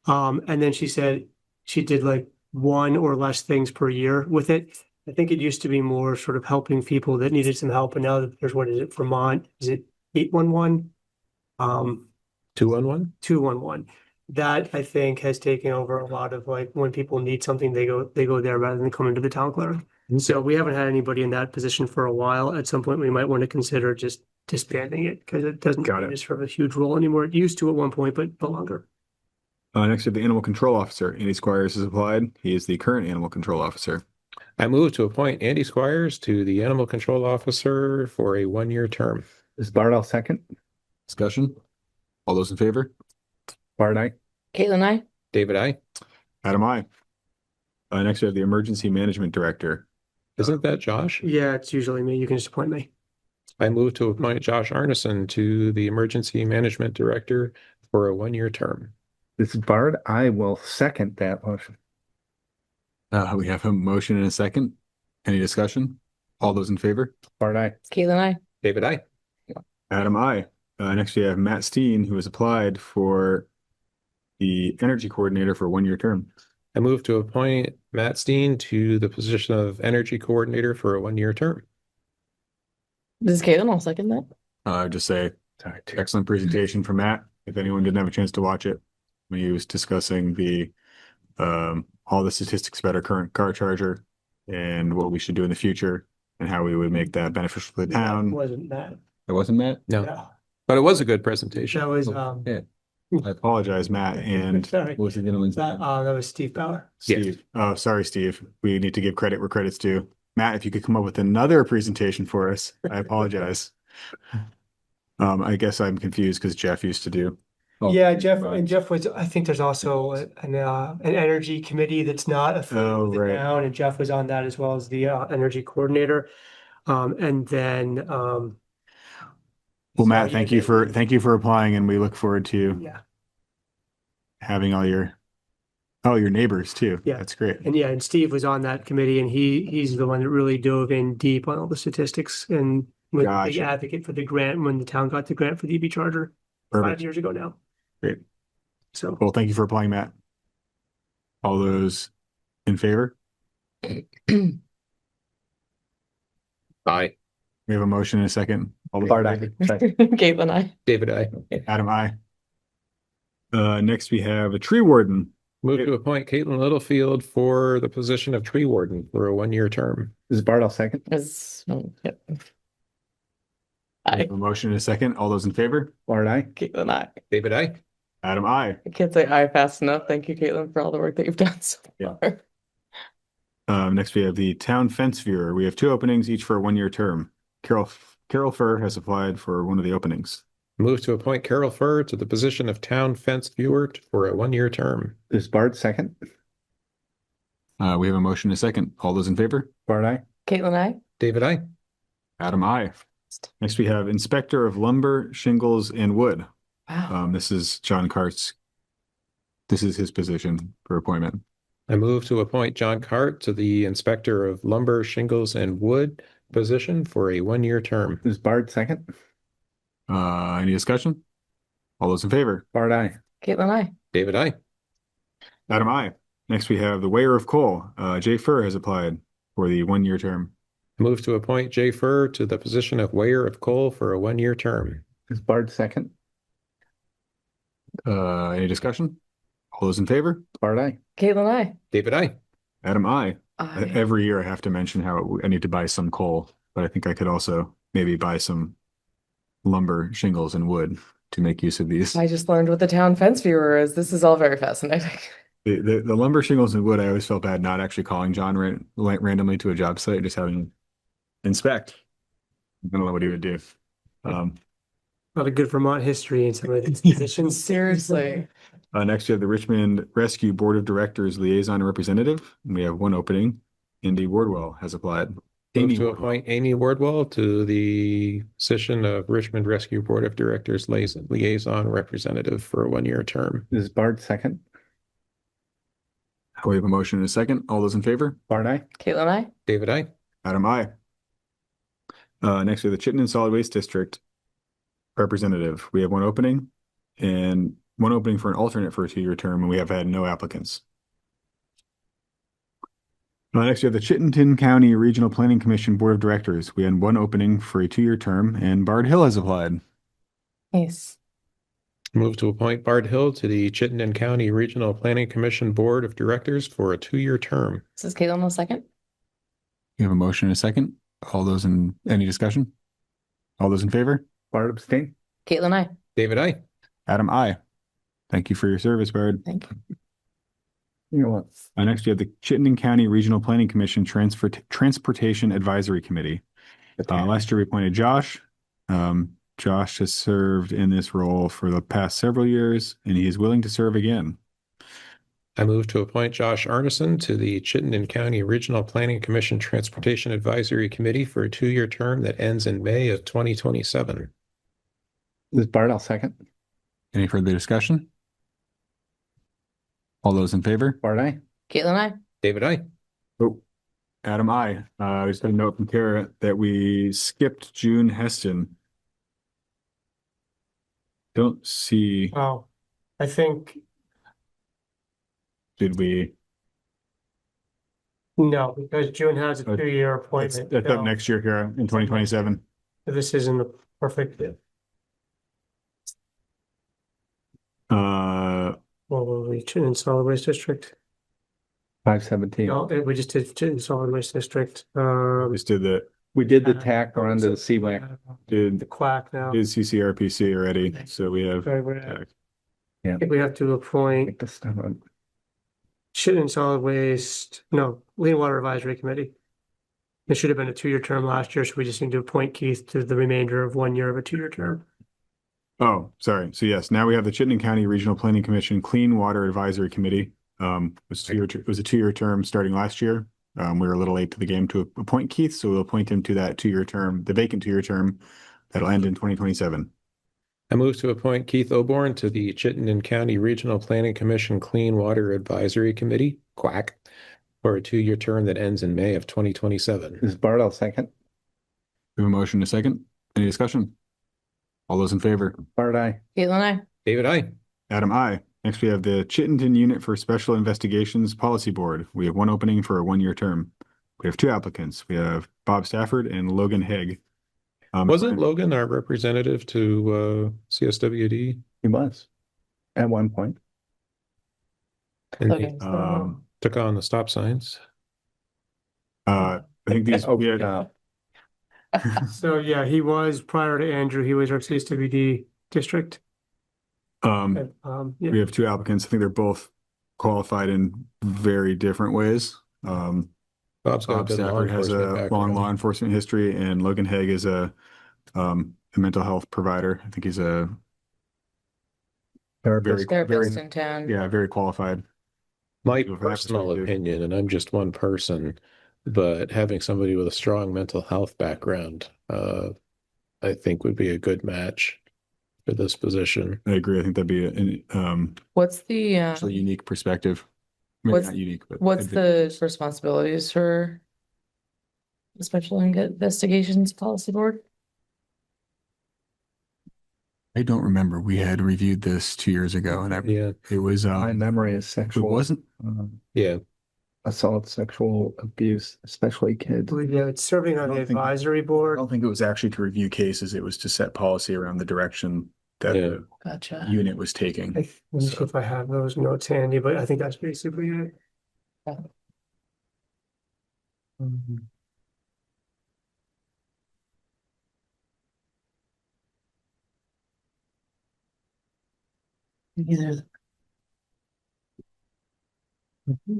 And then she said she did like one or less things per year with it. I think it used to be more sort of helping people that needed some help, and now that there's, what is it, Vermont? Is it 811? 211? 211. That I think has taken over a lot of, like, when people need something, they go there rather than coming to the town clerk. So we haven't had anybody in that position for a while. At some point, we might want to consider just disbanding it because it doesn't serve a huge role anymore. It used to at one point, but no longer. Next we have the animal control officer. Andy Squires has applied. He is the current animal control officer. I move to appoint Andy Squires to the animal control officer for a 1-year term. Is Bardell second? Discussion? All those in favor? Bard, aye. Caitlin, I. David, I. Adam, I. Next we have the emergency management director. Isn't that Josh? Yeah, it's usually me. You can just appoint me. I move to appoint Josh Arneson to the emergency management director for a 1-year term. This is Bard. I will second that motion. We have a motion and a second. Any discussion? All those in favor? Bard, aye. Caitlin, I. David, I. Adam, I. Next we have Matt Steen, who has applied for the energy coordinator for a 1-year term. I move to appoint Matt Steen to the position of energy coordinator for a 1-year term. This is Caitlin. I'll second that. I would just say excellent presentation from Matt. If anyone didn't have a chance to watch it, when he was discussing the all the statistics about our current car charger and what we should do in the future and how we would make that beneficial to the town. It wasn't that. It wasn't Matt? No, Yeah. but it was a good presentation. That was, Yeah. I apologize, Matt. And Sorry. what was the gentleman's that, name? that was Steve Bauer. Steve. Oh, sorry, Steve. We need to give credit where credit's due. Matt, if you could come up with another presentation for us, I apologize. I guess I'm confused because Jeff used to do. Yeah, Jeff was, I think there's also an energy committee that's not affiliated with the town, and Jeff was on that as well as the energy coordinator. And then Well, Matt, thank you for applying, and we look forward to having all your neighbors too. Yeah. That's great. And Steve was on that committee, and he's the one that really dove in deep on all the statistics and was a big advocate for the grant when the town got the grant for the EV charger 5 years ago now. Great. So, well, thank you for applying, Matt. All those in favor? Aye. We have a motion and a second. All those Bard, in aye. favor? Caitlin, I. David, I. Adam, I. Next we have a tree warden. Move to appoint Caitlin Littlefield for the position of tree warden for a 1-year term. This is Bard, I'll second. Yep. We have a motion and a second. All those in favor? Bard, aye. Caitlin, I. David, I. Adam, I. I can't say I fast enough. Thank you, Caitlin, for all the work that you've done so far. Next we have the town fence viewer. We have 2 openings, each for a 1-year term. Carol Fur has applied for one of the openings. Move to appoint Carol Fur to the position of town fence viewer for a 1-year term. This is Bard, second. We have a motion and a second. All those in favor? Bard, aye. Caitlin, I. David, I. Adam, I. Next we have inspector of lumber, shingles, and wood. Wow. This is John Cart's. This is his position for appointment. I move to appoint John Cart to the inspector of lumber, shingles, and wood position for a 1-year term. This is Bard, second. Any discussion? All those in favor? Bard, aye. Caitlin, I. David, I. Adam, I. Next we have the weigher of coal. Jay Fur has applied for the 1-year term. Move to appoint Jay Furr to the position of weigher of coal for a 1-year term. Is Bard second? Any discussion? All those in favor? Bard, aye. Caitlin, I. David, I. Adam, I. Aye. Every year I have to mention how I need to buy some coal, but I think I could also maybe buy some lumber, shingles, and wood to make use of these. I just learned what the town fence viewer is. This is all very fascinating. The lumber, shingles, and wood, I always felt bad not actually calling John randomly to a job site, just having him inspect. I don't know what he would do. A lot of good Vermont history in some of these positions. Seriously. Next, we have the Richmond Rescue Board of Directors Liaison Representative. And we have one opening. Indy Wardwell has applied. Move to appoint Amy Wardwell to the position of Richmond Rescue Board of Directors Liaison Representative for a 1-year term. Is Bard second? We have a motion and a second. All those in favor? Bard, aye. Caitlin, I. David, I. Adam, I. Next, we have the Chittenden Solid Waste District Representative. We have one opening and one opening for an alternate for a 2-year term, and we have had no applicants. Next, we have the Chittenden County Regional Planning Commission Board of Directors. We had one opening for a 2-year term, and Bard Hill has applied. Nice. Move to appoint Bard Hill to the Chittenden County Regional Planning Commission Board of Directors for a 2-year term. This is Caitlin, a second. You have a motion and a second. All those in any discussion? All those in favor? Bard abstain? Caitlin, I. David, I. Adam, I. Thank you for your service, Bard. Thank you. You know what? Next, we have the Chittenden County Regional Planning Commission Transportation Advisory Committee. Last year we appointed Josh. Josh has served in this role for the past several years, and he is willing to serve again. I move to appoint Josh Arneson to the Chittenden County Regional Planning Commission Transportation Advisory Committee for a 2-year term that ends in May of 2027. Is Bard, I'll second. Any further discussion? All those in favor? Bard, aye. Caitlin, I. David, I. Oh, Adam, I. I just got a note from Kara that we skipped June Heston. Don't see. Oh, I think, Did we? no, because June has a Oh, 2-year That's appointment. that's up next year, Kara, in 2027. This isn't a perfect fit. Well, we'll reach it in solid waste district. 517. No, we just did in solid waste district. Just did the We did the TAC or under the CWAC. The did quack now. CCRPC already, so we have. Sorry, I think we have to appoint This stuff on- shit in solid waste, no, Clean Water Advisory Committee. It should have been a 2-year term last year, so we just need to appoint Keith to the remainder of 1 year of a 2-year term. Oh, sorry. So yes, now we have the Chittenden County Regional Planning Commission Clean Water Advisory Committee. It was a 2-year term starting last year. We were a little late to the game to appoint Keith, so we'll appoint him to that 2-year term, the vacant 2-year term that'll end in 2027. I move to appoint Keith Oborn to the Chittenden County Regional Planning Commission Clean Water Advisory Committee, quack, for a 2-year term that ends in May of 2027. Is Bard, I'll second. We have a motion and a second. Any discussion? All those in favor? Bard, aye. Caitlin, I. David, I. Adam, I. Next, we have the Chittenden Unit for Special Investigations Policy Board. We have one opening for a 1-year term. We have 2 applicants. We have Bob Stafford and Logan Haig. Wasn't Logan our representative to CSWD? He was at one point. And Okay. took on the stop signs. I think these. Oh, we had- no. So yeah, he was prior to Andrew, he was our CSWD district. yeah. Yeah, We have 2 applicants. I think they're both qualified in very different ways. Bob's got a Bob good law Stafford has enforcement a long background. law enforcement history, and Logan Haig is a mental health provider. I think he's a very, Therapist in town. very qualified. My So for that personal perspective- opinion, and I'm just one person, but having somebody with a strong mental health background, I think would be a good match for this position. I agree. I think that'd be What's the actually unique perspective. Maybe what's- not unique, but what's the responsibilities for the Special Investigations Policy Board? I don't remember. We had reviewed this 2 years ago, and Yeah, it was My memory is it sexual. wasn't. yeah. assault, sexual abuse, especially kids. Yeah, it's serving on the advisory I board. don't think it was actually to review cases. It was to set policy around the direction that Yeah. the Gotcha. unit was taking. Let me see if I have those notes handy, but I think that's basically it. Either.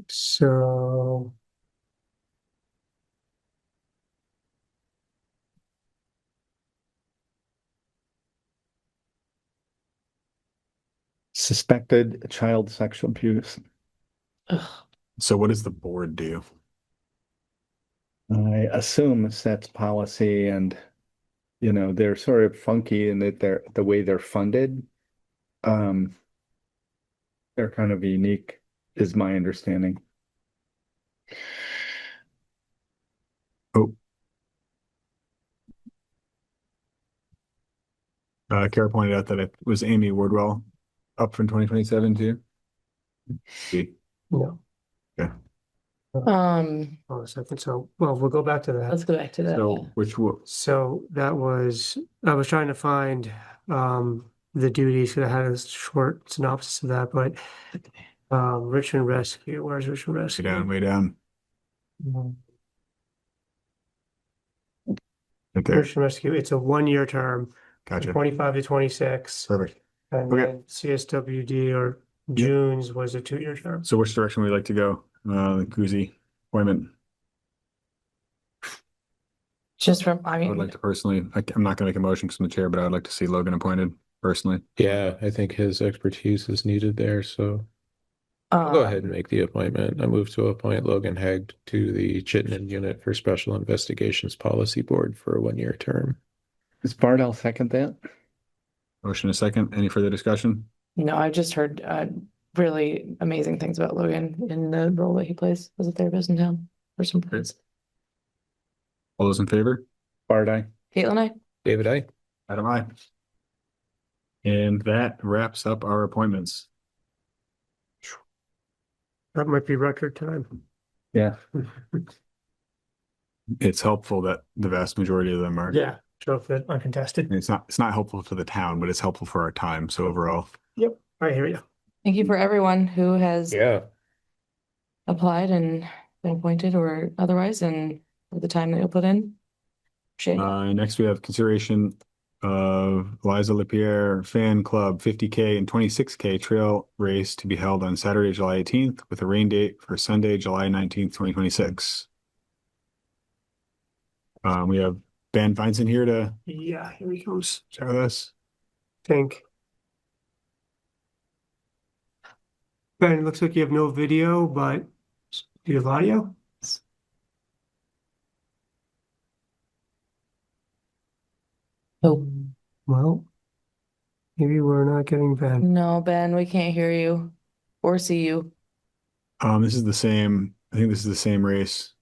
So. Suspected child sexual abuse. So what does the board do? I assume sets policy and, you know, they're sort of funky in that they're the way they're funded. They're kind of unique, is my understanding. Oh. Kara pointed out that it was Amy Wardwell up from 2027 too. No. Okay. Oh, a second. So, well, we'll go back to that. Let's go back to that. So which So that was, I was trying to find the duties, because I had a short synopsis of that, but Richmond Rescue, where's Richmond Rescue? way down. Mhm. Right there. Richmond Rescue, it's a 1-year term, Gotcha. 25 to 26. Perfect. And Okay. then CSWD or June's was a 2-year term. So which direction would you like to go? The Kuzi appointment. Just from, I I would mean, like to personally, I'm not gonna make a motion because I'm the chair, but I would like to see Logan appointed personally. Yeah, I think his expertise is needed there, so I'll go ahead and make the appointment. I move to appoint Logan Hegg to the Chittenden Unit for Special Investigations Policy Board for a 1-year term. Is Bart, I'll second that. Motion a second. Any further discussion? no, I've just heard really amazing things about Logan in the role that he plays as a therapist in town for some points. All those in favor? Bart, aye. Caitlin, I. David, I. Adam, aye. And that wraps up our appointments. That might be record time. Yeah. It's helpful that the vast majority of them are. Yeah, show fit uncontested. It's not helpful for the town, but it's helpful for our time. So overall, Yep, I hear you. Thank you for everyone who has Yeah. applied and been appointed or otherwise, and for the time that you'll put in. Appreciate it. next we have consideration of Aliza LaPierre Fan Club 50K and 26K trail race to be held on Saturday, July 18th with a rain date for Sunday, July 19th, 2026. We have Ben Feinson here to Yeah, here he comes. chat with us. Think. Ben, it looks like you have no video, but do you have audio? Oh, Well, maybe we're not getting Ben. no, Ben, we can't hear you or see you. This is the same, I think this is the same race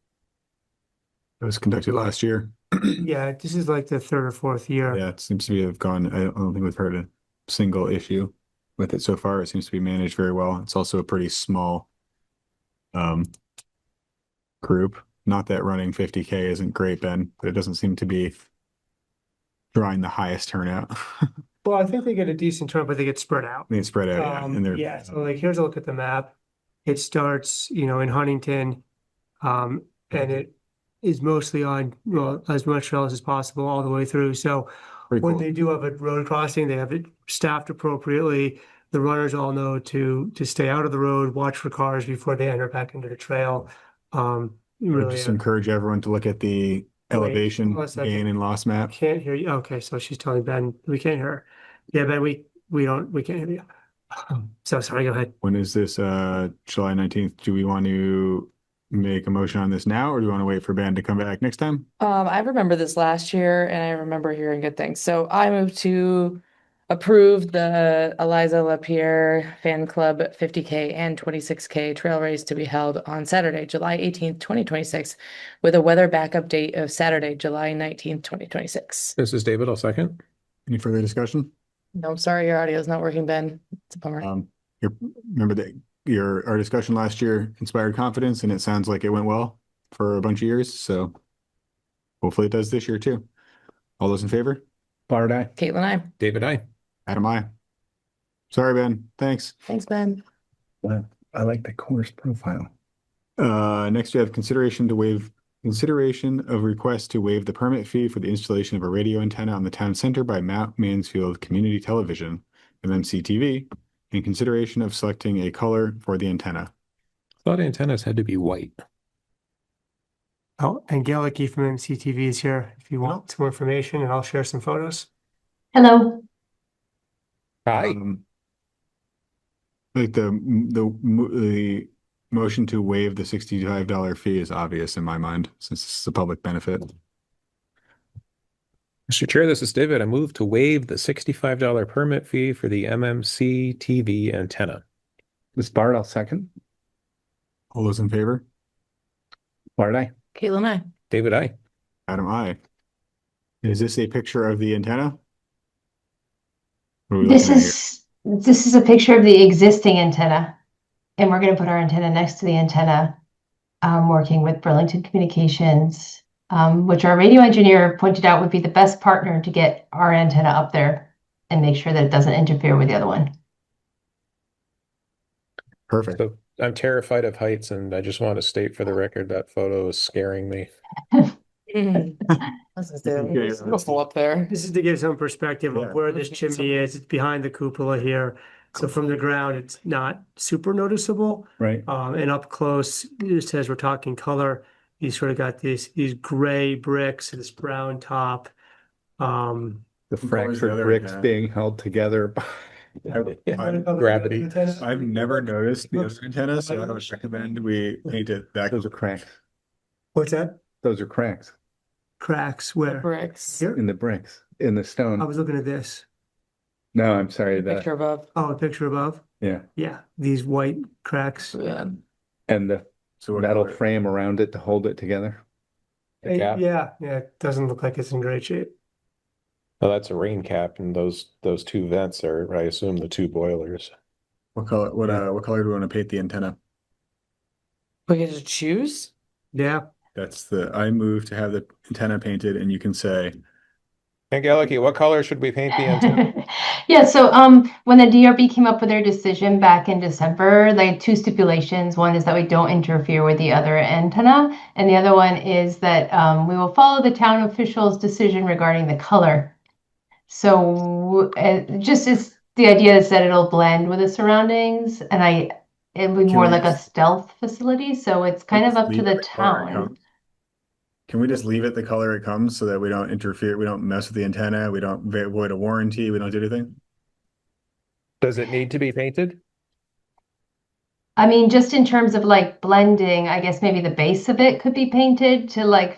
that was conducted last year. Yeah, this is like the 3rd or 4th year. Yeah, it seems to be have gone. I don't think we've heard a single issue with it so far. It seems to be managed very well. It's also a pretty small group. Not that running 50K isn't great, Ben, but it doesn't seem to be drawing the highest turnout. Well, I think they get a decent turn, but they get spread out. They spread out, yeah. And they're Yeah, so like, here's a look at the map. It starts, in Huntington, and it is mostly on, well, as much trails as possible all the way through. So pretty when cool. they do have a road crossing, they have it staffed appropriately. The runners all know to stay out of the road, watch for cars before they enter back into the trail. I would Really, just encourage everyone to look at the elevation hold on a second. gain and loss map. Can't hear you. Okay, so she's telling Ben we can't hear her. Yeah, Ben, we can't hear you. So sorry, go ahead. When is this July 19th? Do we want to make a motion on this now, or do you want to wait for Ben to come back next time? I remember this last year and I remember hearing good things. So I move to approve the Aliza LaPierre Fan Club 50K and 26K trail race to be held on Saturday, July 18th, 2026, with a weather backup date of Saturday, July 19th, 2026. This is David, I'll second. Any further discussion? No, I'm sorry, your audio is not working, Ben. It's a bummer. Remember that our discussion last year inspired confidence, and it sounds like it went well for a bunch of years, so hopefully it does this year too. All those in favor? Bart, aye. Caitlin, I. David, I. Adam, I. Sorry, Ben. Thanks. Thanks, Ben. I like the course profile. Next we have consideration of request to waive the permit fee for the installation of a radio antenna on the town center by Mount Mansfield Community Television, MMCTV, in consideration of selecting a color for the antenna. Thought antennas had to be white. Oh, and Gaelicky from MCTV is here if you want some more information, and I'll share some photos. Hello. Hi. Like the motion to waive the $65 fee is obvious in my mind, since it's a public benefit. Mr. Chair, this is David. I move to waive the $65 permit fee for the MMC TV antenna. This is Bart, I'll second. All those in favor? Bart, aye. Caitlin, I. David, I. Adam, I. Is this a picture of the antenna? What are we looking at here? This is a picture of the existing antenna, and we're going to put our antenna next to the antenna. Working with Burlington Communications, which our radio engineer pointed out would be the best partner to get our antenna up there and make sure that it doesn't interfere with the other one. Perfect. So I'm terrified of heights, and I just want to state for the record that photo is scaring me. Up there. This is to give some perspective of where this chimney is. It's behind the cupola here. So from the ground, it's not super noticeable. Right. And up close, just as we're talking color, you sort of got these gray bricks and this brown top. The fractured bricks being held together by gravity. I've never noticed the other antenna, so I would recommend we paint it back. Those are cracks. What's that? Those are cracks. Cracks where? Bricks. Here? In the bricks, in the stone. I was looking at this. No, I'm sorry. Picture above. Oh, a picture above? Yeah. Yeah, these white cracks. Yeah. And the metal frame around it to hold it together. The cap. Yeah, it doesn't look like it's in great shape. Oh, that's a rain cap, and those two vents are, I assume, the two boilers. What color? What color do we want to paint the antenna? We get to choose? Yeah. That's I move to have the antenna painted, and you can say. Angeliki, what color should we paint the antenna? Yeah, so when the DRB came up with their decision back in December, they had two stipulations. One is that we don't interfere with the other antenna, and the other one is that we will follow the town official's decision regarding the color. So just is the idea is that it'll blend with the surroundings, and it'll be more like a stealth facility, so it's kind of up to the town. Can we just leave it the color it comes so that we don't interfere, we don't mess with the antenna, we don't void a warranty, we don't do anything? Does it need to be painted? I mean, just in terms of like blending, I guess maybe the base of it could be painted to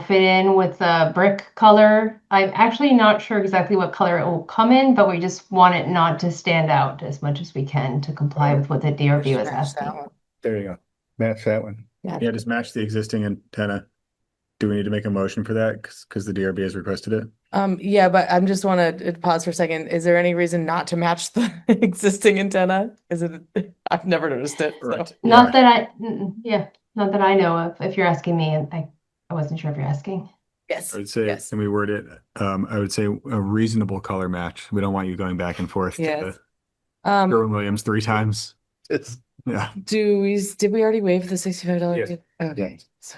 fit in with the brick color. I'm actually not sure exactly what color it will come in, but we just want it not to stand out as much as we can to comply with what the DRB was asking. There you go. Match that one. Yeah, just match the existing antenna. Do we need to make a motion for that? Because the DRB has requested it. Yeah, but I just want to pause for a second. Is there any reason not to match the existing antenna? I've never noticed it. Right. So. Not that I know of. If you're asking me, and I wasn't sure if you're asking. Yes. I would say, yes. and we word it, I would say a reasonable color match. We don't want you going back and forth Yes. to Sherwin-Williams 3 times. Yeah. Did we already waive the $65? Yes. Okay. So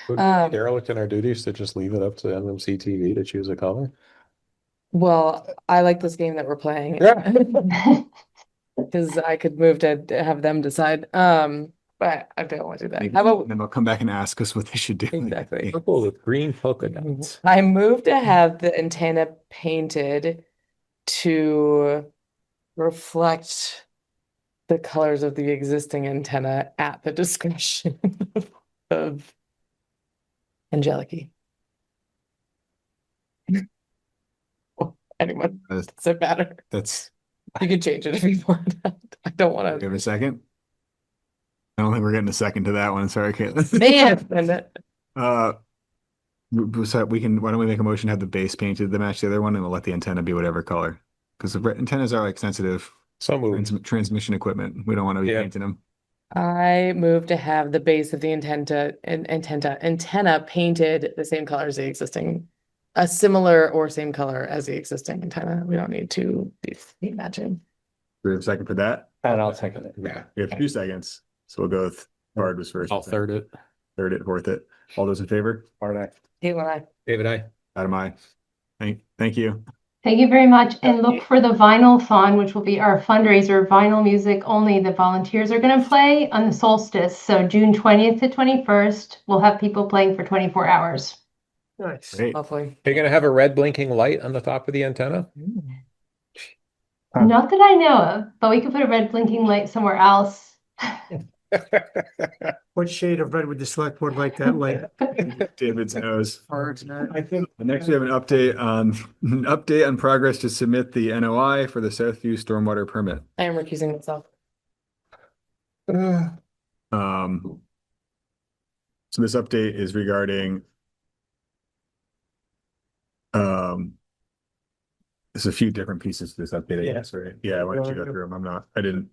Would it be derelict in our duties to just leave it up to MMCTV to choose a color? well, I like this game that we're playing. Yeah. Because I could move to have them decide. But I don't want to do that. How about then they'll come back and ask us what they should do. exactly? Purple with green polka dots. I moved to have the antenna painted to reflect the colors of the existing antenna at the discretion of Angeliki. Anyone, does it matter? That's. You can change it if you want. I don't want to. Give it a second. I don't think we're getting a second to that one. Sorry, Caitlin. Man, So why don't we make a motion to have the base painted to match the other one, and we'll let the antenna be whatever color, because the antennas are like sensitive So moved. Transmission equipment. We don't want to be Yeah. painting them. I move to have the base of the antenna painted the same color as the existing, a similar or same color as the existing antenna. We don't need to be matching. Do we have a second for that? And I'll second it. Yeah. We have 2 seconds. So we'll go with Bard was first. I'll third it. Third it, fourth it. All those in favor? Bard, aye. Caitlin, I. David, I. Adam, aye. Thank you. Thank you very much. And look for the vinyl-thon, which will be our fundraiser, vinyl music only. The volunteers are going to play on the solstice. So June 20th to 21st, we'll have people playing for 24 hours. Nice. Great. Hopefully. Are you going to have a red blinking light on the top of the antenna? Not that I know of, but we could put a red blinking light somewhere else. What shade of red would the select board like that light? David's nose. I think. Next, we have an update on progress to submit the NOI for the Southview stormwater permit. I am recusing myself. So this update is regarding there's a few different pieces to this update, I guess, right? Yeah, why don't you go through them? I didn't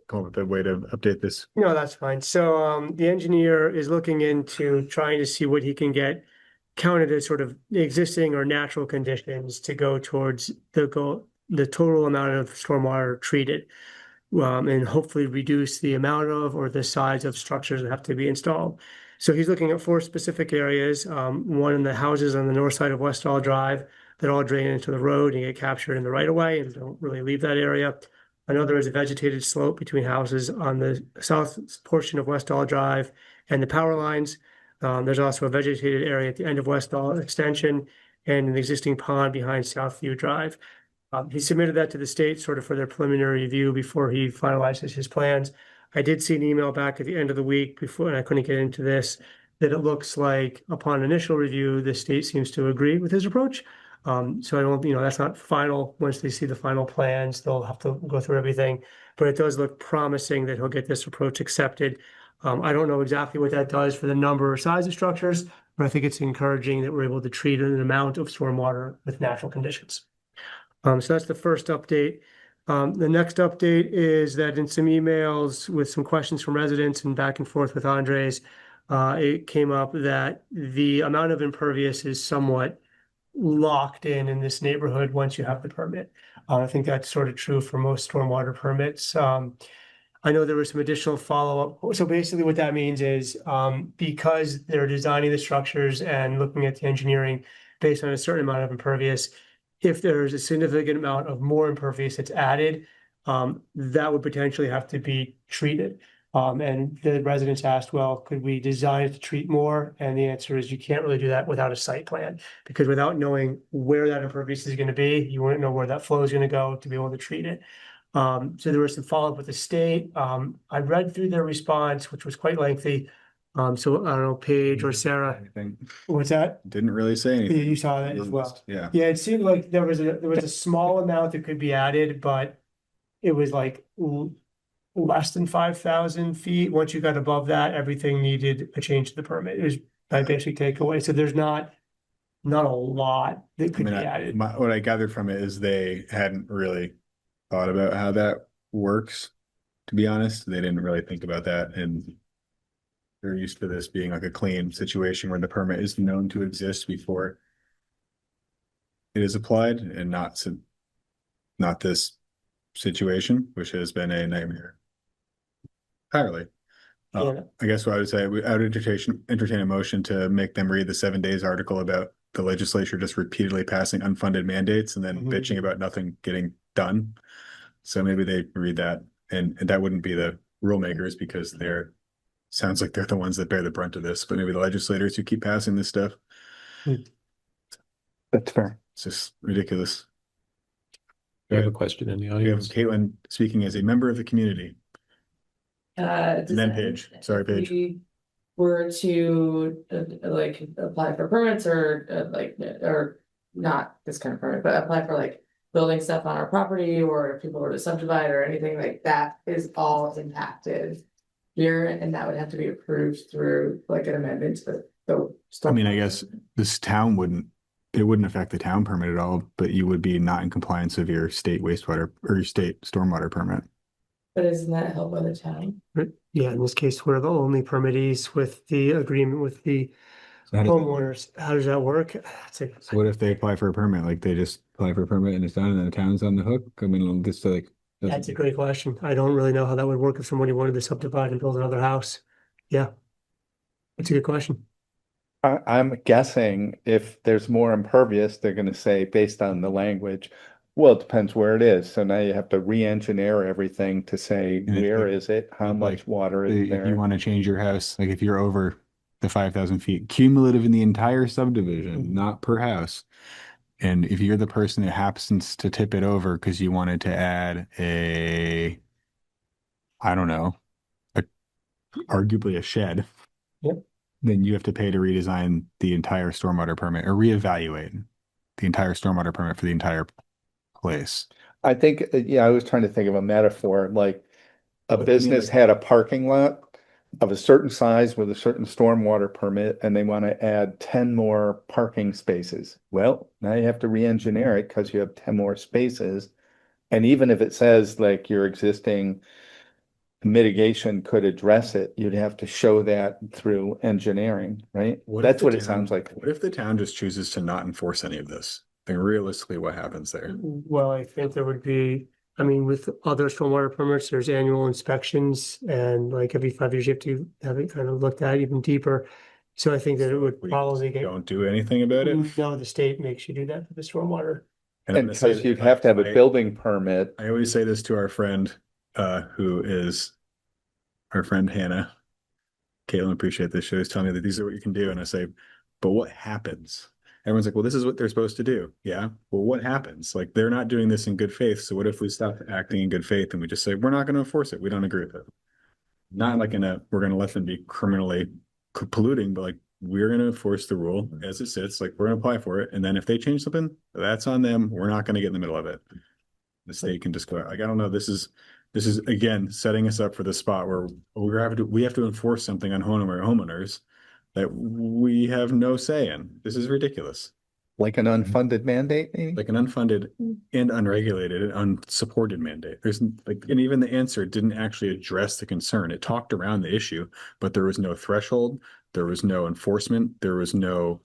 come up with a way to update this. No, that's fine. So the engineer is looking into trying to see what he can get counted as sort of existing or natural conditions to go towards the total amount of stormwater treated. And hopefully reduce the amount of or the size of structures that have to be installed. So he's looking at 4 specific areas, one in the houses on the north side of Westall Drive that all drain into the road and get captured in the right of way and don't really leave that area. Another is a vegetated slope between houses on the south portion of Westall Drive and the power lines. There's also a vegetated area at the end of Westall Extension and an existing pond behind Southview Drive. He submitted that to the state sort of for their preliminary review before he finalizes his plans. I did see an email back at the end of the week before, and I couldn't get into this, that it looks like upon initial review, the state seems to agree with his approach. So I don't, that's not final. Once they see the final plans, they'll have to go through everything, but it does look promising that he'll get this approach accepted. I don't know exactly what that does for the number or size of structures, but I think it's encouraging that we're able to treat an amount of stormwater with natural conditions. So that's the first update. The next update is that in some emails with some questions from residents and back and forth with Andres, it came up that the amount of impervious is somewhat locked in this neighborhood once you have the permit. I think that's sort of true for most stormwater permits. I know there was some additional follow-up. So basically what that means is because they're designing the structures and looking at the engineering based on a certain amount of impervious, if there's a significant amount of more impervious that's added, that would potentially have to be treated. And the residents asked, well, could we design it to treat more? And the answer is you can't really do that without a site plan, because without knowing where that impervious is going to be, you wouldn't know where that flow is going to go to be able to treat it. So there was some follow-up with the state. I read through their response, which was quite lengthy. So I don't know, Paige or Sarah. What's that? Didn't really say anything. Yeah, you saw that as well. Yeah. Yeah, it seemed like there was a small amount that could be added, but it was like less than 5,000 feet. Once you got above that, everything needed a change to the permit. It was my basic takeaway. So there's not a lot that could be added. What I gathered from it is they hadn't really thought about how that works. To be honest, they didn't really think about that, and they're used to this being like a clean situation where the permit is known to exist before it is applied, and not this situation, which has been a nightmare entirely. Yeah. I guess what I would say, I would entertain a motion to make them read the 7 days article about the legislature just repeatedly passing unfunded mandates and then bitching about nothing getting done. So maybe they read that, and that wouldn't be the rule makers, because sounds like they're the ones that bear the brunt of this, but maybe the legislators who keep passing this stuff. That's fair. It's just ridiculous. I have a question in the We have audience. Caitlin speaking as a member of the community. And then Paige. Sorry, Paige. We were to apply for permits or not this kind of permit, but apply for building stuff on our property, or if people were to subdivide or anything like that, is all impacted here, and that would have to be approved through an amendment to the I mean, I guess this town wouldn't it wouldn't affect the town permit at all, but you would be not in compliance of your state wastewater or your state stormwater permit. But isn't that held by the town? Right. Yeah, in this case, we're the only permittees with the agreement with the So how does that- homeowners. How does that work? So what if they apply for a permit? Like they just apply for a permit and it's done and then the town's on the hook? I mean, just like. That's a great question. I don't really know how that would work if somebody wanted to subdivide and build another house. Yeah. That's a good question. I'm guessing if there's more impervious, they're gonna say, based on the language, well, it depends where it is. So now you have to re-engineer everything to say, And where is it? How much water is If you there? want to change your house, like if you're over the 5,000 feet cumulative in the entire subdivision, not per house. And if you're the person that happens to tip it over because you wanted to add I don't know, arguably a shed. Yep. Then you have to pay to redesign the entire stormwater permit or reevaluate the entire stormwater permit for the entire place. I think, yeah, I was trying to think of a metaphor, like a But I mean, business like- had a parking lot of a certain size with a certain stormwater permit, and they want to add 10 more parking spaces. Well, now you have to re-engineer it because you have 10 more spaces. And even if it says like your existing mitigation could address it, you'd have to show that through engineering, right? What if That's the what it town- sounds like. What if the town just chooses to not enforce any of this? Then realistically, what happens there? Well, I think there would be, I mean, with other stormwater permits, there's annual inspections and like every 5 years you have to have it kind of looked at even deeper. So I think that it would We probably get, Don't do anything about it. no, the state makes you do that for the stormwater. I'm And gonna say because that you'd have to have a I- building permit. I always say this to our friend, who is our friend Hannah. Caitlin, appreciate this. She always telling me that these are what you can do. And I say, but what happens? Everyone's like, well, this is what they're supposed to do. Yeah. Well, what happens? Like they're not doing this in good faith. So what if we stop acting in good faith and we just say, we're not going to enforce it. We don't agree with it. Not like we're going to let them be criminally polluting, but like we're going to enforce the rule as it sits. Like we're going to apply for it. And then if they change something, that's on them. We're not going to get in the middle of it. The state can just go, like, I don't know. This is again setting us up for the spot where we have to enforce something on homeowners that we have no say in. This is ridiculous. Like an unfunded mandate, maybe? Like an unfunded and unregulated and unsupported mandate. There's like, and even the answer didn't actually address the concern. It talked around the issue, but there was no threshold, there was no enforcement, there was no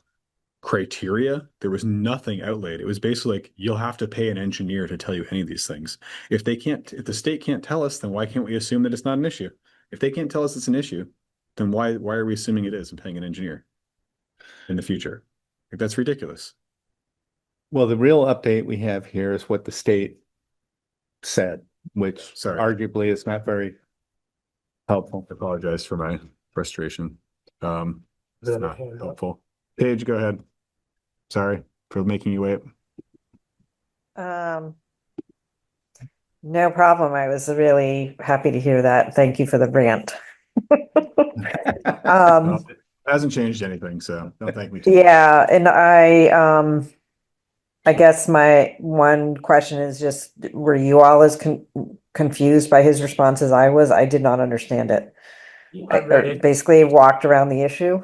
criteria, there was nothing outlaid. It was basically like, you'll have to pay an engineer to tell you any of these things. If the state can't tell us, then why can't we assume that it's not an issue? If they can't tell us it's an issue, then why are we assuming it is and paying an engineer in the future? Like, that's ridiculous. Well, the real update we have here is what the state said, which Sorry. arguably is not very helpful. I apologize for my frustration. It's Is not that a hand up? helpful. Paige, go ahead. Sorry for making you wait. No problem. I was really happy to hear that. Thank you for the rant. Well, it hasn't changed anything, so don't thank me. Yeah, and I guess my one question is just, were you all as confused by his response as I was? I did not understand it. I read it. Basically walked around the issue.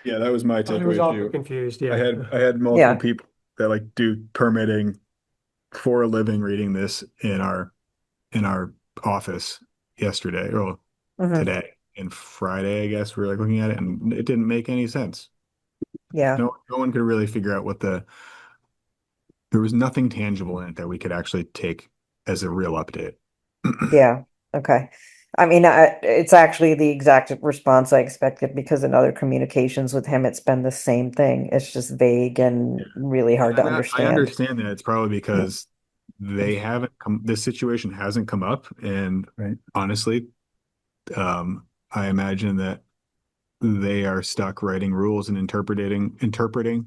Yeah, that was my I was takeaway all too. confused, yeah. I had multiple Yeah. people that like do permitting for a living reading this in our office yesterday or Mhm. today and Friday, I guess we were like looking at it and it didn't make any sense. Yeah. No one could really figure out there was nothing tangible in it that we could actually take as a real update. Yeah. Okay. I mean, it's actually the exact response I expected, because in other communications with him, it's been the same thing. It's just vague and really hard to And I understand. understand that it's probably because this situation hasn't come up. And honestly, I imagine that they are stuck writing rules and interpreting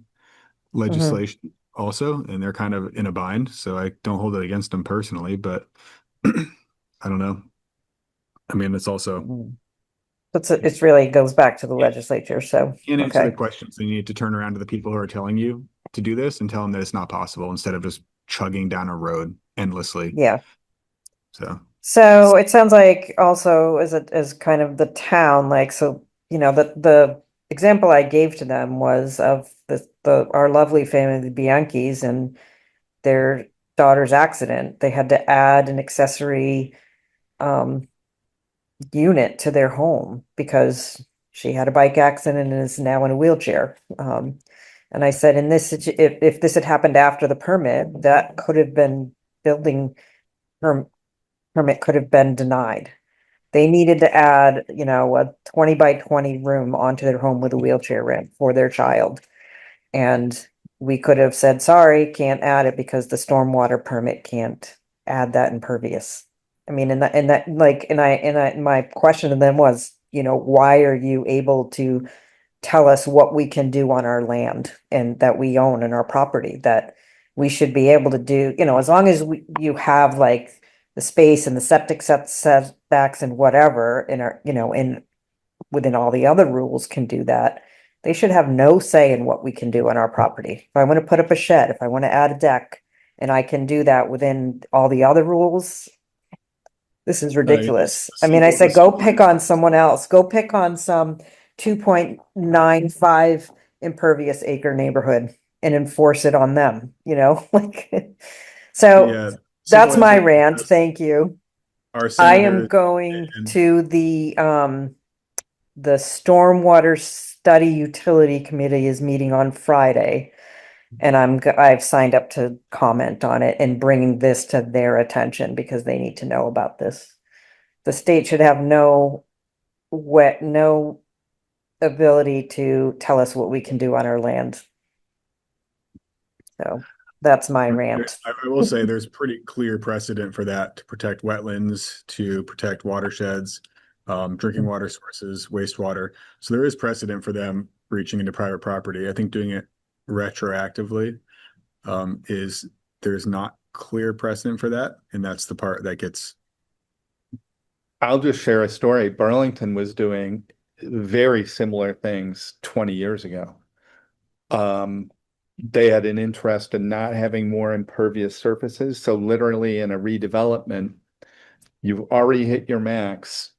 legislation also, and they're kind of in a bind. So I don't hold it against them personally, but I don't know. I mean, it's also It's really goes back to the legislature. So, can't answer the okay. questions. You need to turn around to the people who are telling you to do this and tell them that it's not possible instead of just chugging down a road endlessly. Yeah. So it sounds like also as kind of the town, like, so, the example I gave to them was of the our lovely family, the Bianchis, and their daughter's accident. They had to add an accessory unit to their home because she had a bike accident and is now in a wheelchair. And I said, if this had happened after the permit, that could have been permit could have been denied. They needed to add, a 20 by 20 room onto their home with a wheelchair ramp for their child. And we could have said, sorry, can't add it because the stormwater permit can't add that impervious. I mean, my question to them was, why are you able to tell us what we can do on our land and that we own in our property, that we should be able to do, as long as you have like the space and the septic setbacks and whatever in our, within all the other rules can do that. They should have no say in what we can do on our property. If I want to put up a shed, if I want to add a deck, and I can do that within all the other rules, this is ridiculous. I mean, I said, go pick on someone else. Go pick on some 2.95 impervious acre neighborhood and enforce it on them, like, so Yeah, that's my simple rant. answer. Thank you. Our I am senators going and- to the Stormwater Study Utility Committee is meeting on Friday. And I've signed up to comment on it and bringing this to their attention because they need to know about this. The state should have no ability to tell us what we can do on our land. So that's my rant. I will say there's pretty clear precedent for that to protect wetlands, to protect watersheds, drinking water sources, wastewater. So there is precedent for them reaching into private property. I think doing it retroactively there's not clear precedent for that, and that's the part that gets. I'll just share a story. Burlington was doing very similar things 20 years ago. They had an interest in not having more impervious surfaces. So literally in a redevelopment, you've already hit your max.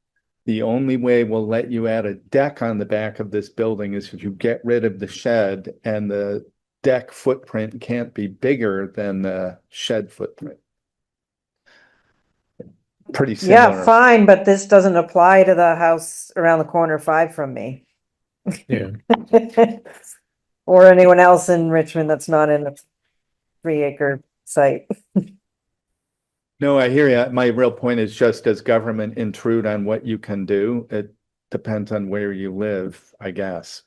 The only way we'll let you add a deck on the back of this building is if you get rid of the shed, and the deck footprint can't be bigger than the shed footprint. Pretty similar. Yeah, fine, but this doesn't apply to the house around the corner 5 from me. Yeah. Or anyone else in Richmond that's not in a 3-acre site. No, I hear you. My real point is just, does government intrude on what you can do? It depends on where you live, I guess.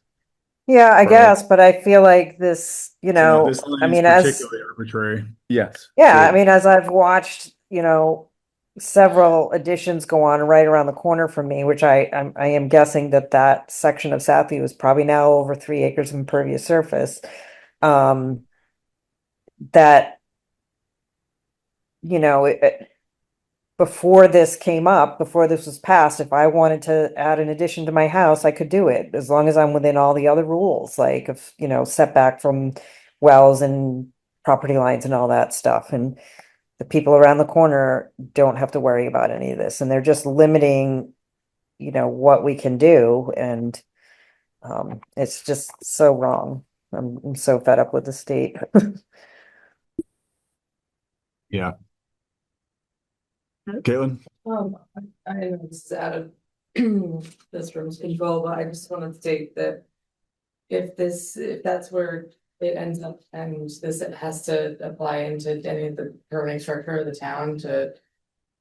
Yeah, I Right. guess, but I feel like this, This line I is mean, as particularly arbitrary. Yes. yeah, I mean, as I've watched, several additions go on right around the corner from me, which I am guessing that section of Southview is probably now over 3 acres of impervious surface. That, before this came up, before this was passed, if I wanted to add an addition to my house, I could do it as long as I'm within all the other rules, like if, setback from wells and property lines and all that stuff. And the people around the corner don't have to worry about any of this, and they're just limiting, what we can do. And it's just so wrong. I'm so fed up with the state. Yeah. Caitlin? I know this is out of this room's control, but I just want to state that if that's where it ends up, and this has to apply into any of the permitting structure of the town to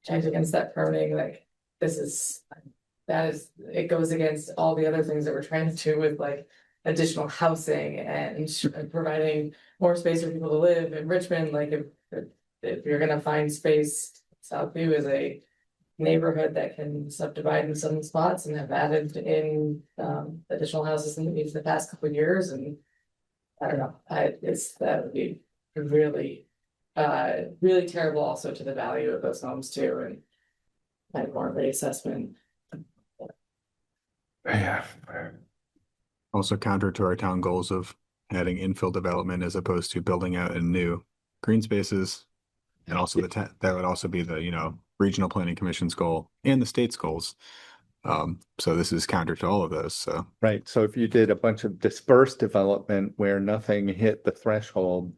change against that permitting, like it goes against all the other things that we're trying to do with like additional housing and providing more space for people to live in Richmond. Like if you're gonna find space, Southview is a neighborhood that can subdivide in some spots and have added in additional houses in the past couple of years. And I don't know, that would be really really terrible also to the value of those homes too, and kind of more reassessment. Yeah. Also counter to our town goals of adding infill development as opposed to building out in new green spaces. And also that would also be the, Regional Planning Commission's goal and the state's goals. So this is counter to all of those, so. Right, so if you did a bunch of dispersed development where nothing hit the threshold,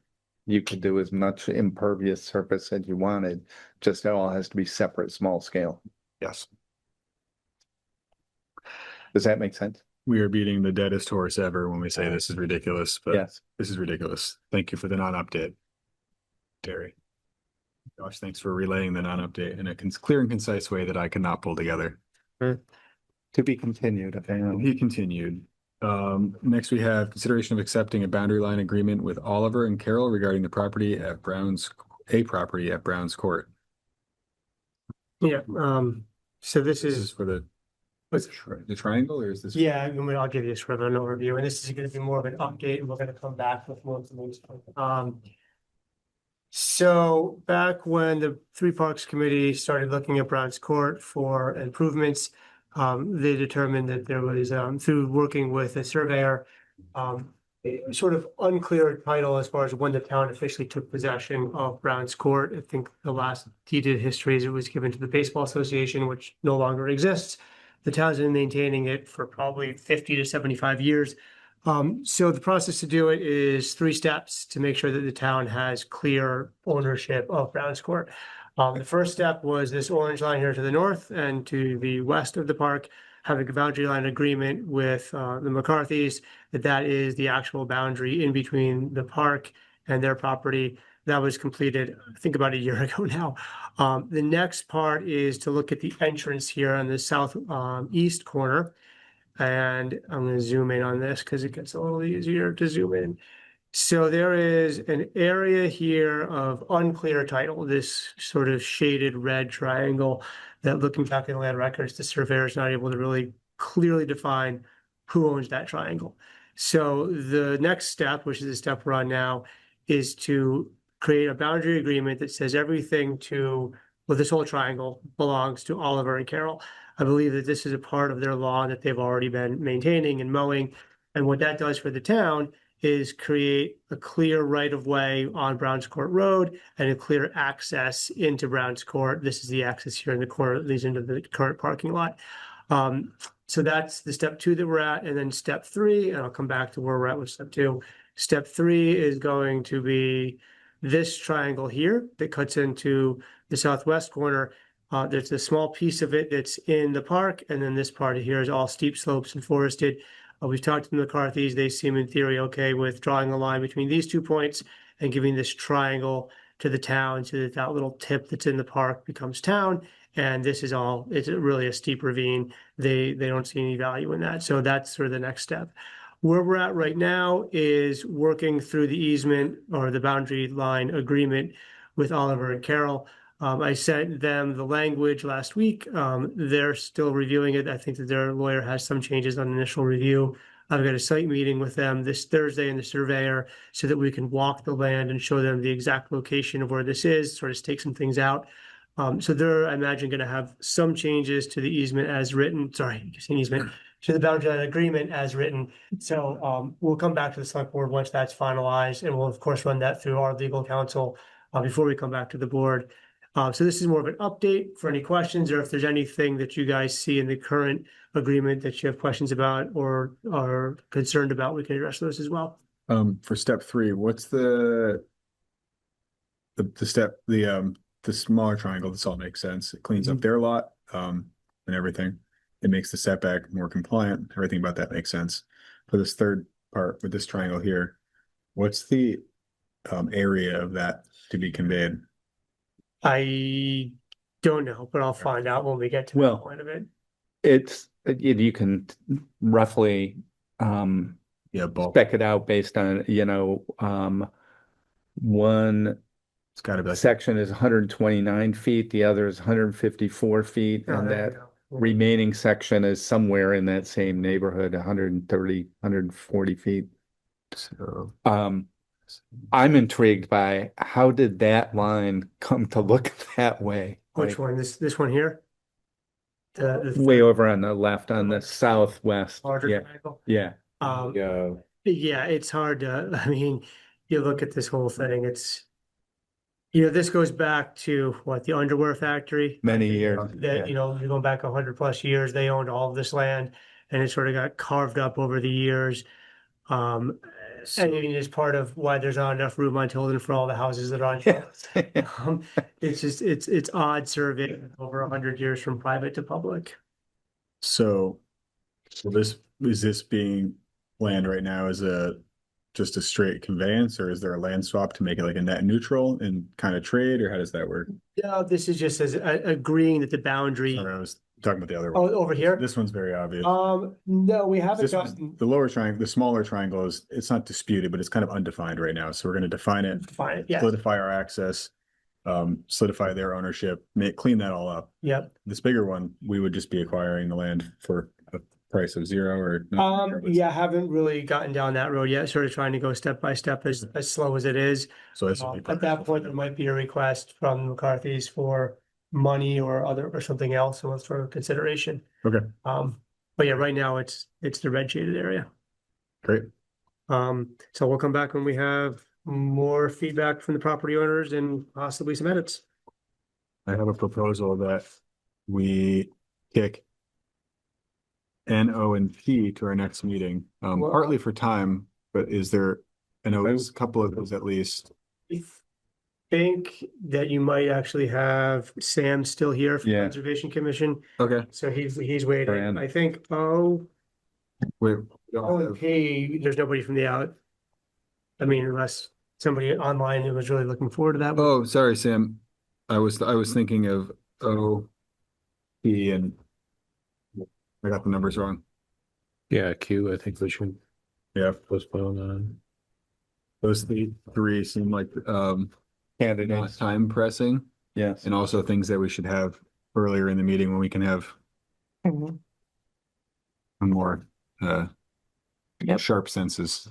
you could do as much impervious surface as you wanted, just it all has to be separate, small scale. Yes. Does that make sense? We are beating the deadest horse ever when we say this is ridiculous, but Yes. this is ridiculous. Thank you for the non-update, Terry. Josh, thanks for relaying the non-update in a clear and concise way that I could not pull together. To be continued, apparently. He continued. Next we have consideration of accepting a boundary line agreement with Oliver and Carroll regarding the property at Brown's Court. Yeah, so this This is is, for the triangle, or is this? yeah, I mean, I'll give you sort of an overview, and this is gonna be more of an update, and we're gonna come back with more information. So back when the Three Parks Committee started looking at Brown's Court for improvements, they determined that there was, through working with a surveyor, a sort of unclear title as far as when the town officially took possession of Brown's Court. I think the last deeded history is it was given to the Baseball Association, which no longer exists. The town's been maintaining it for probably 50 to 75 years. So the process to do it is 3 steps to make sure that the town has clear ownership of Brown's Court. The first step was this orange line here to the north and to the west of the park, having a boundary line agreement with the McCarthys, that is the actual boundary in between the park and their property. That was completed, I think, about a year ago now. The next part is to look at the entrance here on the south east corner. And I'm going to zoom in on this because it gets a little easier to zoom in. So there is an area here of unclear title, this sort of shaded red triangle that, looking back in land records, the surveyor is not able to really clearly define who owns that triangle. So the next step, which is the step we're on now, is to create a boundary agreement that says everything to, well, this whole triangle belongs to Oliver and Carroll. I believe that this is a part of their lawn that they've already been maintaining and mowing. And what that does for the town is create a clear right of way on Brown's Court Road and a clear access into Brown's Court. This is the access here in the corner that leads into the current parking lot. So that's the step 2 that we're at. And then step 3, and I'll come back to where we're at with step 2. Step 3 is going to be this triangle here that cuts into the southwest corner. There's a small piece of it that's in the park, and then this part here is all steep slopes and forested. We've talked to the McCarthys. They seem in theory okay with drawing a line between these 2 points and giving this triangle to the town so that that little tip that's in the park becomes town. And this is all, it's really a steep ravine. They don't see any value in that. So that's sort of the next step. Where we're at right now is working through the easement or the boundary line agreement with Oliver and Carroll. I sent them the language last week. They're still reviewing it. I think that their lawyer has some changes on initial review. I've got a site meeting with them this Thursday and the surveyor so that we can walk the land and show them the exact location of where this is, sort of take some things out. So they're, I imagine, going to have some changes to the easement as written. Sorry, easement to the boundary line agreement as written. So we'll come back to the select board once that's finalized, and we'll of course run that through our legal counsel before we come back to the board. So this is more of an update for any questions, or if there's anything that you guys see in the current agreement that you have questions about or are concerned about, we can address those as well. For step 3, what's the smaller triangle? This all makes sense. It cleans up their lot, and everything. It makes the setback more compliant. Everything about that makes sense. For this third part with this triangle here, what's the area of that to be conveyed? I don't know, but I'll find out when we get to the point of it. It's, you can roughly spec it out based on, one it's got to be like section is 129 feet, the other is 154 feet, and that remaining section is somewhere in that same neighborhood, 130, 140 feet. So I'm intrigued by how did that line come to look that way? Which one? This one here? The way over on the left, on the southwest. larger Yeah. triangle? Yeah. Yeah, it's hard to, I mean, you look at this whole thing, it's This goes back to what, the underwear factory? Many years. That, you're going back 100+ years, they owned all of this land and it sort of got carved up over the years. And I mean, it's part of why there's not enough room on Tilden for all the houses that are on. It's just, it's odd serving over 100 years from private to public. So this being planned right now as just a straight conveyance, or is there a land swap to make it like a net neutral and kind of trade, or how does that work? No, this is just as agreeing that the boundary. Sorry, I was talking about the other one. Oh, over here? This one's very obvious. No, we haven't This gotten. the lower triangle, the smaller triangle it's not disputed, but it's kind of undefined right now. So we're going to define it, Yeah. solidify our access, solidify their ownership, clean that all up. Yep. This bigger one, we would just be acquiring the land for a price of zero or not. Yeah, haven't really gotten down that road yet. Sort of trying to go step by step as slow as it is. So this would be At that point, there might be a request from McCarthy's for money or something else, so it's for consideration. Okay. But yeah, right now it's the red shaded area. Great. So we'll come back when we have more feedback from the property owners and possibly some edits. I have a proposal that we kick N, O, and P to our next meeting, partly for time, but I know there's a couple of those at least. I think that you might actually have Sam still here for the Conservation Commission. Okay. So he's waiting. Brand. I think Wait, P, there's nobody from the out. I mean, unless somebody online who was really looking forward to that. oh, sorry, Sam. I was thinking of O, P, and I got the numbers wrong. Yeah, Q, I think we should postpone on. Those three seem like not Candidates. time pressing, Yes. and also things that we should have earlier in the meeting when we can have Mhm. a more sharp senses.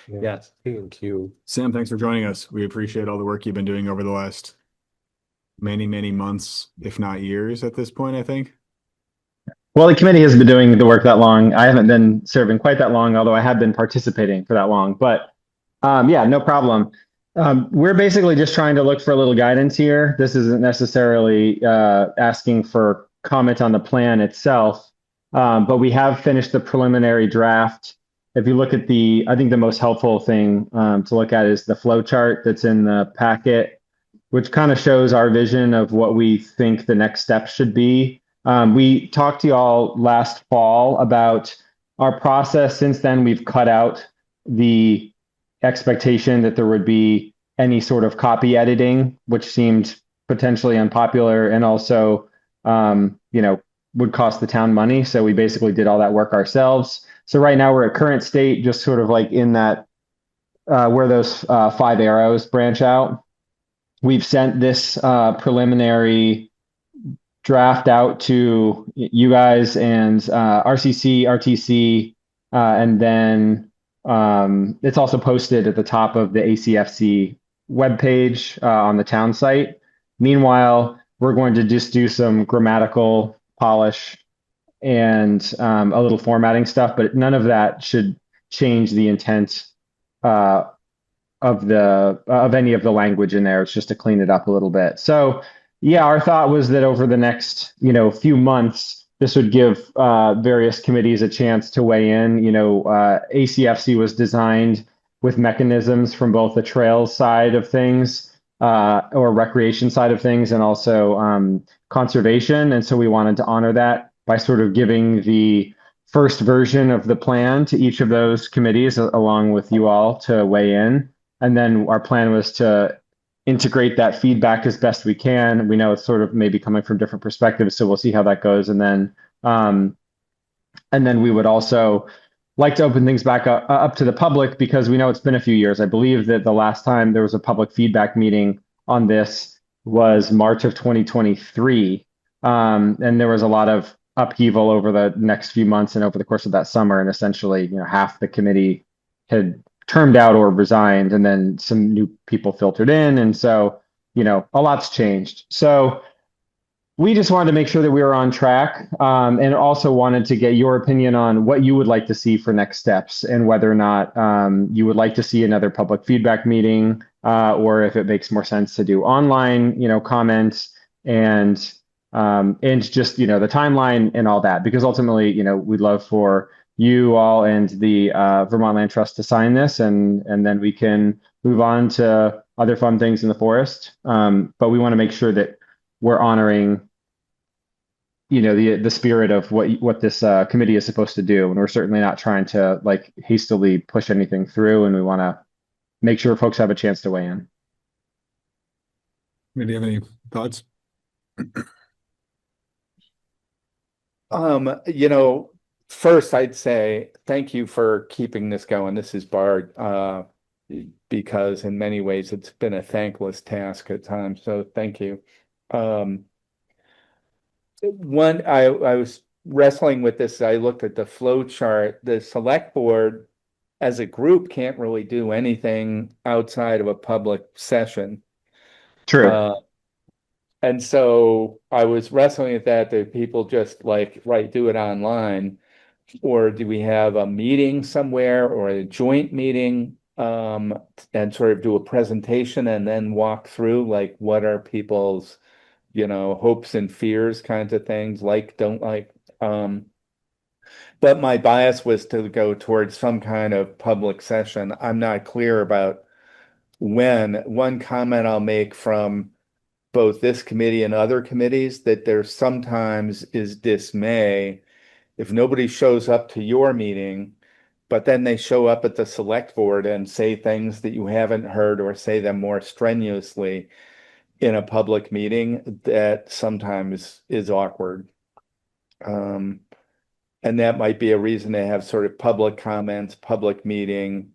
Yes. P and Q. Sam, thanks for joining us. We appreciate all the work you've been doing over the last many, many months, if not years at this point, I think. Well, the committee has been doing the work that long. I haven't been serving quite that long, although I have been participating for that long. But yeah, no problem. We're basically just trying to look for a little guidance here. This isn't necessarily asking for comment on the plan itself, but we have finished the preliminary draft. If you look at I think the most helpful thing to look at is the flow chart that's in the packet, which kind of shows our vision of what we think the next step should be. We talked to y'all last fall about our process. Since then, we've cut out the expectation that there would be any sort of copy editing, which seemed potentially unpopular and also, would cost the town money. So we basically did all that work ourselves. So right now we're at current state, just sort of like in that where those 5 arrows branch out. We've sent this preliminary draft out to you guys and RCC, RTC, and then it's also posted at the top of the ACFC webpage on the town site. Meanwhile, we're going to just do some grammatical polish and a little formatting stuff, but none of that should change the intent of any of the language in there. It's just to clean it up a little bit. So yeah, our thought was that over the next, few months, this would give various committees a chance to weigh in. ACFC was designed with mechanisms from both the trails side of things or recreation side of things and also conservation. And so we wanted to honor that by sort of giving the first version of the plan to each of those committees along with you all to weigh in. And then our plan was to integrate that feedback as best we can. We know it's sort of maybe coming from different perspectives, so we'll see how that goes. And then we would also like to open things back up to the public because we know it's been a few years. I believe that the last time there was a public feedback meeting on this was March of 2023. And there was a lot of upheaval over the next few months and over the course of that summer. And essentially, half the committee had termed out or resigned, and then some new people filtered in. And so, a lot's changed. So, we just wanted to make sure that we were on track, and also wanted to get your opinion on what you would like to see for next steps and whether or not you would like to see another public feedback meeting, or if it makes more sense to do online, comments and just, the timeline and all that, because ultimately, we'd love for you all and the Vermont Land Trust to sign this, and then we can move on to other fun things in the forest. But we want to make sure that we're honoring the spirit of what this committee is supposed to do, and we're certainly not trying to like hastily push anything through, and we want to make sure folks have a chance to weigh in. Do you have any thoughts? First I'd say thank you for keeping this going. This is Bard, because in many ways it's been a thankless task at times. So thank you. I was wrestling with this. I looked at the flow chart. The select board as a group can't really do anything outside of a public session. True. And so I was wrestling with that. Do people just do it online? Or do we have a meeting somewhere or a joint meeting, and sort of do a presentation and then walk through what are people's hopes and fears kinds of things, don't like. But my bias was to go towards some kind of public session. I'm not clear about when. One comment I'll make from both this committee and other committees, that there sometimes is dismay if nobody shows up to your meeting, but then they show up at the select board and say things that you haven't heard or say them more strenuously in a public meeting. That sometimes is awkward. And that might be a reason to have sort of public comments, public meeting.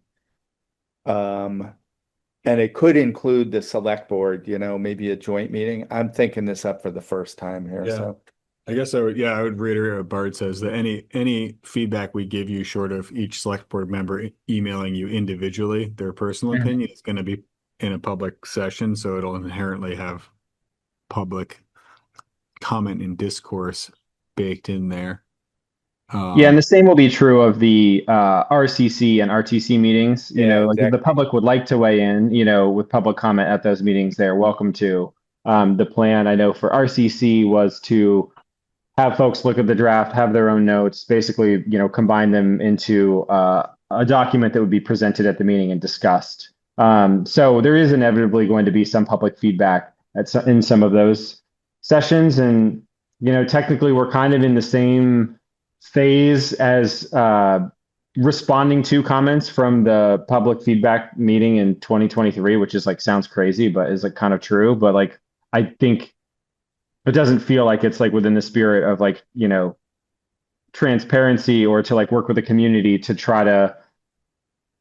And it could include the select board, maybe a joint meeting. I'm thinking this up for the first time here. Yeah. So I guess I would reiterate what Bart says, that any feedback we give you short of each select board member emailing you individually their personal opinion is going to be in a public session, so it'll inherently have public comment and discourse baked in there. Yeah, and the same will be true of the RCC and RTC meetings. If the public would like to weigh in, with public comment at those meetings, they're welcome to. The plan, I know, for RCC was to have folks look at the draft, have their own notes, basically, combine them into a document that would be presented at the meeting and discussed. So there is inevitably going to be some public feedback in some of those sessions. And, technically we're kind of in the same phase as responding to comments from the public feedback meeting in 2023, which is sounds crazy, but is kind of true. But I think it doesn't feel like it's within the spirit of transparency, or to work with the community to try to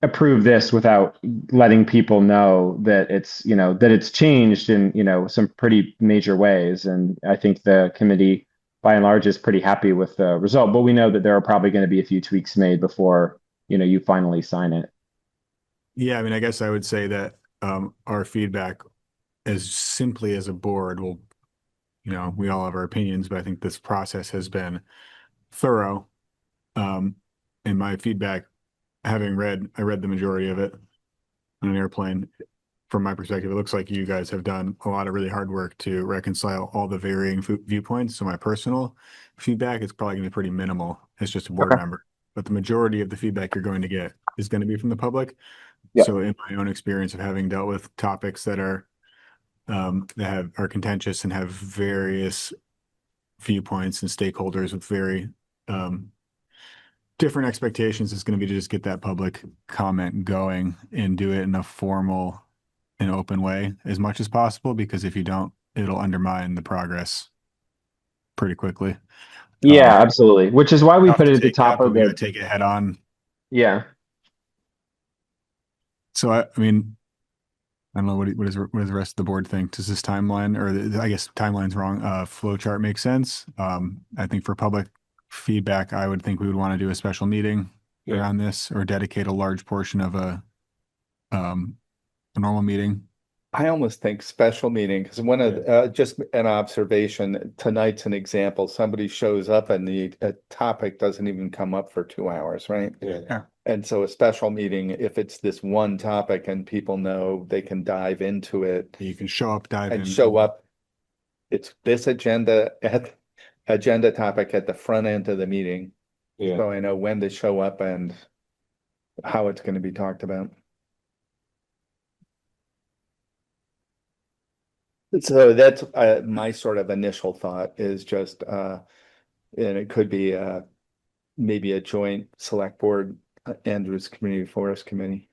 approve this without letting people know that it's that it's changed in some pretty major ways. And I think the committee by and large is pretty happy with the result, but we know that there are probably going to be a few tweaks made before you finally sign it. Yeah, I guess I would say that our feedback, as simply as a board, will, we all have our opinions, but I think this process has been thorough. And my feedback, I read the majority of it on an airplane. From my perspective, it looks like you guys have done a lot of really hard work to reconcile all the varying viewpoints. So my personal feedback is probably going to be pretty minimal as just a board member, but the majority of the feedback you're going to get is going to be from the public. Yep. So in my own experience of having dealt with topics that are contentious and have various viewpoints and stakeholders with very different expectations, is going to be to just get that public comment going and do it in a formal and open way as much as possible, because if you don't, it'll undermine the progress pretty quickly. Yeah, absolutely. Which is why we put it at the top of the take it head on. Yeah. So I don't know, what does the rest of the board think? Does this timeline, or I guess timeline's wrong, flow chart make sense? I think for public feedback, I would think we would want to do a special meeting around this, or dedicate a large portion of a normal meeting I almost think special meeting, because one of, just an observation, tonight's an example, somebody shows up and the topic doesn't even come up for 2 hours, right? Yeah. And so a special meeting, if it's this one topic and people know they can dive into it. You can show up, dive in. And show up. It's this agenda topic at the front end of the meeting. Yeah. So I know when to show up and how it's going to be talked about. So that's my sort of initial thought is just, and it could be maybe a joint select board, Andrews Community Forest Committee.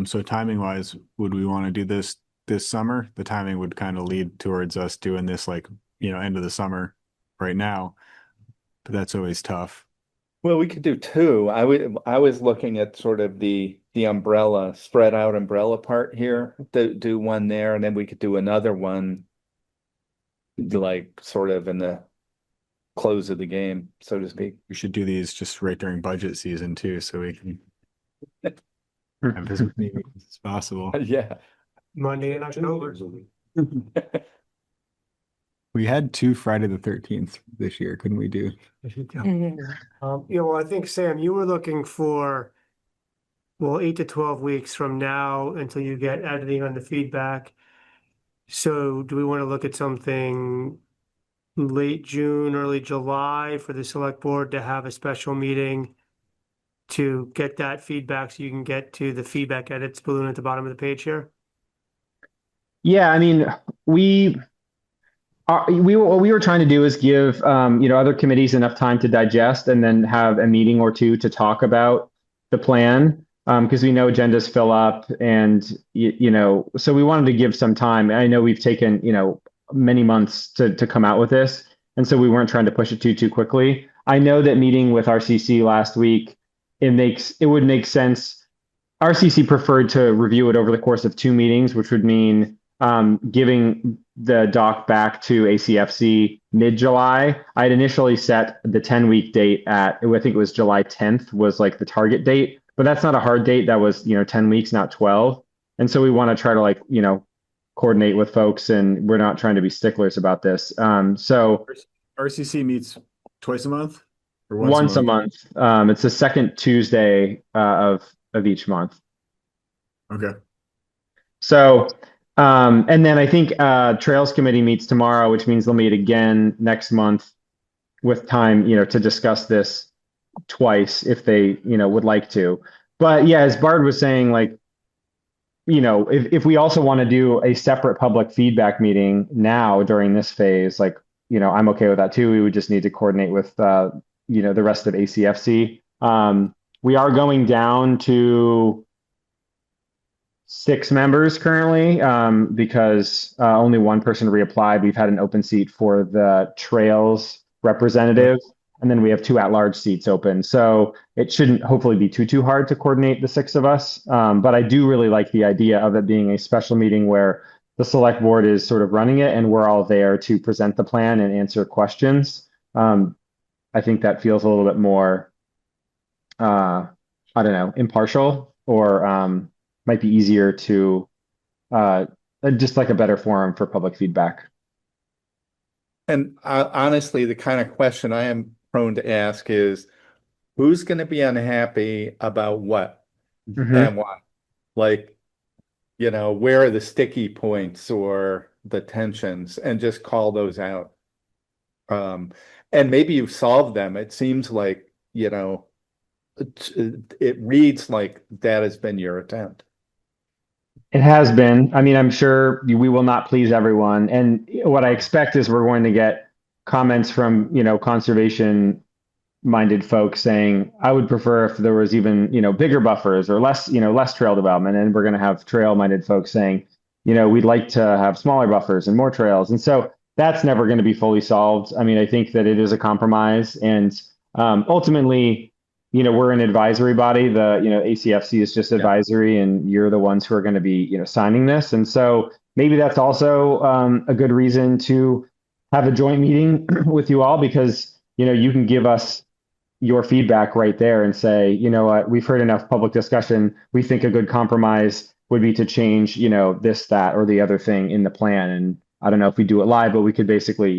So timing wise, would we want to do this summer? The timing would kind of lead towards us doing this like, end of the summer right now, but that's always tough. Well, we could do two. I was looking at sort of the umbrella, spread out umbrella part here, do one there, and then we could do another one like sort of in the close of the game, so to speak. We should do these just right during budget season too, so we can have as many meetings as possible. Yeah. Monday in October. We had 2 Friday the 13th this year, couldn't we do? Well, I think, Sam, you were looking for, 8 to 12 weeks from now until you get editing on the feedback. So do we want to look at something late June, early July for the select board to have a special meeting to get that feedback so you can get to the feedback edits balloon at the bottom of the page here? Yeah, I mean, what we were trying to do is give other committees enough time to digest and then have a meeting or two to talk about the plan, because we know agendas fill up, and so we wanted to give some time. I know we've taken many months to come out with this, and so we weren't trying to push it too quickly. I know that meeting with RCC last week, it would make sense. RCC preferred to review it over the course of 2 meetings, which would mean giving the doc back to ACFC mid-July. I'd initially set the 10-week date at, I think it was July 10th was like the target date, but that's not a hard date. That was, 10 weeks, not 12. And so we want to try to coordinate with folks, and we're not trying to be sticklers about this. So RCC meets twice a month or once a month. It's the second Tuesday of each month. Okay. So, and then I think Trails Committee meets tomorrow, which means they'll meet again next month with time, to discuss this twice if they, would like to. But yeah, as Bard was saying, if we also want to do a separate public feedback meeting now during this phase, I'm okay with that too. We would just need to coordinate with, the rest of ACFC. We are going down to 6 members currently, because only one person reapplied. We've had an open seat for the Trails representative, and then we have 2 at-large seats open. So it shouldn't hopefully be too hard to coordinate the 6 of us. But I do really like the idea of it being a special meeting where the select board is sort of running it and we're all there to present the plan and answer questions. I think that feels a little bit more, impartial, or might be easier to just like a better forum for public feedback. And honestly, the kind of question I am prone to ask is, who's going to be unhappy about what and why? Where are the sticky points or the tensions, and just call those out. And maybe you've solved them. It seems like, it reads like that has been your attempt. It has been. I mean, I'm sure we will not please everyone. And what I expect is we're going to get comments from, conservation minded folks saying, I would prefer if there was even, bigger buffers or less trail development. And we're going to have trail minded folks saying, we'd like to have smaller buffers and more trails. And so that's never going to be fully solved. I mean, I think that it is a compromise, and ultimately, we're an advisory body. The, ACFC is just advisory, and you're the ones who are going to be, signing this. And so maybe that's also a good reason to have a joint meeting with you all, because, you can give us your feedback right there and say, what, we've heard enough public discussion. We think a good compromise would be to change, this, that, or the other thing in the plan. And I don't know if we do it live, but we could basically,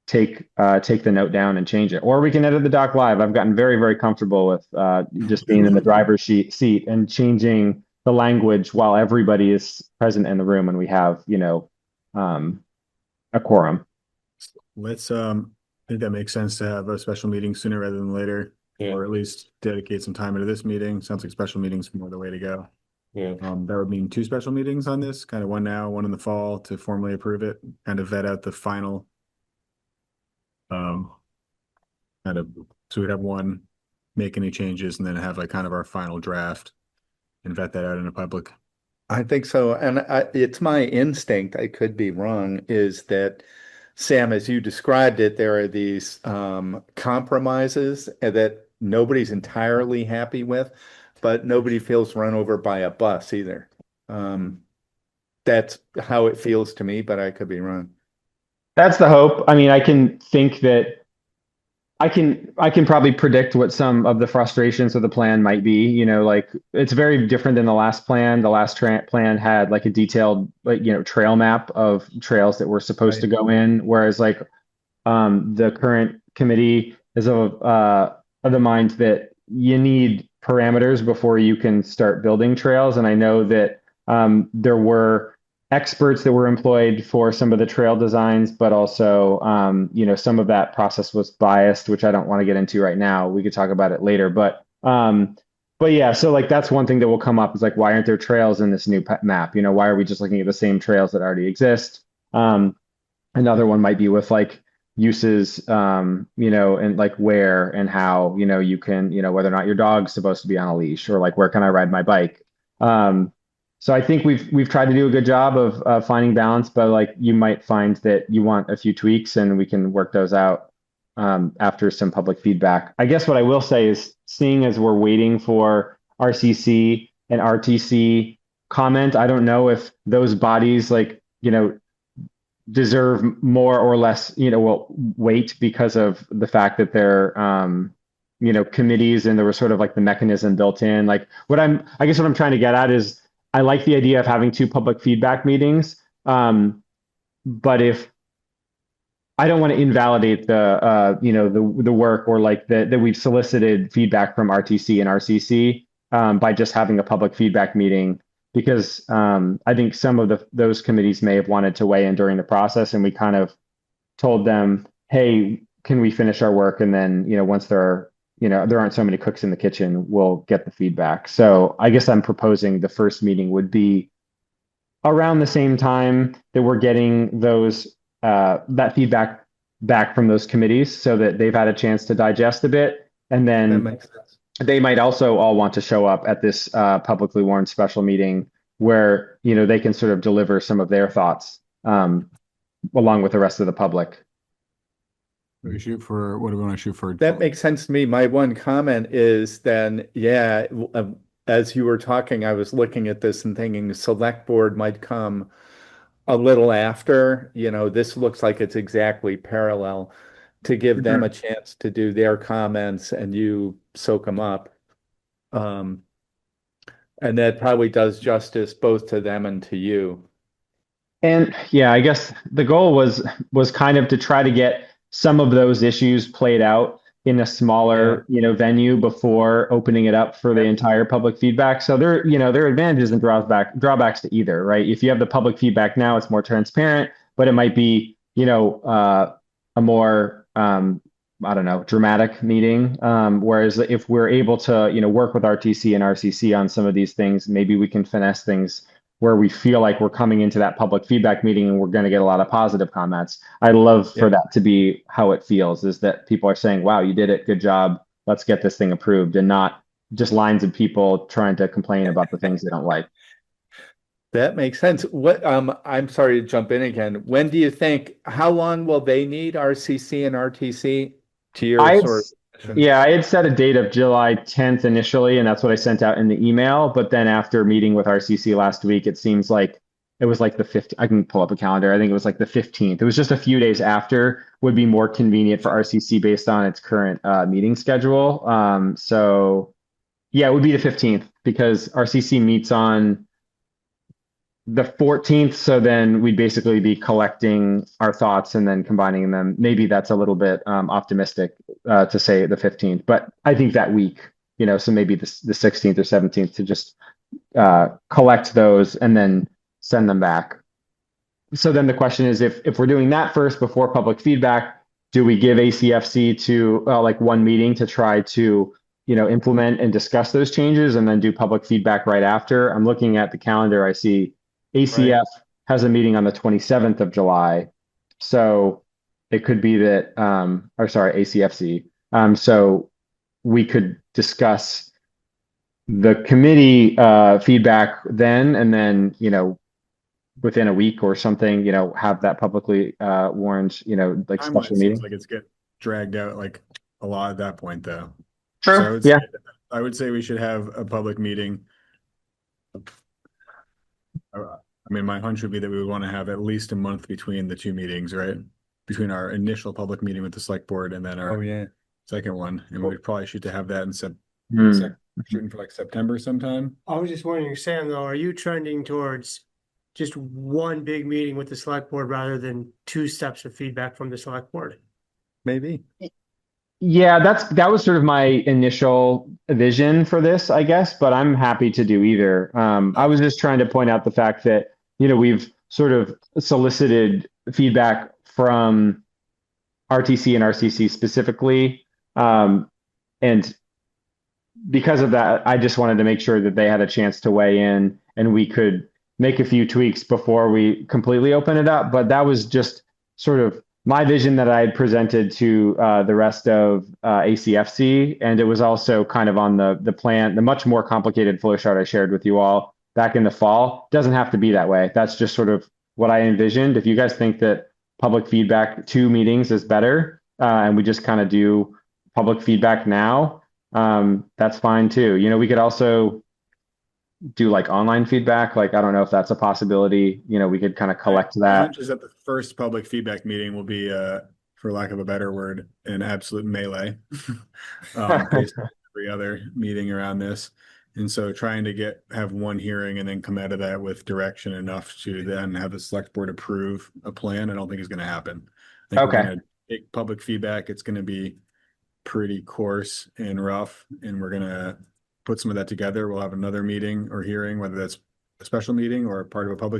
take the note down and change it, or we can edit the doc live. I've gotten very, very comfortable with just being in the driver's seat and changing the language while everybody is present in the room and we have, a quorum. Let's, I think that makes sense to have a special meeting sooner rather than later, or at least dedicate some time into this meeting. Sounds like special meetings more the way to go. Yeah. That would mean 2 special meetings on this, kind of one now, one in the fall to formally approve it, kind of vet out the final. So we'd have one, make any changes, and then have like kind of our final draft and vet that out in a public. I think so. And it's my instinct, I could be wrong, is that, Sam, as you described it, there are these compromises that nobody's entirely happy with, but nobody feels run over by a bus either. That's how it feels to me, but I could be wrong. That's the hope. I mean, I can think that I can probably predict what some of the frustrations of the plan might be. Like it's very different than the last plan. The last plan had like a detailed, trail map of trails that were supposed to go in, whereas like the current committee is of the mind that you need parameters before you can start building trails. And I know that there were experts that were employed for some of the trail designs, but also, some of that process was biased, which I don't want to get into right now. We could talk about it later, but yeah, so like that's one thing that will come up is like, why aren't there trails in this new map? Why are we just looking at the same trails that already exist? Another one might be with like uses, and like where and how, you can, whether or not your dog's supposed to be on a leash, or like, where can I ride my bike? So I think we've tried to do a good job of finding balance, but like you might find that you want a few tweaks and we can work those out after some public feedback. I guess what I will say is, seeing as we're waiting for RCC and RTC comment, I don't know if those bodies deserve more or less, weight because of the fact that they're committees and there was sort of like the mechanism built in. Like I guess what I'm trying to get at is, I like the idea of having 2 public feedback meetings, but if I don't want to invalidate the work or like that we've solicited feedback from RTC and RCC by just having a public feedback meeting, because I think some of those committees may have wanted to weigh in during the process, and we kind of told them, hey, can we finish our work, and then once there aren't so many cooks in the kitchen, we'll get the feedback. So I guess I'm proposing the first meeting would be around the same time that we're getting those that feedback back from those committees, so that they've had a chance to digest a bit. And then they might also all want to show up at this publicly warned special meeting where, they can sort of deliver some of their thoughts along with the rest of the public. What do we want to shoot for? That makes sense to me. My one comment is then, as you were talking, I was looking at this and thinking the select board might come a little after. This looks like it's exactly parallel, to give them a chance to do their comments and you soak them up. And that probably does justice both to them and to you. And yeah, I guess the goal was kind of to try to get some of those issues played out in a smaller, venue before opening it up for the entire public feedback. So there are advantages and drawbacks to either, right? If you have the public feedback now, it's more transparent, but it might be, a more, dramatic meeting. Whereas if we're able to, work with RTC and RCC on some of these things, maybe we can finesse things where we feel like we're coming into that public feedback meeting and we're going to get a lot of positive comments. I'd love for that to be how it feels, is that people are saying, wow, you did it. Good job. Let's get this thing approved, and not just lines of people trying to complain about the things they don't like. That makes sense. What, I'm sorry to jump in again. When do you think, how long will they need, RCC and RTC, to your Yeah, I had set a date of July 10th initially, and that's what I sent out in the email. But then after meeting with RCC last week, it seems like it was like the 15th. I can pull up a calendar. I think it was like the 15th. It was just a few days after, would be more convenient for RCC based on its current meeting schedule. So yeah, it would be the 15th, because RCC meets on the 14th. So then we'd basically be collecting our thoughts and then combining them. Maybe that's a little bit optimistic to say the 15th, but I think that week, so maybe the 16th or 17th to just collect those and then send them back. So then the question is, if we're doing that first before public feedback, do we give ACFC to like one meeting to try to, implement and discuss those changes and then do public feedback right after? I'm looking at the calendar. I see ACF has a meeting on the 27th of July. So it could be that, or sorry, ACFC. So we could discuss the committee feedback then, and then, within a week or something, have that publicly warned, like Timeline special meeting. seems like it's get dragged out like a lot at that point, though. True. So Yeah. I would say we should have a public meeting. I mean, my hunch would be that we would want to have at least a month between the two meetings, right? Between our initial public meeting with the select board and then our second one, and we probably shoot to have that in shooting for like September sometime. I was just wondering, Sam, though, are you trending towards just one big meeting with the select board rather than two steps of feedback from the select board? Maybe. Yeah, that was sort of my initial vision for this, I guess, but I'm happy to do either. I was just trying to point out the fact that, we've sort of solicited feedback from RTC and RCC specifically. And because of that, I just wanted to make sure that they had a chance to weigh in and we could make a few tweaks before we completely open it up. But that was just sort of my vision that I had presented to the rest of ACFC. And it was also kind of on the plan, the much more complicated flow chart I shared with you all back in the fall. Doesn't have to be that way. That's just sort of what I envisioned. If you guys think that public feedback 2 meetings is better, and we just kind of do public feedback now, that's fine too. We could also do like online feedback. Like, I don't know if that's a possibility. We could kind of collect My that. hunch is that the first public feedback meeting will be, for lack of a better word, an absolute melee. Based on every other meeting around this. And so trying to have one hearing and then come out of that with direction enough to then have the select board approve a plan, I don't think is going to happen. I think we're going to take public feedback. It's going to be pretty coarse and rough, and we're going to put some of that together. We'll have another meeting or hearing, whether that's a special meeting or part of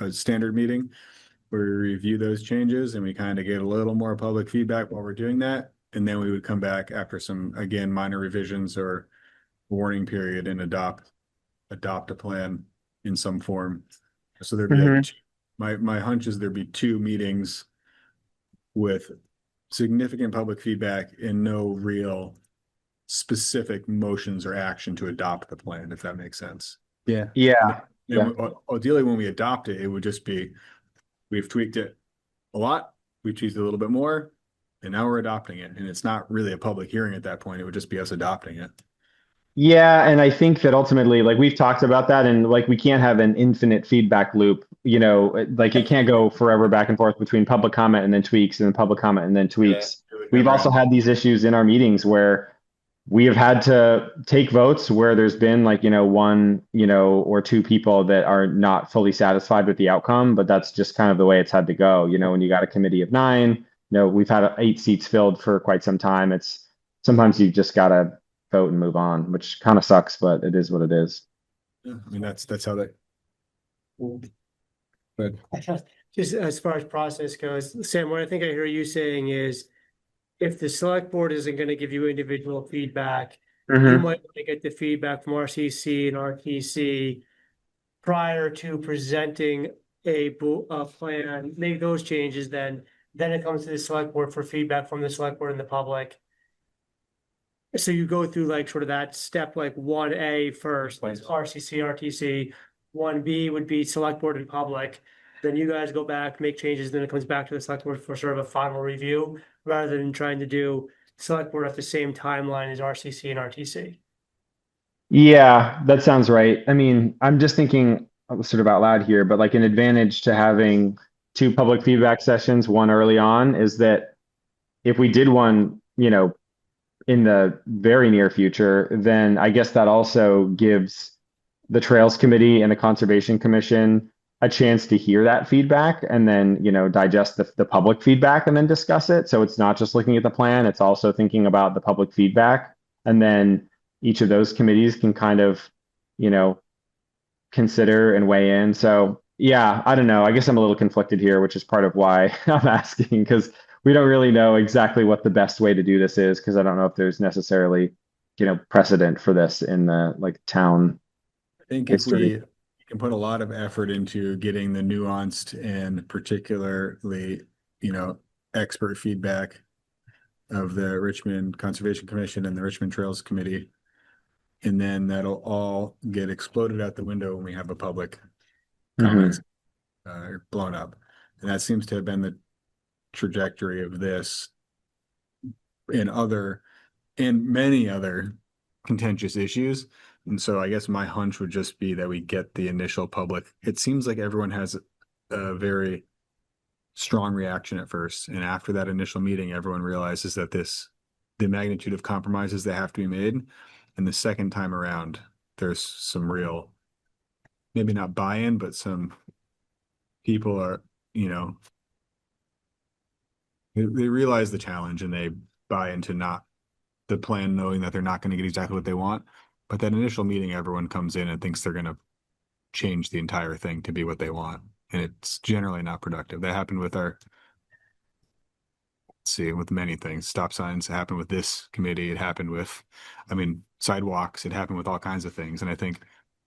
a standard meeting, where we review those changes and we kind of get a little more public feedback while we're doing that. And then we would come back after some, again, minor revisions or warning period and adopt a plan in some form. So there'd be my hunch is there'd be 2 meetings with significant public feedback and no real specific motions or action to adopt the plan, if that makes sense. Yeah. Ideally, when we adopt it, it would just be, we've tweaked it a lot, we tweaked it a little bit more, and now we're adopting it. And it's not really a public hearing at that point. It would just be us adopting it. Yeah, and I think that ultimately, like, we've talked about that, and like, we can't have an infinite feedback loop, like it can't go forever back and forth between public comment and then tweaks and then public comment and then tweaks. We've also had these issues in our meetings where we have had to take votes where there's been like, one, or 2 people that are not fully satisfied with the outcome, but that's just kind of the way it's had to go. When you got a committee of 9, we've had 8 seats filled for quite some time. It's sometimes you just got to vote and move on, which kind of sucks, but it is what it is. Yeah, I mean, that's how that. But Just as far as process goes, Sam, what I think I hear you saying is, if the select board isn't going to give you individual feedback, you might want to get the feedback from RCC and RTC prior to presenting a plan, make those changes, then it comes to the select board for feedback from the select board and the public. So you go through like sort of that step, like 1A first, like RCC, RTC, 1B would be select board and public. Then you guys go back, make changes, then it comes back to the select board for sort of a final review, rather than trying to do select board at the same timeline as RCC and RTC. Yeah, that sounds right. I mean, I'm just thinking sort of out loud here, but like an advantage to having 2 public feedback sessions, one early on, is that if we did one, in the very near future, then I guess that also gives the Trails Committee and the Conservation Commission a chance to hear that feedback and then, digest the public feedback and then discuss it. So it's not just looking at the plan, it's also thinking about the public feedback. And then each of those committees can kind of, consider and weigh in. So yeah, I don't know. I guess I'm a little conflicted here, which is part of why I'm asking, because we don't really know exactly what the best way to do this is, because I don't know if there's necessarily, precedent for this in the town I think history. if we can put a lot of effort into getting the nuanced and particularly, expert feedback of the Richmond Conservation Commission and the Richmond Trails Committee, and then that'll all get exploded out the window when we have a public comments blown up. And that seems to have been the trajectory of this in many other contentious issues. And so I guess my hunch would just be that we get the initial public. It seems like everyone has a very strong reaction at first. And after that initial meeting, everyone realizes that the magnitude of compromises that have to be made. And the second time around, there's some real, maybe not buy-in, but some people are, they realize the challenge and they buy into not the plan, knowing that they're not going to get exactly what they want. But that initial meeting, everyone comes in and thinks they're going to change the entire thing to be what they want. And it's generally not productive. That happened with with many things. Stop signs happened with this committee. It happened with, sidewalks. It happened with all kinds of things. And I think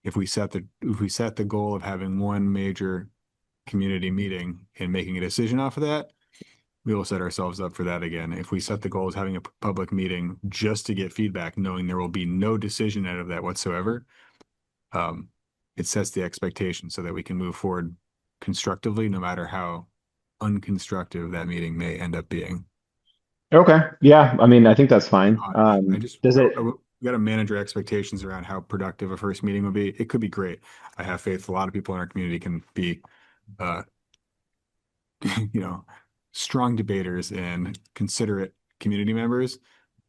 if we set the goal of having one major community meeting and making a decision off of that, we will set ourselves up for that again. If we set the goal as having a public meeting just to get feedback, knowing there will be no decision out of that whatsoever, it sets the expectation so that we can move forward constructively, no matter how unconstructive that meeting may end up being. Okay. Yeah. I think that's fine. We got to manage our expectations around how productive a first meeting would be. It could be great. I have faith a lot of people in our community can be, strong debaters and considerate community members.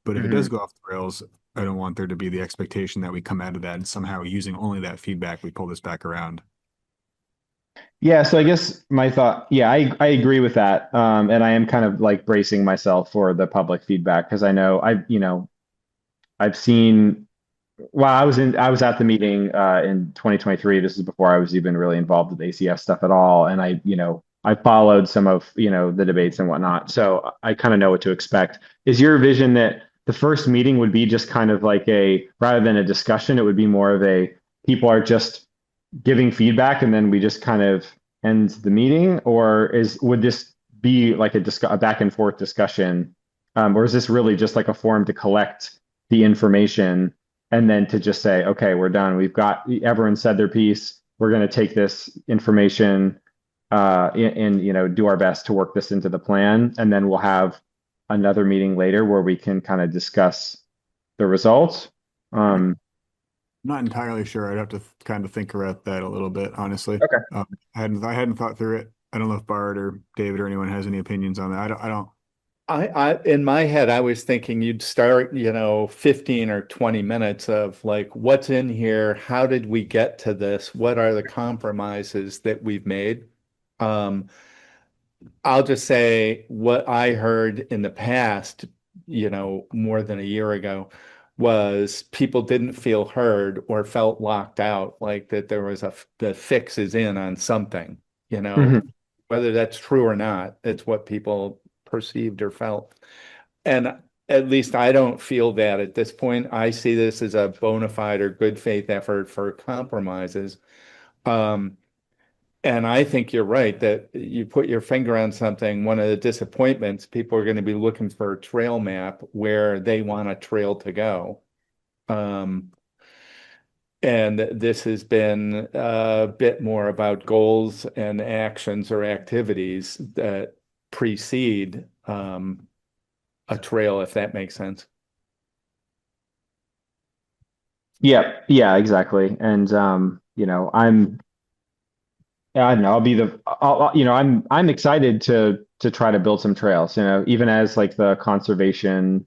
But if it does go off the rails, I don't want there to be the expectation that we come out of that and somehow using only that feedback, we pull this back around. Yeah, so I guess my thought, yeah, I agree with that. And I am kind of bracing myself for the public feedback, because I know I've seen, well, I was at the meeting in 2023. This is before I was even really involved with ACF stuff at all. And I followed some of, the debates and whatnot. So I kind of know what to expect. Is your vision that the first meeting would be just kind of rather than a discussion, it would be more of people are just giving feedback and then we just kind of end the meeting? Or would this be a back and forth discussion? Or is this really just a forum to collect the information and then to just say, okay, we're done. Everyone said their piece. We're going to take this information and do our best to work this into the plan. And then we'll have another meeting later where we can kind of discuss the results. Not entirely sure. I'd have to kind of think about that a little bit, honestly. Okay. I hadn't thought through it. I don't know if Bart or David or anyone has any opinions on that. I don't. In my head, I was thinking you'd start, 15 or 20 minutes of what's in here? How did we get to this? What are the compromises that we've made? I'll just say what I heard in the past, more than a year ago, was people didn't feel heard or felt locked out, that there was the fix is in on something, whether that's true or not. It's what people perceived or felt. And at least I don't feel that at this point. I see this as a bona fide or good faith effort for compromises. And I think you're right that you put your finger on something. One of the disappointments, people are going to be looking for a trail map where they want a trail to go. And this has been a bit more about goals and actions or activities that precede a trail, if that makes sense. Yeah, exactly. And I don't know. I'm excited to try to build some trails. Even as the conservation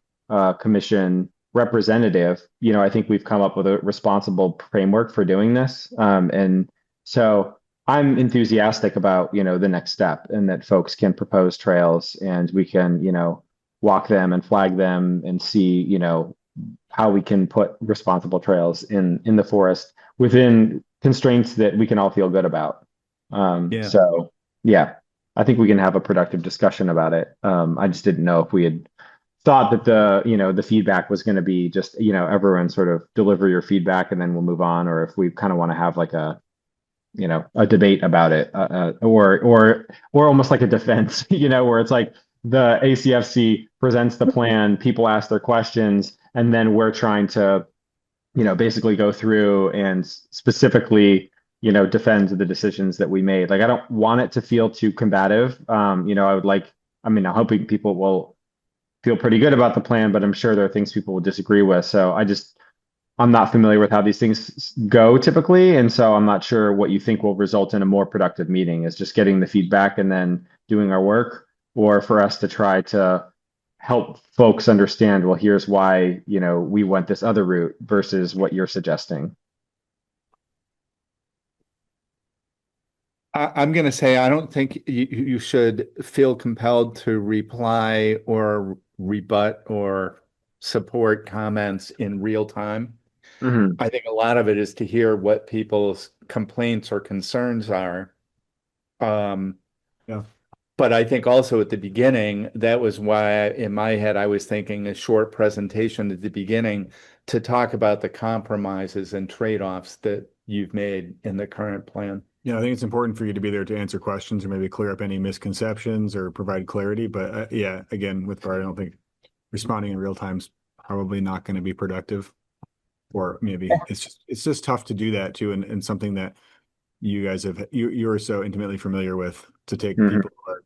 commission representative, I think we've come up with a responsible framework for doing this. And so I'm enthusiastic about, the next step, and that folks can propose trails and we can, walk them and flag them and see, how we can put responsible trails in the forest within constraints that we can all feel good about. So yeah, I think we can have a productive discussion about it. I just didn't know if we had thought that the feedback was going to be just, everyone sort of deliver your feedback and then we'll move on, or if we kind of want to have like a debate about it, or almost like a defense, where it's like the ACFC presents the plan, people ask their questions, and then we're trying to, basically go through and specifically, defend the decisions that we made. Like, I don't want it to feel too combative. I'm hoping people will feel pretty good about the plan, but I'm sure there are things people will disagree with. So I'm not familiar with how these things go typically. And so I'm not sure what you think will result in a more productive meeting, is just getting the feedback and then doing our work, or for us to try to help folks understand, well, here's why, we went this other route versus what you're suggesting. I'm going to say, I don't think you should feel compelled to reply or rebut or support comments in real time. I think a lot of it is to hear what people's complaints or concerns are. But I think also at the beginning, that was why in my head, I was thinking a short presentation at the beginning to talk about the compromises and trade-offs that you've made in the current plan. Yeah, I think it's important for you to be there to answer questions or maybe clear up any misconceptions or provide clarity. But yeah, again, with Bart, I don't think responding in real time is probably not going to be productive. Or maybe it's just tough to do that too, and something that you guys you're so intimately familiar with, to take people who are,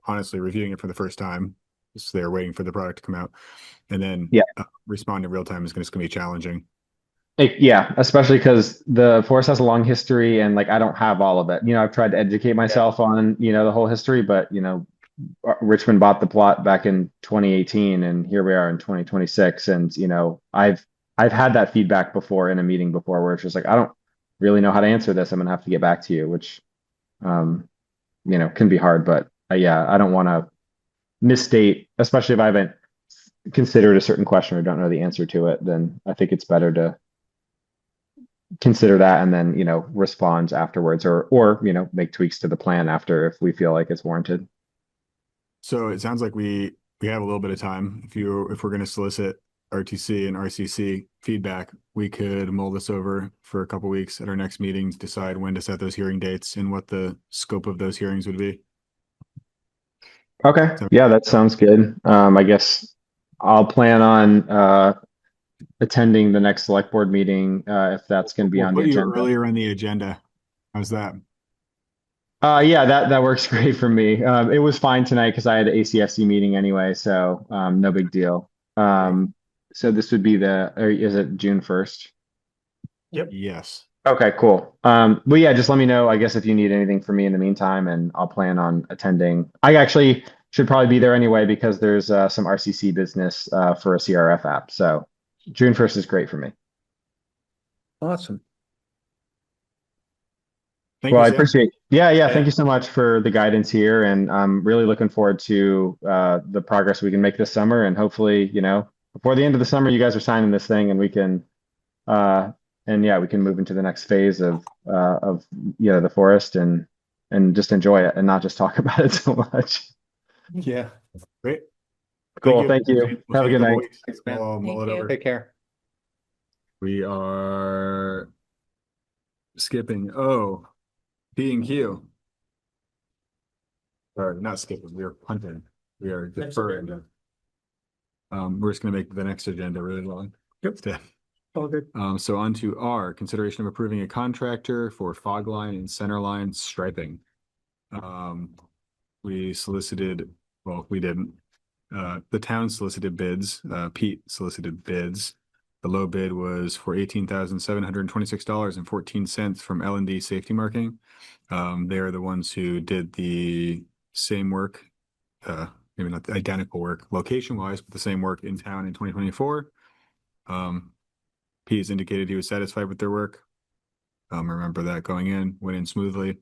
honestly reviewing it for the first time, so they're waiting for the product to come out, and then respond in real time is just going to be challenging. Yeah, especially because the forest has a long history, and like I don't have all of it. I've tried to educate myself on the whole history, but Richmond bought the plot back in 2018, and here we are in 2026, and I've had that feedback before in a meeting before, where it's just like, I don't really know how to answer this. I'm gonna have to get back to you, which can be hard, but yeah, I don't want to misstate, especially if I haven't considered a certain question or don't know the answer to it. Then I think it's better to consider that and then respond afterwards, or make tweaks to the plan after if we feel like it's warranted. So it sounds like we have a little bit of time. If we're going to solicit RTC and RCC feedback, we could mull this over for a couple weeks at our next meeting to decide when to set those hearing dates and what the scope of those hearings would be. Okay. Yeah, that sounds good. I guess I'll plan on attending the next select board meeting if that's going to be on the agenda. Earlier on the agenda. How's that? Yeah, that works great for me. It was fine tonight because I had an ACFC meeting anyway, so no big deal. So this would be is it June 1st? Yep. Yes. Okay, cool. Well, yeah, just let me know, I guess, if you need anything from me in the meantime, and I'll plan on attending. I actually should probably be there anyway because there's some RCC business for a CRF app. So June 1st is great for me. Awesome. I appreciate. Yeah. Thank you so much for the guidance here, and I'm really looking forward to the progress we can make this summer, and hopefully, before the end of the summer, you guys are signing this thing, and we can, we can move into the next phase of the forest and just enjoy it and not just talk about it so much. Yeah. Great. Cool. Thank you. Have a good night. Thanks, man. Mull it over. Take care. We are skipping P and Q. Or not skipping, we are punting. We are deferring. We're just gonna make the next agenda really long. Yep. All good. So on to R, consideration of approving a contractor for fog line and center line striping. We solicited, well, we didn't. The town solicited bids. Pete solicited bids. The low bid was for $18,726.14 from L&D Safety Marking. They're the ones who did the same work, maybe not the identical work location-wise, but the same work in town in 2024. Pete has indicated he was satisfied with their work. I remember that going in, went in smoothly.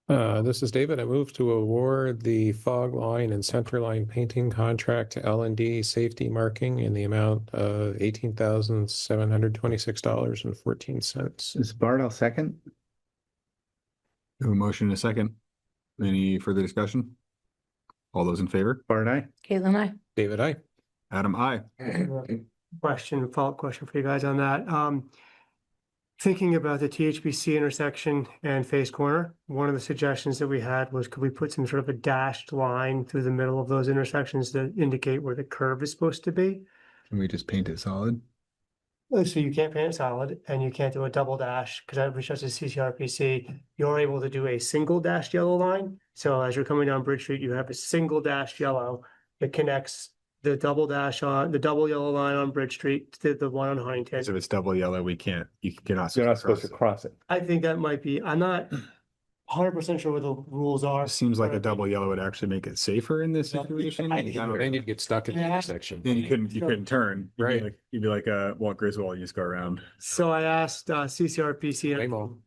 This is David. I move to award the fog line and center line painting contract to L&D Safety Marking in the amount of $18,726.14. Is Bart, I'll second. We have a motion and a second. Any further discussion? All those in favor? Bart, aye. Caitlin, I. David, I. Adam, aye. Follow-up question for you guys on that. Thinking about the THBC intersection and Face Corner, one of the suggestions that we had was, could we put some sort of a dashed line through the middle of those intersections to indicate where the curve is supposed to be? Can we just paint it solid? So you can't paint it solid and you can't do a double dash, because I reached out to CCRPC. You're able to do a single dashed yellow line. So as you're coming down Bridge Street, you have a single dashed yellow that connects the double dash on the double yellow line on Bridge Street to the one on Huntington. If it's double yellow, you're not supposed to cross it. I think that might be, I'm not 100% sure what the rules are. It seems like a double yellow would actually make it safer in this situation. Then you'd get stuck in the intersection. Then you couldn't turn. Right. You'd be like Walt Griswold, you just go around. So I asked CCRPC.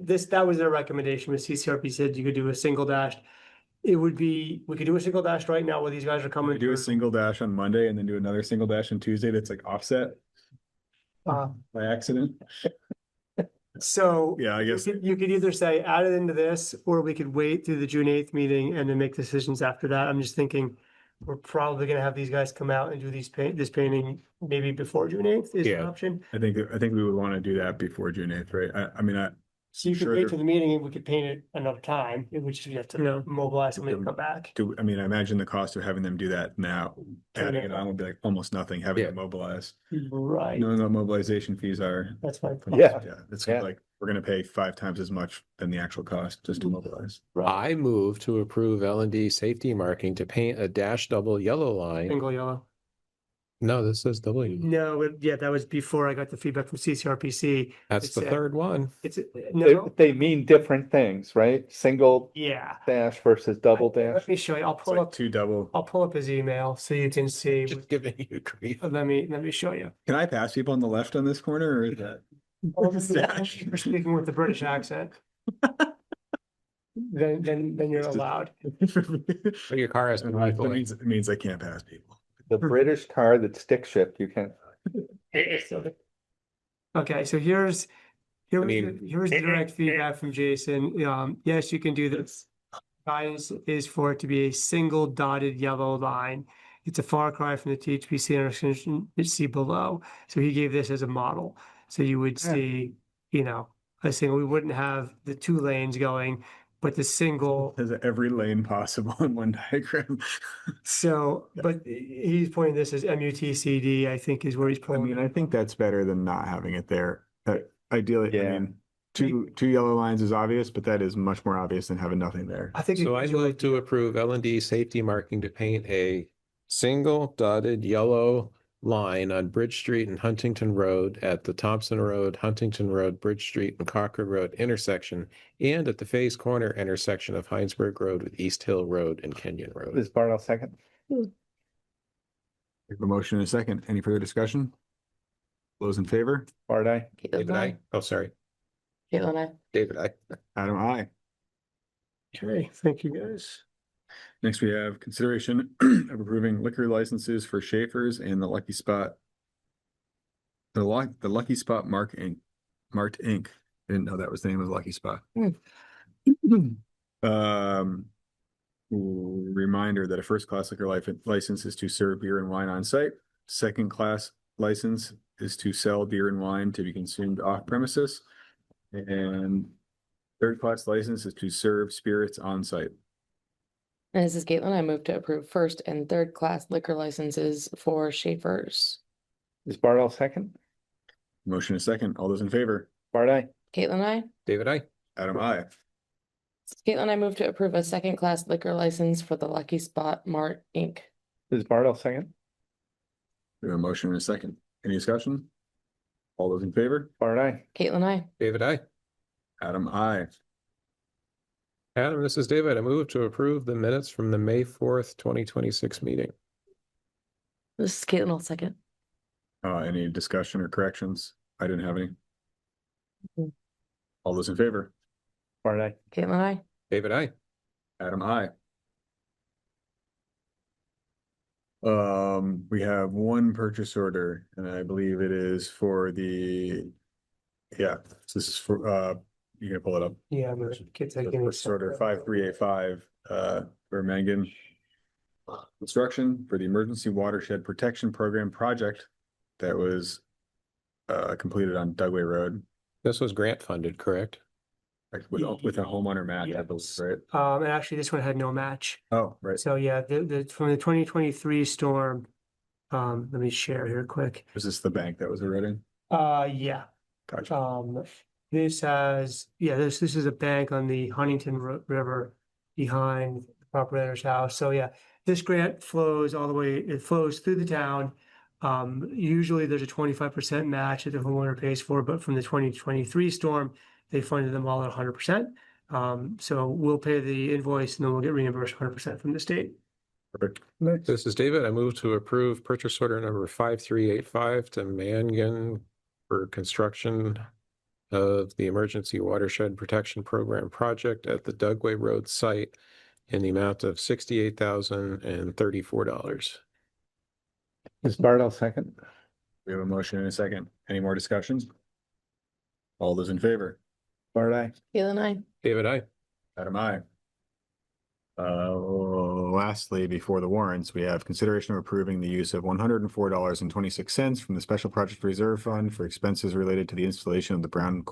That was their recommendation, was CCRP said you could do a single dash. We could do a single dash right now where these guys are coming. Do a single dash on Monday and then do another single dash on Tuesday that's like offset by accident. So yeah, I guess you could either say add it into this, or we could wait through the June 8th meeting and then make decisions after that. I'm just thinking we're probably gonna have these guys come out and do this painting maybe before June 8th is an option. I think we would want to do that before June 8th, right? So you could wait for the meeting and we could paint it another time. It would just have to mobilize somebody to come back. I imagine the cost of having them do that now, adding it on would be like almost nothing, having to mobilize. Right. Knowing what mobilization fees are. That's my point. Yeah, it's like we're gonna pay 5 times as much than the actual cost just to mobilize. I move to approve L&D Safety Marking to paint a dash double yellow line. Single yellow. No, this says double. No, that was before I got the feedback from CCRPC. That's the third one. They mean different things, right? Single dash versus double dash. Let me show you. I'll pull up two double. I'll pull up his email so you can see. Just giving you grief. Let me show you. Can I pass people on the left on this corner, or is that? You're speaking with the British accent. Then you're allowed. But your car has been it means I can't pass people. The British car that stick shift, you can. Okay, so here's the direct feedback from Jason. Yes, you can do this. Guidance is for it to be a single dotted yellow line. It's a far cry from the THPC intersection you see below. So he gave this as a model. So you would see, a single, we wouldn't have the 2 lanes going, but the single. Has every lane possible in one diagram. So, but he's pointing this as MUTCD, I think is where he's pointing. I think that's better than not having it there. Ideally, two yellow lines is obvious, but that is much more obvious than having nothing there. I think so. I move to approve L&D Safety Marking to paint a single dotted yellow line on Bridge Street and Huntington Road at the Thompson Rd, Huntington Road, Bridge Street and Cochran Road intersection, and at the Face Corner intersection of Heinsberg Road with East Hill Road and Kenyon Road. Is Bart, I'll second. We have a motion and a second. Any further discussion? Those in favor? Bart, aye. David, aye. Oh, sorry. Caitlin, I. David, aye. Adam, aye. Okay, thank you guys. Next, we have consideration of approving liquor licenses for Schaefers and the Lucky Spot. The Lucky Spot Mart Inc. I didn't know that was the name of Lucky Spot. Reminder that a first class liquor license is to serve beer and wine on site. Second class license is to sell beer and wine to be consumed off premises. And third class license is to serve spirits on site. And this is Caitlin. I move to approve first and third class liquor licenses for Schaefers. Is Bart, I'll second. Motion is second. All those in favor? Bart, aye. Caitlin, I. David, aye. Adam, aye. Caitlin, I move to approve a second class liquor license for the Lucky Spot Mart Inc. Is Bart, I'll second. We have a motion and a second. Any discussion? All those in favor? Bart, aye. Caitlin, I. David, aye. Adam, aye. Adam, this is David. I move to approve the minutes from the May 4th, 2026 meeting. This is Caitlin, I'll second. Any discussion or corrections? I didn't have any. Mhm. All those in favor? Bart, aye. Caitlin, I. David, I. Adam, aye. We have one purchase order, and I believe it is for the, yeah, so this is for, you can pull it up. Yeah, I'm gonna get The taking purchase order 5385, for Mangan Construction for the Emergency Watershed Protection Program project that was completed on Dugway Road. This was grant funded, correct? Like with a homeowner match, I believe, right? And actually, this one had no match. Oh, right. So yeah, the from the 2023 storm, let me share here quick. Is this the bank that was eroding? Yeah. Gotcha. This has, this is a bank on the Huntington River behind the proprietor's house. So yeah, this grant flows all the way, it flows through the town. Usually there's a 25% match that the homeowner pays for, but from the 2023 storm, they funded them all at 100%. So we'll pay the invoice and then we'll get reimbursed 100% from the state. Perfect. This is David. I move to approve purchase order number 5385 to Mangan for construction of the Emergency Watershed Protection Program project at the Dugway Road site in the amount of $68,034. Ms. Bart, I'll second. We have a motion and a second. Any more discussions? All those in favor? Bart, aye. Caitlin, I. David, I. Adam, aye. Lastly, before the warrants, we have consideration of approving the use of $104.26 from the Special Project Reserve Fund for expenses related to the installation of the Browns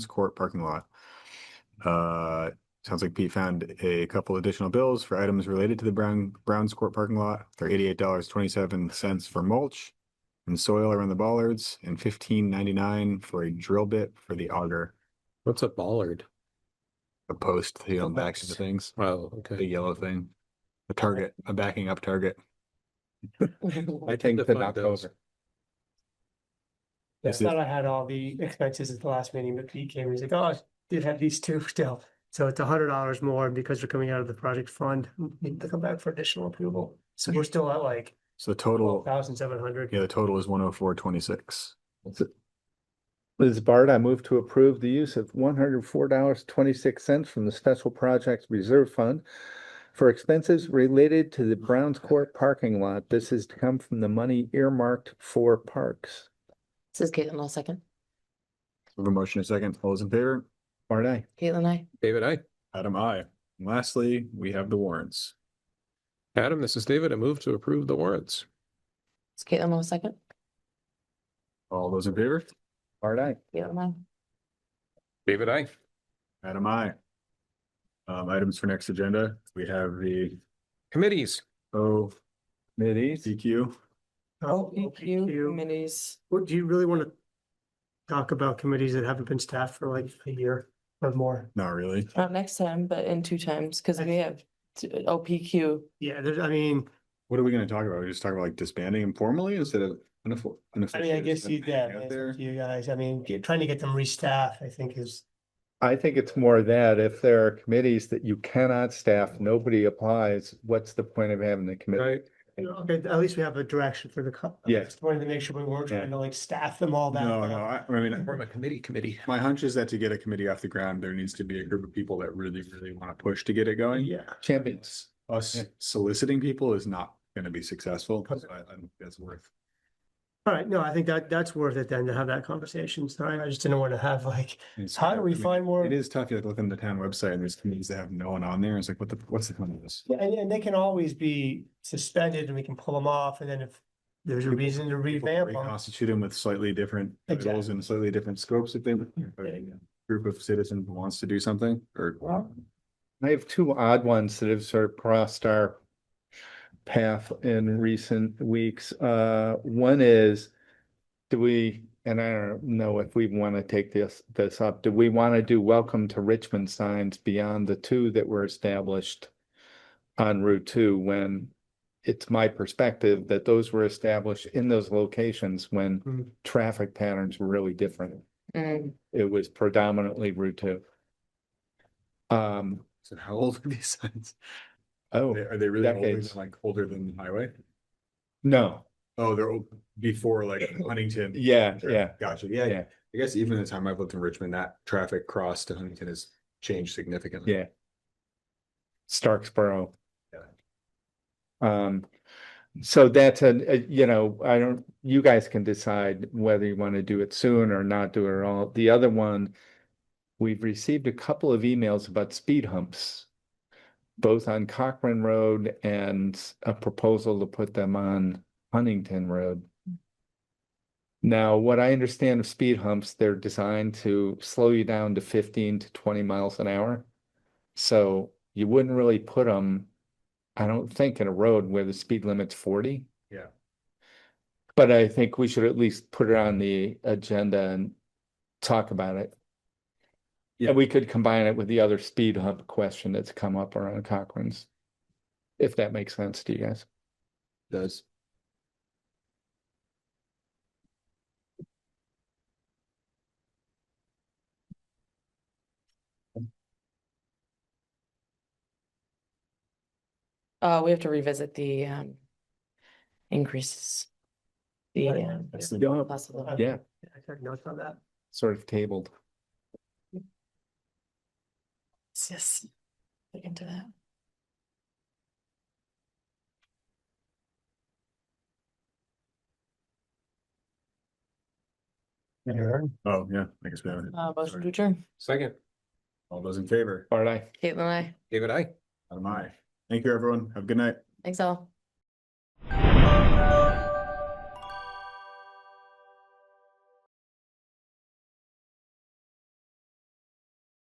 Court parking lot. Sounds like Pete found a couple additional bills for items related to the Browns Court parking lot. They're $88.27 for mulch and soil around the bollards, and $15.99 for a drill bit for the auger. What's a bollard? A post, back of the things. Oh, okay. The yellow thing. A target, a backing up target. I think to knock over. I thought I had all the expenses at the last meeting, but Pete came and he's like, oh, I did have these two still. So it's $100 more because they're coming out of the project fund. We need to come back for additional approval. So we're still at like So the total, 1,700. yeah, the total is 104.26. That's it. Ms. Bart, I move to approve the use of $104.26 from the Special Projects Reserve Fund for expenses related to the Browns Court parking lot. This is to come from the money earmarked for parks. This is Caitlin, I'll second. We have a motion and a second. All those in favor? Bart, aye. Caitlin, I. David, I. Adam, aye. And lastly, we have the warrants. Adam, this is David. I move to approve the warrants. It's Caitlin, I'll second. All those in favor? Bart, aye. Caitlin, I. David, I. Adam, aye. Items for next agenda, we have the Committees. Committees. DQ. PQ committees. What, do you really want to talk about committees that haven't been staffed for like a year or more? Not really. Not next time, but in 2 times, because we have OPQ. Yeah, there's, I mean, What are we gonna talk about? We just talk about like disbanding them formally instead of unofficial. I guess you, you guys, I mean, trying to get them restaffed, I think is. I think it's more that if there are committees that you cannot staff, nobody applies, what's the point of having the committee? Right. Okay, at least we have a direction for the. Yeah. Just wanted to make sure we weren't trying to like staff them all back. No, up. I mean, Form a committee. my hunch is that to get a committee off the ground, there needs to be a group of people that really, really want to push to get it going. Yeah. Champions. Us soliciting people is not gonna be successful. So I think that's worth. All right, no, I think that's worth it then to have that conversation. Sorry, I just didn't want to have like, It's- how do we I mean, find more? It is tough. You like look on the town website and there's committees that have no one on there. It's like, what's the point of this? Yeah, and they can always be suspended and we can pull them off, and then if there's a reason to revamp them. Reconstitute them with slightly different titles and slightly different scopes if they, a group of citizens wants to do something or. I have 2 odd ones that have sort of crossed our path in recent weeks. One is, do we, and I don't know if we want to take this up, do we want to do welcome to Richmond signs beyond the 2 that were established on Route 2 when it's my perspective that those were established in those locations when traffic patterns were really different. It was predominantly Route 2. So how old are these signs? Oh, Are they really older decades. than like older than the highway? No, Oh, they're before like Huntington. yeah, yeah, Gotcha. Yeah, yeah, I guess even the time I've lived in Richmond, that traffic cross to Huntington has changed significantly. yeah. Starksboro. So that's you know, I don't, you guys can decide whether you want to do it soon or not do it at all. The other one, we've received a couple of emails about speed humps, both on Cochran Road and a proposal to put them on Huntington Road. Now, what I understand of speed humps, they're designed to slow you down to 15 to 20 miles an hour. So you wouldn't really put them, I don't think, in a road where the speed limit's 40. Yeah. But I think we should at least put it on the agenda and talk about it. Yeah. And we could combine it with the other speed hump question that's come up around Cochran's. If that makes sense to you guys. Does. We have to revisit the increases. The That's the job. possible. Yeah, I took notes on that. sort of tabled. Yes. Look into that. Oh, yeah, I guess we haven't. Motion to adjourn. Second, All those in favor? All right. Caitlin, I. David, I. Out of my. Thank you, everyone. Have a good night. Thanks all.